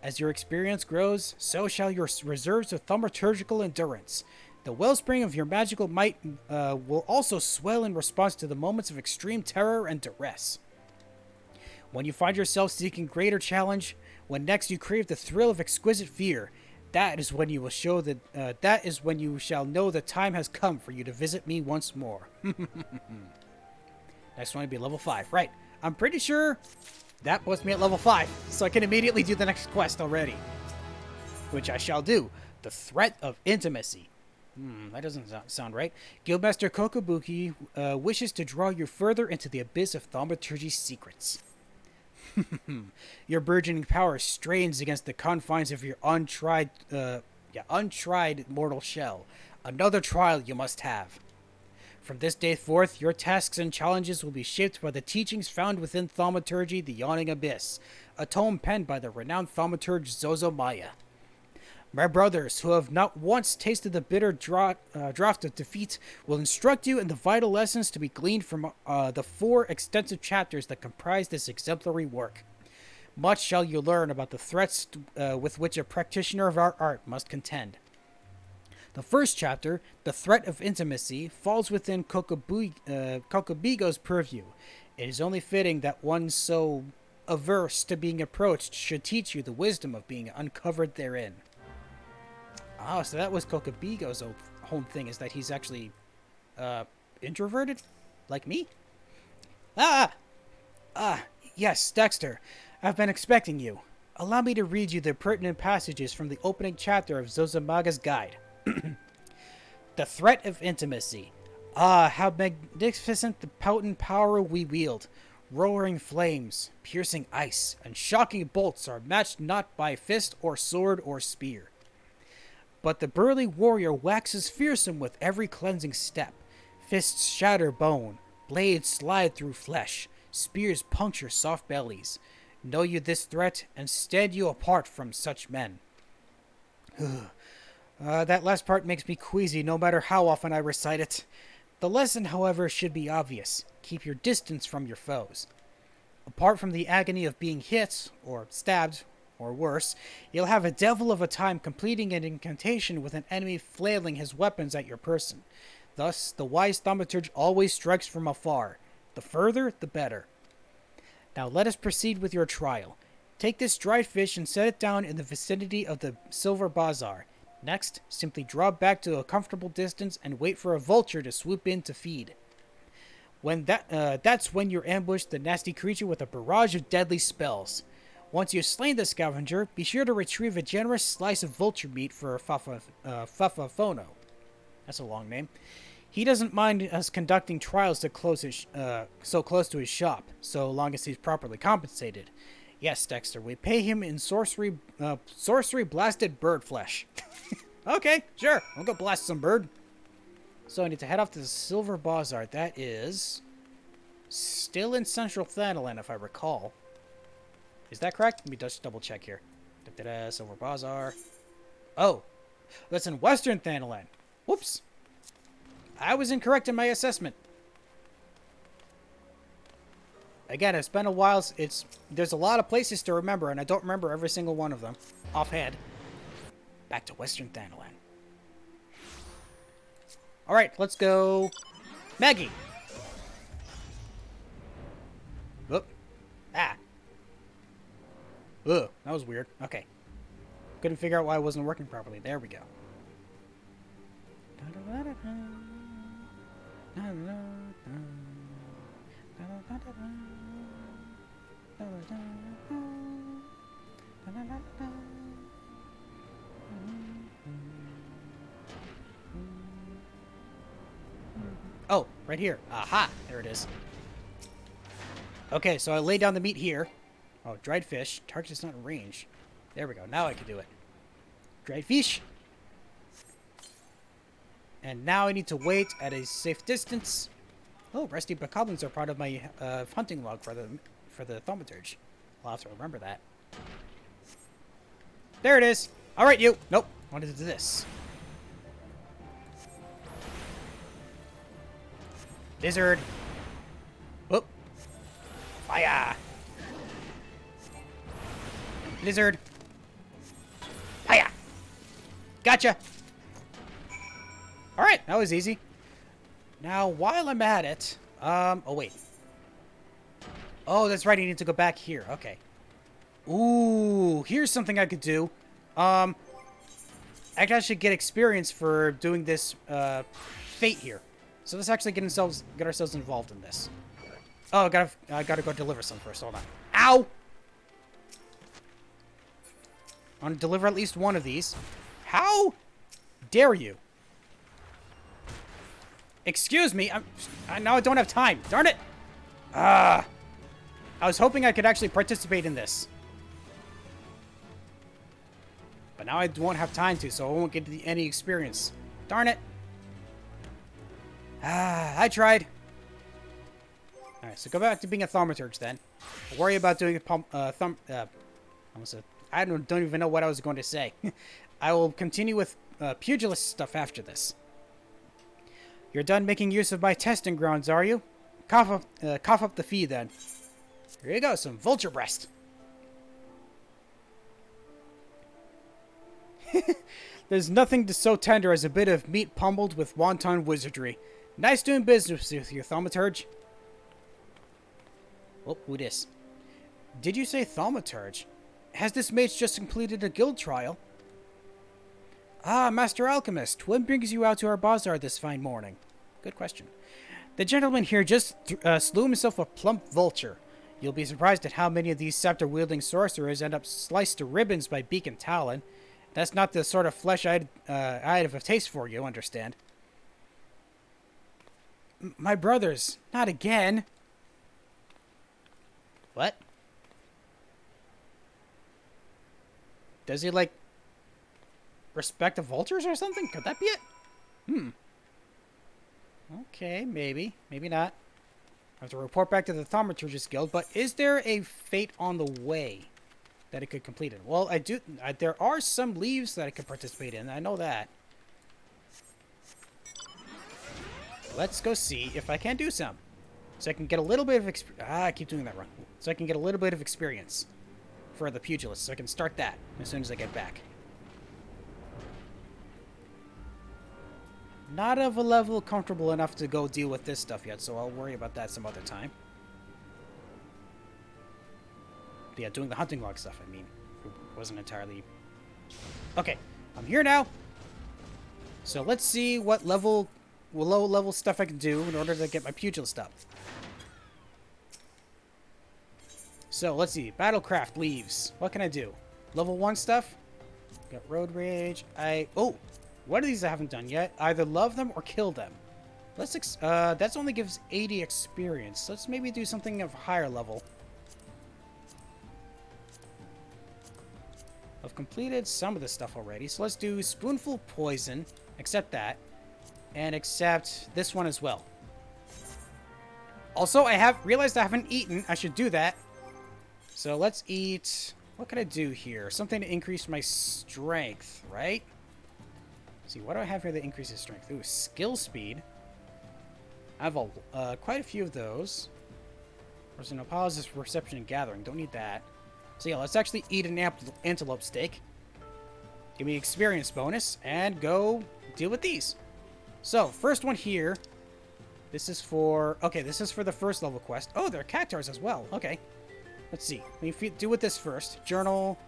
As your experience grows, so shall your reserves of thaumaturgical endurance. The wellspring of your magical might will also swell in response to the moments of extreme terror and duress. When you find yourself seeking greater challenge, when next you crave the thrill of exquisite fear, that is when you will show that is when you shall know the time has come for you to visit me once more. Next one will be level 5. Right. I'm pretty sure that puts me at level 5, so I can immediately do the next quest already. Which I shall do. The Threat of Intimacy. That doesn't sound right. Guildmaster Kokobuki wishes to draw you further into the abyss of thaumaturgy's secrets. Your burgeoning power strains against the confines of your untried mortal shell. Another trial you must have. From this day forth, your tasks and challenges will be shaped by the teachings found within Thaumaturgy, the Yawning Abyss, a tome penned by the renowned thaumaturge Zozomaya. My brothers, who have not once tasted the bitter draught of defeat, will instruct you in the vital lessons to be gleaned from the 4 extensive chapters that comprise this exemplary work. Much shall you learn about the threats with which a practitioner of our art must contend. The first chapter, The Threat of Intimacy, falls within Kokobigo's purview. It is only fitting that one so averse to being approached should teach you the wisdom of being uncovered therein. Oh, so that was Kokobigo's whole thing, is that he's actually introverted? Like me? Yes, Dexter. I've been expecting you. Allow me to read you the pertinent passages from the opening chapter of Zozomaga's Guide. The Threat of Intimacy. Ah, how magnificent the potent power we wield. Roaring flames, piercing ice, and shocking bolts are matched not by fist or sword or spear. But the burly warrior waxes fearsome with every cleansing step. Fists shatter bone, blades slide through flesh, spears puncture soft bellies. Know you this threat, and stand you apart from such men. That last part makes me queasy no matter how often I recite it. The lesson, however, should be obvious. Keep your distance from your foes. Apart from the agony of being hit, or stabbed, or worse, you'll have a devil of a time completing an incantation with an enemy flailing his weapons at your person. Thus, the wise thaumaturge always strikes from afar. The further, the better. Now let us proceed with your trial. Take this dried fish and set it down in the vicinity of the Silver Bazaar. Next, simply draw back to a comfortable distance and wait for a vulture to swoop in to feed. That's when you're ambushed the nasty creature with a barrage of deadly spells. Once you've slain the scavenger, be sure to retrieve a generous slice of vulture meat for Fufucha. That's a long name. He doesn't mind us conducting trials so close to his shop, so long as he's properly compensated. Yes, Dexter, we pay him in sorcery blasted bird flesh. Okay, sure. I'll go blast some bird. So I need to head off to the Silver Bazaar. That is still in Central Thanalan, if I recall. Is that correct? Let me just double check here. Silver Bazaar. Oh, that's in Western Thanalan. Whoops. I was incorrect in my assessment. Again, it's been a while. There's a lot of places to remember, and I don't remember every single one of them offhand. Back to Western Thanalan. All right, let's go, Maggie. Whoop. Ah. Ugh, that was weird. Okay. Couldn't figure out why it wasn't working properly. There we go. Oh, right here. Aha! There it is. Okay, so I lay down the meat here. Oh, dried fish. Target is not in range. There we go. Now I can do it. Dried fish. And now I need to wait at a safe distance. Oh, rusty bokoblins are part of my hunting log for the thaumaturge. I'll have to remember that. There it is. All right, you. Nope. I wanted to do this. Lizard. Whoop. Fire. Lizard. Fire. Gotcha. All right, that was easy. Now, while I'm at it, oh wait. Oh, that's right. I need to go back here. Okay. Ooh, here's something I could do. I could actually get experience for doing this fate here. So let's actually get ourselves involved in this. Oh, I gotta go deliver some first. Hold on. Ow! I want to deliver at least one of these. How dare you? Excuse me. Now I don't have time. Darn it! I was hoping I could actually participate in this. But now I won't have time to, so I won't get any experience. Darn it. I tried. Alright, so go back to being a thaumaturge then. I'll worry about doing I don't even know what I was going to say. I will continue with pugilist stuff after this. You're done making use of my testing grounds, are you? Cough up the fee then. Here you go, some vulture breast. There's nothing so tender as a bit of meat pummeled with wanton wizardry. Nice doing business with you, thaumaturge. Oh, who dis? Did you say thaumaturge? Has this mage just completed a guild trial? Ah, Master Alchemist, what brings you out to our bazaar this fine morning? Good question. The gentleman here just slew himself a plump vulture. You'll be surprised at how many of these scepter-wielding sorcerers end up sliced to ribbons by beak and talon. That's not the sort of flesh I'd have a taste for, you understand. My brothers, not again. What? Does he, like, respect the vultures or something? Could that be it? Okay, maybe. Maybe not. I have to report back to the Thaumaturgist Guild, but is there a fate on the way that it could complete it? Well, there are some leaves that I could participate in. I know that. Let's go see if I can do some. So I can get a little bit of experience. I keep doing that wrong. So I can get a little bit of experience for the pugilist. So I can start that as soon as I get back. Not of a level comfortable enough to go deal with this stuff yet, so I'll worry about that some other time. But yeah, doing the hunting log stuff, I mean, it wasn't entirely... Okay, I'm here now. So let's see what low-level stuff I can do in order to get my pugilist up. So, let's see. Battlecraft leaves. What can I do? Level 1 stuff? Got road rage. Oh! What are these I haven't done yet? Either love them or kill them. That only gives 80 experience. Let's maybe do something of higher level. I've completed some of this stuff already, so let's do Spoonful Poison. Accept that. And accept this one as well. Also, I have realized I haven't eaten. I should do that. So let's eat... What can I do here? Something to increase my strength, right? Let's see, what do I have here that increases strength? Ooh, skill speed. I have quite a few of those. Paralysis, perception, and gathering. Don't need that. So yeah, let's actually eat an antelope steak. Give me experience bonus, and go deal with these. So, first one here. This is for... Okay, this is for the first level quest. Oh, there are cactuars as well. Okay. Let's see. Let me do with this first. Journal.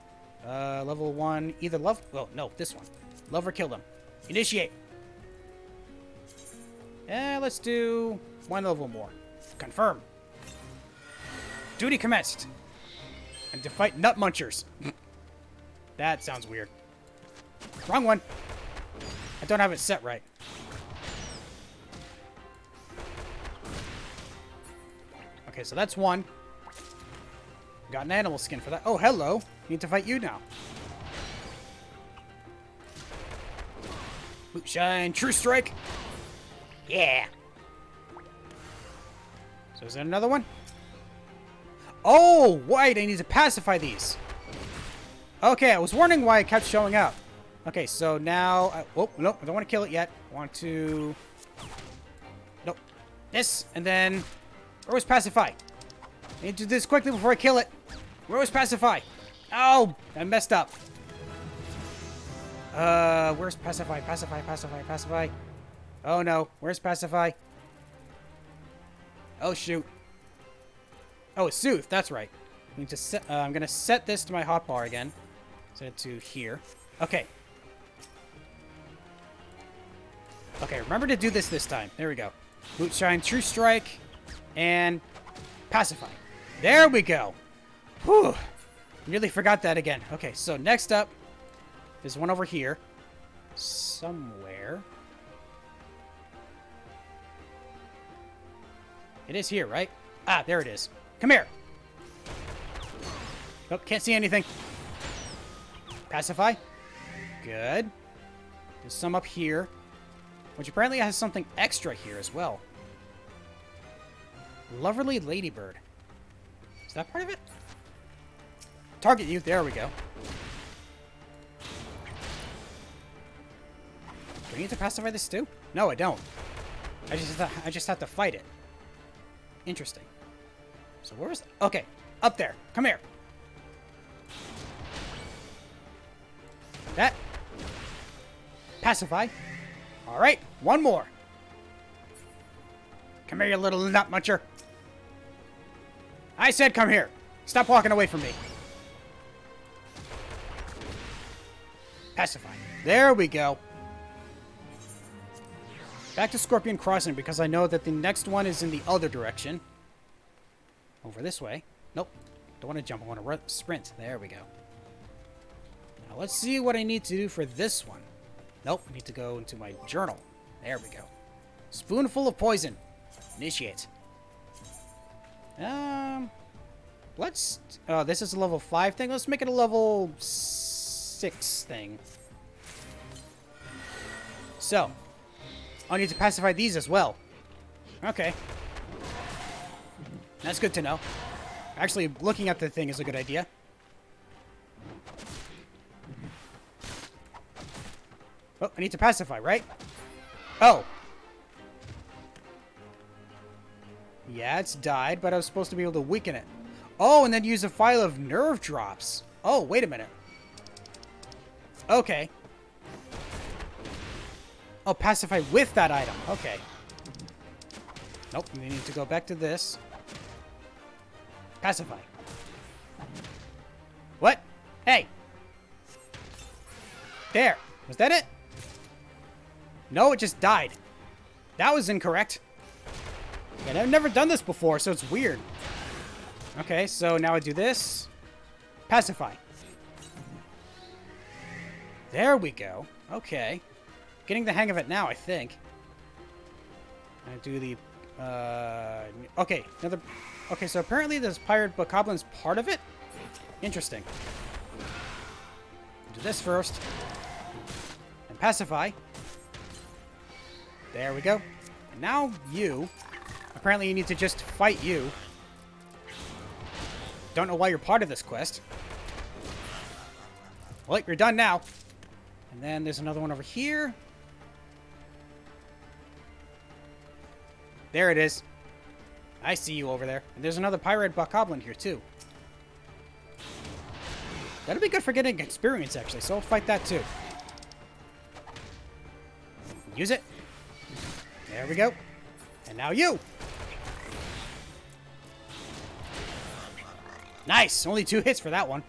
Level 1. Either love... Oh, no, this one. Love or kill them. Initiate. Let's do one level more. Confirm. Duty commenced. And to fight nut munchers. That sounds weird. Wrong one. I don't have it set right. Okay, so that's one. Got an animal skin for that. Oh, hello. Need to fight you now. Moonshine, True Strike. Yeah. So is there another one? Oh, wait, I need to pacify these. Okay, I was wondering why it kept showing up. Okay, so now... oh, nope, I don't want to kill it yet. I want to... Nope. This, and then... Where was pacify? I need to do this quickly before I kill it. Where was pacify? Oh, I messed up. Where's pacify? Pacify, pacify, pacify. Oh no, where's pacify? Oh shoot. Oh, it's soothe. That's right. I need to set. I'm gonna set this to my hotbar again. Set it to here. Okay. Okay, remember to do this time. There we go. Moonshine, True Strike, and pacify. There we go. Whew. Nearly forgot that again. Okay, so next up, there's one over here. Somewhere. It is here, right? Ah, there it is. Come here. Nope, can't see anything. Pacify. Good. There's some up here, which apparently has something extra here as well. Loverly Ladybird. Is that part of it? Target you. There we go. Do I need to pacify this too? No, I don't. I just have to fight it. Interesting. So where was... Okay, up there. Come here. That. Pacify. All right, one more. Come here, you little nut muncher. I said come here. Stop walking away from me. Pacify. There we go. Back to Scorpion Crossing because I know that the next one is in the other direction. Over this way. Nope. Don't want to jump. I want to sprint. There we go. Now let's see what I need to do for this one. Nope. I need to go into my journal. There we go. Spoonful of poison. Initiate. Let's... Oh, this is a level 5 thing. Let's make it a level 6 thing. So. I need to pacify these as well. Okay. That's good to know. Actually, looking at the thing is a good idea. Oh, I need to pacify, right? Oh. Yeah, it's died, but I was supposed to be able to weaken it. Oh, and then use a file of nerve drops. Oh, wait a minute. Okay. Oh, pacify with that item. Okay. Nope, we need to go back to this. Pacify. What? Hey! There. Was that it? No, it just died. That was incorrect. And I've never done this before, so it's weird. Okay, so now I do this. Pacify. There we go. Okay. Getting the hang of it now, I think. I do the... okay, another... Okay, so apparently this pirate bokoblin is part of it? Interesting. Do this first. And pacify. There we go. And now you. Apparently you need to just fight you. Don't know why you're part of this quest. Well, you're done now. And then there's another one over here. There it is. I see you over there. And there's another pirate bokoblin here, too. That'll be good for getting experience, actually, so I'll fight that, too. Use it. There we go. And now you. Nice! Only 2 hits for that one.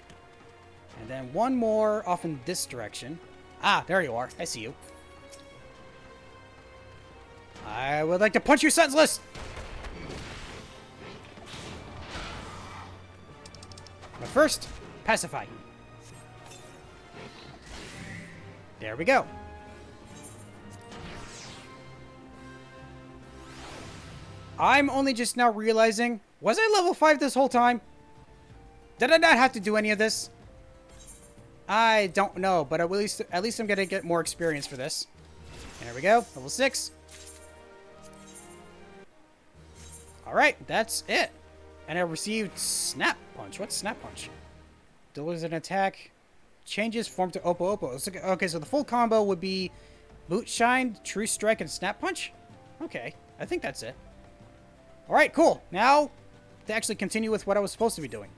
And then one more off in this direction. Ah, there you are. I see you. I would like to punch you senseless! But first, pacify. There we go. I'm only just now realizing, was I level 5 this whole time? Did I not have to do any of this? I don't know, but at least I'm going to get more experience for this. There we go, level 6. Alright, that's it. And I received Snap Punch. What's Snap Punch? Delivers an attack. Changes form to Oppo Oppo. Okay, so the full combo would be Boot Shine, True Strike, and Snap Punch? Okay, I think that's it. Alright, cool. Now, to actually continue with what I was supposed to be doing.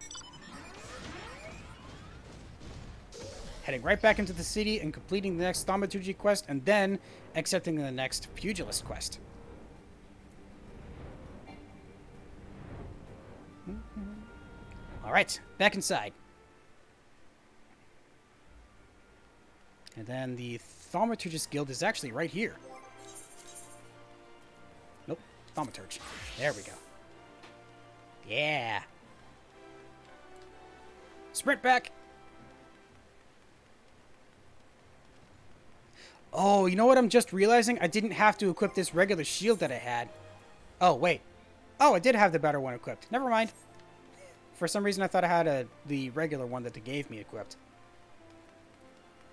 Heading right back into the city and completing the next Thaumaturgy quest, and then accepting the next Pugilist quest. Alright, back inside. And then the Thaumaturgist Guild is actually right here. Nope, Thaumaturge. There we go. Yeah. Sprint back. Oh, you know what I'm just realizing? I didn't have to equip this regular shield that I had. Oh, wait. Oh, I did have the better one equipped. Never mind. For some reason, I thought I had the regular one that they gave me equipped.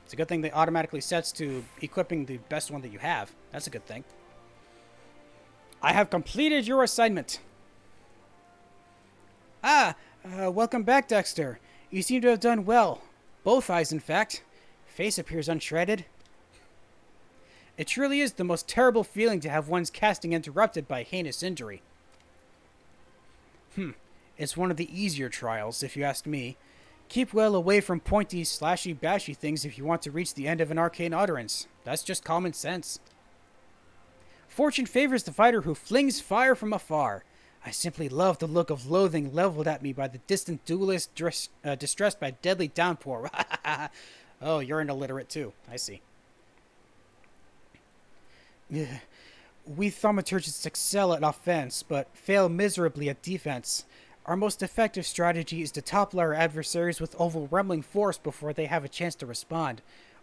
It's a good thing they automatically sets to equipping the best one that you have. That's a good thing. I have completed your assignment. Welcome back, Dexter. You seem to have done well. Both eyes, in fact. Face appears unshredded. It truly is the most terrible feeling to have one's casting interrupted by heinous injury. It's one of the easier trials, if you ask me. Keep well away from pointy, slashy, bashy things if you want to reach the end of an arcane utterance. That's just common sense. Fortune favors the fighter who flings fire from afar. I simply love the look of loathing leveled at me by the distant duelist distressed by deadly downpour. Oh, you're an illiterate too. I see. We thaumaturgists excel at offense, but fail miserably at defense. Our most effective strategy is to topple our adversaries with overwhelming force before they have a chance to respond.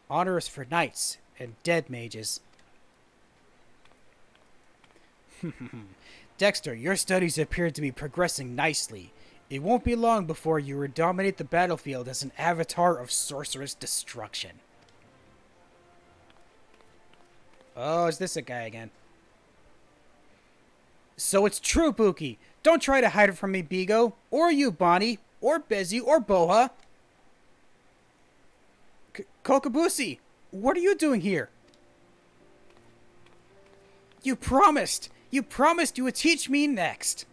Honor is for knights and dead mages. Dexter, your studies appear to be progressing nicely. It won't be long before you will dominate the battlefield as an avatar of sorcerous destruction. Oh, is this a guy again? So it's true, Buki. Don't try to hide it from me, Bigo. Or you, Bonnie. Or Bezzy. Or Boha. Kokabusi, what are you doing here? You promised. You promised you would teach me next.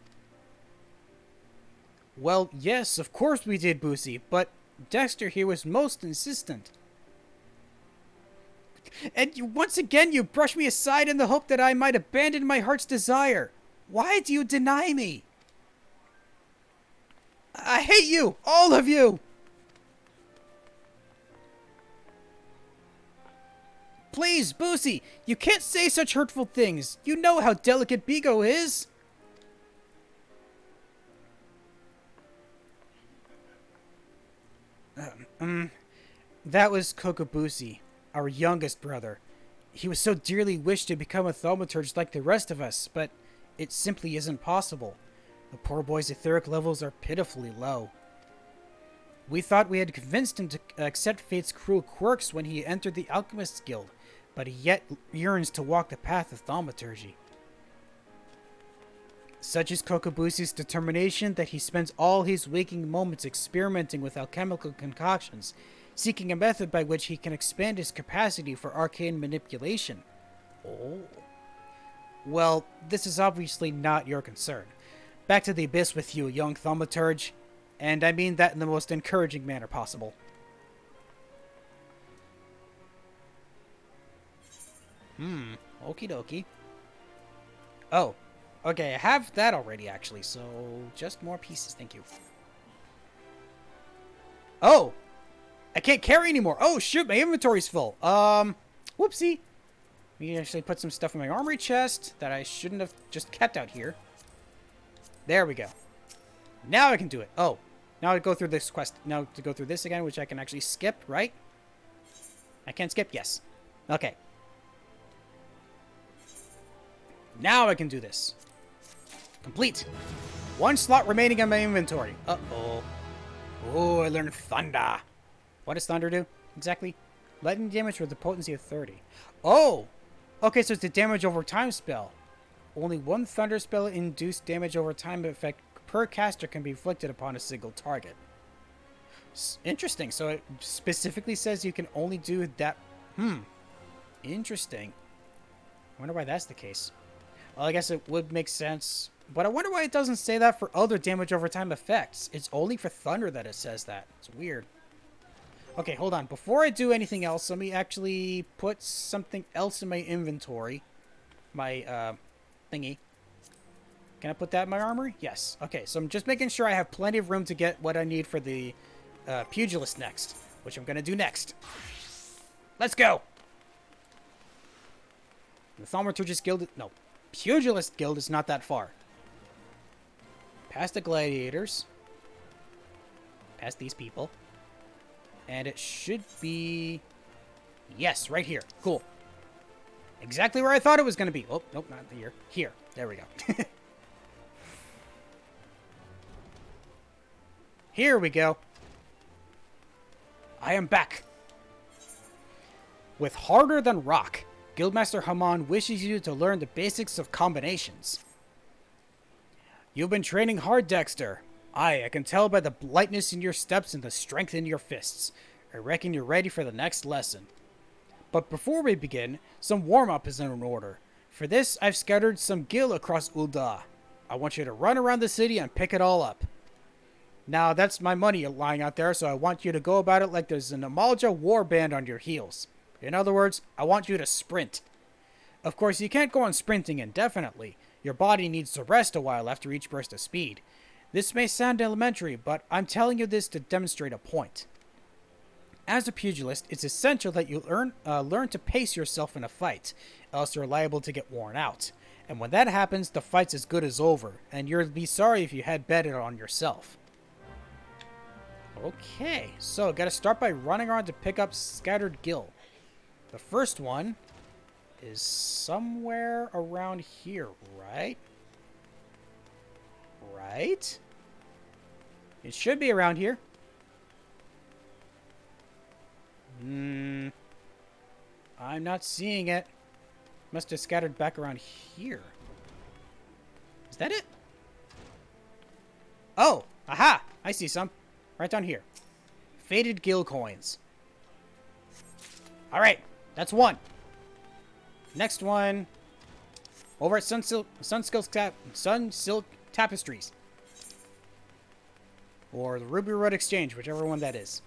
Well, yes, of course we did, Boosie. But Dexter here was most insistent. And once again, you brush me aside in the hope that I might abandon my heart's desire. Why do you deny me? I hate you! All of you! Please, Boosie, you can't say such hurtful things. You know how delicate Bigo is. That was Kokobusi, our youngest brother. He was so dearly wished to become a thaumaturge like the rest of us, but it simply isn't possible. The poor boy's etheric levels are pitifully low. We thought we had convinced him to accept fate's cruel quirks when he entered the Alchemist's Guild, but he yet yearns to walk the path of thaumaturgy. Such is Kokobusi's determination that he spends all his waking moments experimenting with alchemical concoctions, seeking a method by which he can expand his capacity for arcane manipulation. Oh. Well, this is obviously not your concern. Back to the abyss with you, young thaumaturge. And I mean that in the most encouraging manner possible. Okie dokie. Oh, okay, I have that already, actually, so just more pieces, thank you. Oh! I can't carry anymore! Oh, shoot, my inventory's full! Whoopsie! Let me actually put some stuff in my armory chest that I shouldn't have just kept out here. There we go. Now I can do it. Oh, now I go through this quest. Now to go through this again, which I can actually skip, right? I can't skip? Yes. Okay. Now I can do this. Complete. One slot remaining in my inventory. Uh-oh. Oh, I learned Thunder. What does Thunder do, exactly? Lightning damage with a potency of 30. Oh! Okay, so it's a damage over time spell. Only one Thunder spell induced damage over time effect per caster can be inflicted upon a single target. Interesting. So it specifically says you can only do that. Interesting. I wonder why that's the case. Well, I guess it would make sense. But I wonder why it doesn't say that for other damage over time effects. It's only for Thunder that it says that. It's weird. Okay, hold on. Before I do anything else, let me actually put something else in my inventory. My, thingy. Can I put that in my armory? Yes. Okay, so I'm just making sure I have plenty of room to get what I need for the Pugilist next, which I'm going to do next. Let's go! The Thaumaturgist Guild... No. Pugilist Guild is not that far. Past the Gladiators. Past these people. And it should be... Yes, right here. Cool. Exactly where I thought it was going to be. Oh, nope, not here. Here. There we go. Here we go. I am back. With Harder Than Rock, Guildmaster Haman wishes you to learn the basics of combinations. You've been training hard, Dexter. I can tell by the lightness in your steps and the strength in your fists. I reckon you're ready for the next lesson. But before we begin, some warm-up is in order. For this, I've scattered some gil across Ul'dah. I want you to run around the city and pick it all up. Now, that's my money lying out there, so I want you to go about it like there's an Amalja warband on your heels. In other words, I want you to sprint. Of course, you can't go on sprinting indefinitely. Your body needs to rest a while after each burst of speed. This may sound elementary, but I'm telling you this to demonstrate a point. As a pugilist, it's essential that you learn to pace yourself in a fight, else you're liable to get worn out. And when that happens, the fight's as good as over, and you'll be sorry if you had bet it on yourself. Okay, so gotta start by running around to pick up scattered gil. The first one is somewhere around here, right? Right? It should be around here. I'm not seeing it. Must have scattered back around here. Is that it? Oh! Aha! I see some. Right down here. Faded gil coins. Alright, that's one. Next one. Over at Sunsilk Tapestries. Or the Ruby Road Exchange, whichever one that is.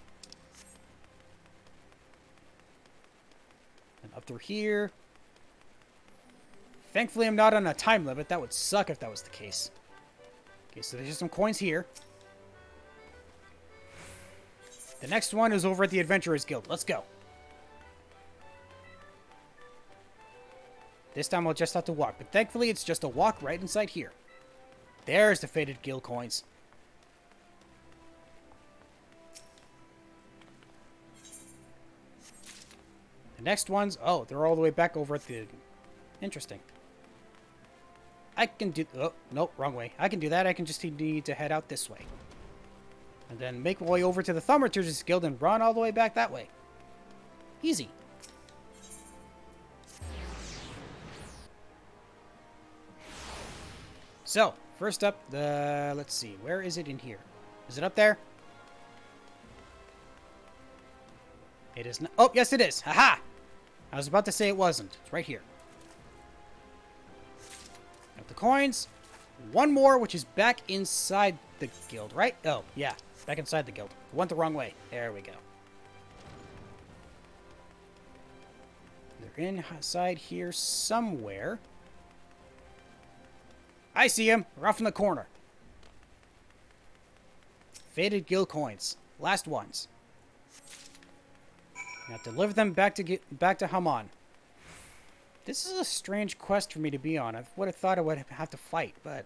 And up through here. Thankfully, I'm not on a time limit. That would suck if that was the case. Okay, so there's just some coins here. The next one is over at the Adventurers Guild. Let's go. This time I'll just have to walk, but thankfully it's just a walk right inside here. There's the faded gil coins. next ones, oh, they're all the way back over at the... Interesting. I can do... Oh, nope, wrong way. I can do that. I can just need to head out this way. And then make my way over to the Thaumaturge's Guild and run all the way back that way. Easy. So, first up, let's see. Where is it in here? Is it up there? It is not. Oh, yes, it is. Haha! I was about to say it wasn't. It's right here. Got the coins. One more, which is back inside the guild, right? Oh, yeah. Back inside the guild. Went the wrong way. There we go. They're inside here somewhere. I see him. We're off in the corner. Faded guild coins. Last ones. Now deliver them back to Haman. This is a strange quest for me to be on. I would have thought I would have to fight, but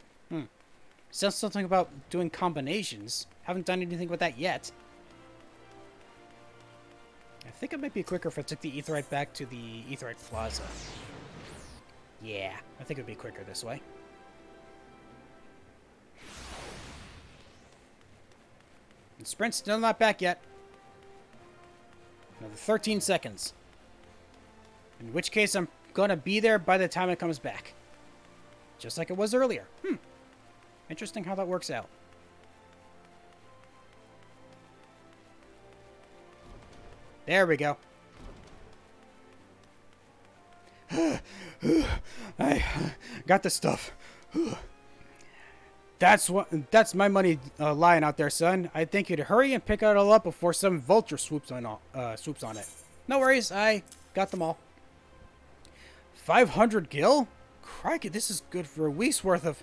says something about doing combinations. Haven't done anything with that yet. I think it might be quicker if I took the Aetheryte back to the Aetheryte Plaza. Yeah, I think it would be quicker this way. And Sprint's still not back yet. Another 13 seconds. In which case, I'm gonna be there by the time it comes back. Just like it was earlier. Interesting how that works out. There we go. I got the stuff. That's my money lying out there, son. I think you'd hurry and pick it all up before some vulture swoops on it. No worries, I got them all. 500 gil? Crikey, this is good for a week's worth of...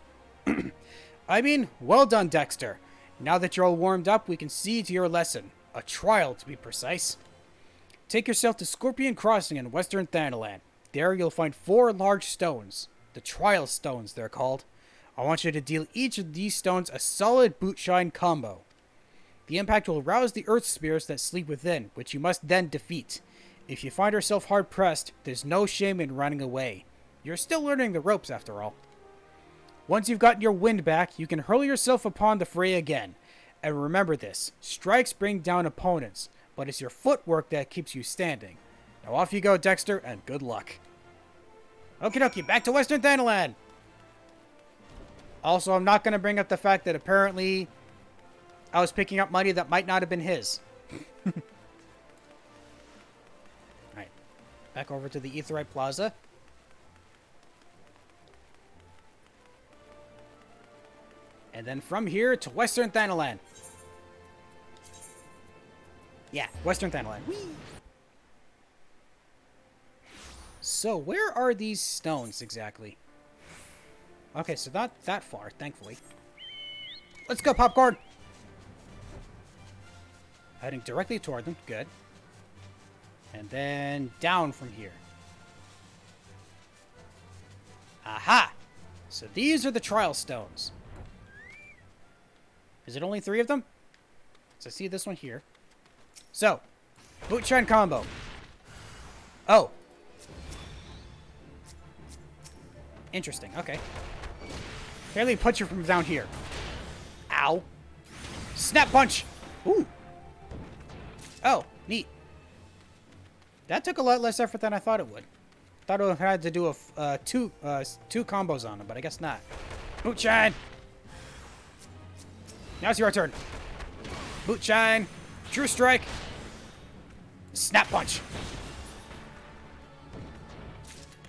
I mean, well done, Dexter. Now that you're all warmed up, we can see to your lesson. A trial, to be precise. Take yourself to Scorpion Crossing in Western Thanalan. There you'll find 4 large stones. The Trial Stones, they're called. I want you to deal each of these stones a solid boot-shine combo. The impact will rouse the earth spirits that sleep within, which you must then defeat. If you find yourself hard-pressed, there's no shame in running away. You're still learning the ropes, after all. Once you've gotten your wind back, you can hurl yourself upon the fray again. And remember this, strikes bring down opponents, but it's your footwork that keeps you standing. Now off you go, Dexter, and good luck. Okie dokie, back to Western Thanalan! Also, I'm not going to bring up the fact that apparently I was picking up money that might not have been his. Alright, back over to the Aetheryte Plaza. And then from here to Western Thanalan. Yeah, Western Thanalan. Whee! So, where are these stones exactly? Okay, so not that far, thankfully. Let's go, Popcorn! Heading directly toward them. Good. And then down from here. Aha! So these are the Trial Stones. Is it only 3 of them? So I see this one here. So, boot shine combo. Oh. Interesting, okay. Barely punch you from down here. Ow. Snap punch! Ooh. Oh, neat. That took a lot less effort than I thought it would. Thought I had to do two combos on him, but I guess not. Boot shine! Now it's your turn. Boot shine. True strike. Snap punch.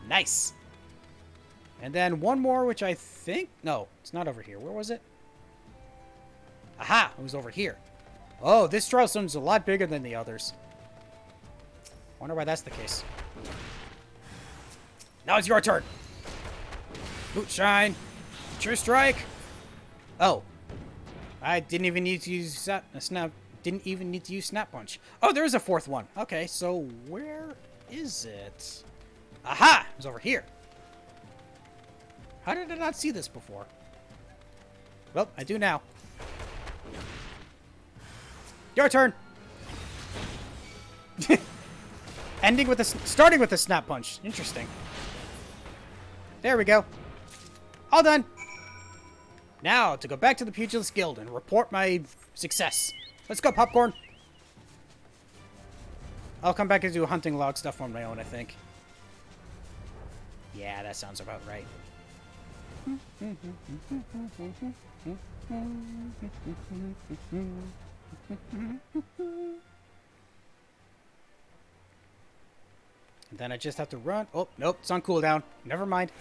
Nice. And then one more, which I think... No, it's not over here. Where was it? Aha! It was over here. Oh, this trial stone is a lot bigger than the others. Wonder why that's the case. Now it's your turn. Boot shine. True strike. Oh. I didn't even need to use snap punch. Oh, there is a 4th one. Okay, so where is it? Aha! It was over here. How did I not see this before? Well, I do now. Starting with a snap punch. Interesting. There we go. All done. Now, to go back to the Pugilist Guild and report my success. Let's go, Popcorn. I'll come back and do hunting log stuff on my own, I think. Yeah, that sounds about right. And then I just have to run. Oh, nope, it's on cooldown. Never mind.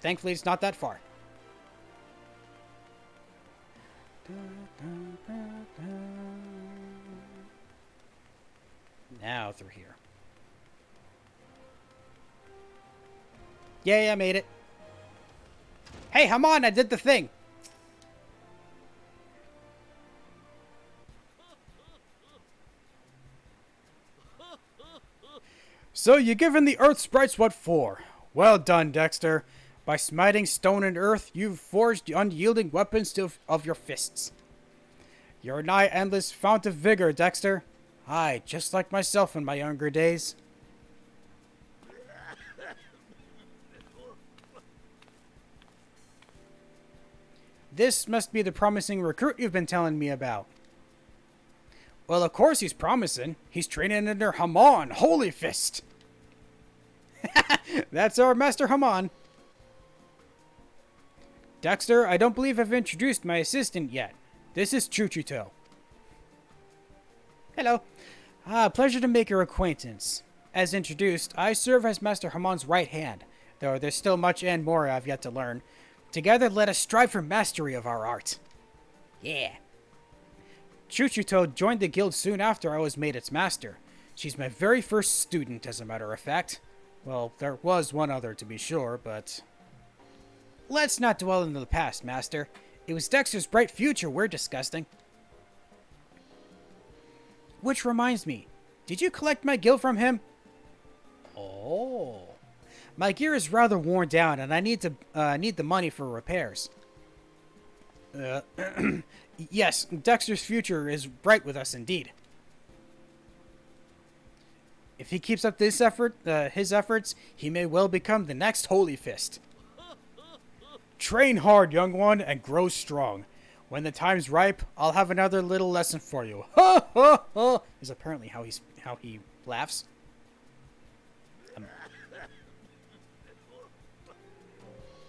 Thankfully, it's not that far. Now through here. Yay, I made it. Hey, come on, I did the thing. So you're giving the earth sprites what for? Well done, Dexter. By smiting stone and earth, you've forged the unyielding weapons of your fists. You're a nigh endless fount of vigor, Dexter. Aye, just like myself in my younger days. This must be the promising recruit you've been telling me about. Well, of course he's promising. He's training under Hamon, Holy Fist. That's our Master Hamon. Dexter, I don't believe I've introduced my assistant yet. This is Chuchuto. Hello. Pleasure to make your acquaintance. As introduced, I serve as Master Hamon's right hand, though there's still much and more I've yet to learn. Together, let us strive for mastery of our art. Yeah. Chuchuto joined the guild soon after I was made its master. She's my very first student, as a matter of fact. Well, there was one other to be sure, but... Let's not dwell into the past, Master. It was Dexter's bright future we're discussing. Which reminds me, did you collect my guild from him? Oh. My gear is rather worn down, and I need the money for repairs. Yes, Dexter's future is bright with us indeed. If he keeps up his efforts, he may well become the next Holy Fist. Train hard, young one, and grow strong. When the time's ripe, I'll have another little lesson for you. Ha ha ha! Is apparently how he laughs.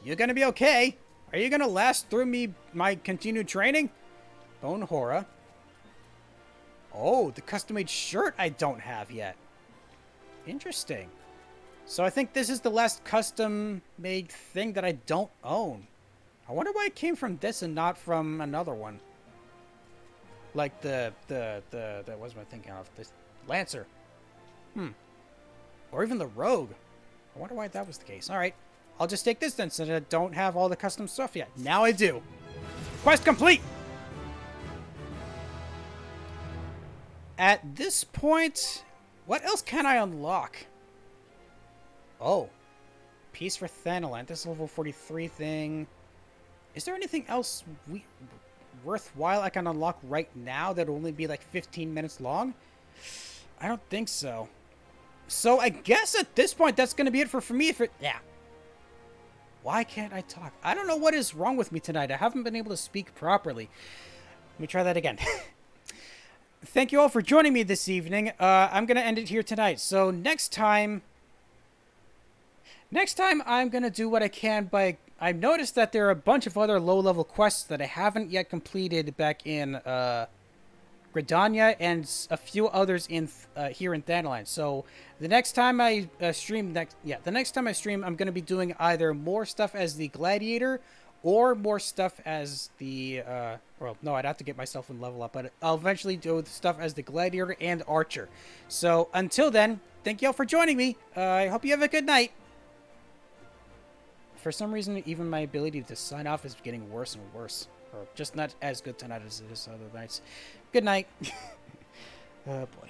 You gonna be okay? Are you gonna last through my continued training? Bone Hora. Oh, the custom-made shirt I don't have yet. Interesting. So I think this is the last custom-made thing that I don't own. I wonder why it came from this and not from another one. Like what was I thinking of? This Lancer. Or even the Rogue. I wonder why that was the case. Alright. I'll just take this then, since I don't have all the custom stuff yet. Now I do. Quest complete! At this point, what else can I unlock? Oh. Piece for Thanalan. This level 43 thing. Is there anything else worthwhile I can unlock right now that will only be like 15 minutes long? I don't think so. So I guess at this point, that's going to be it for me. Yeah. Why can't I talk? I don't know what is wrong with me tonight. I haven't been able to speak properly. Let me try that again. Thank you all for joining me this evening. I'm going to end it here tonight. So next time I'm going to do what I can by... I've noticed that there are a bunch of other low-level quests that I haven't yet completed back in Gridania and a few others in here in Thanalan. So the next time I stream, I'm going to be doing either more stuff as the Gladiator or more stuff as the... well, no, I'd have to get myself in level up, but I'll eventually do stuff as the Gladiator and Archer. So until then, thank you all for joining me. I hope you have a good night. For some reason, even my ability to sign off is getting worse and worse. Or just not as good tonight as it is other nights. Good night. Oh, boy.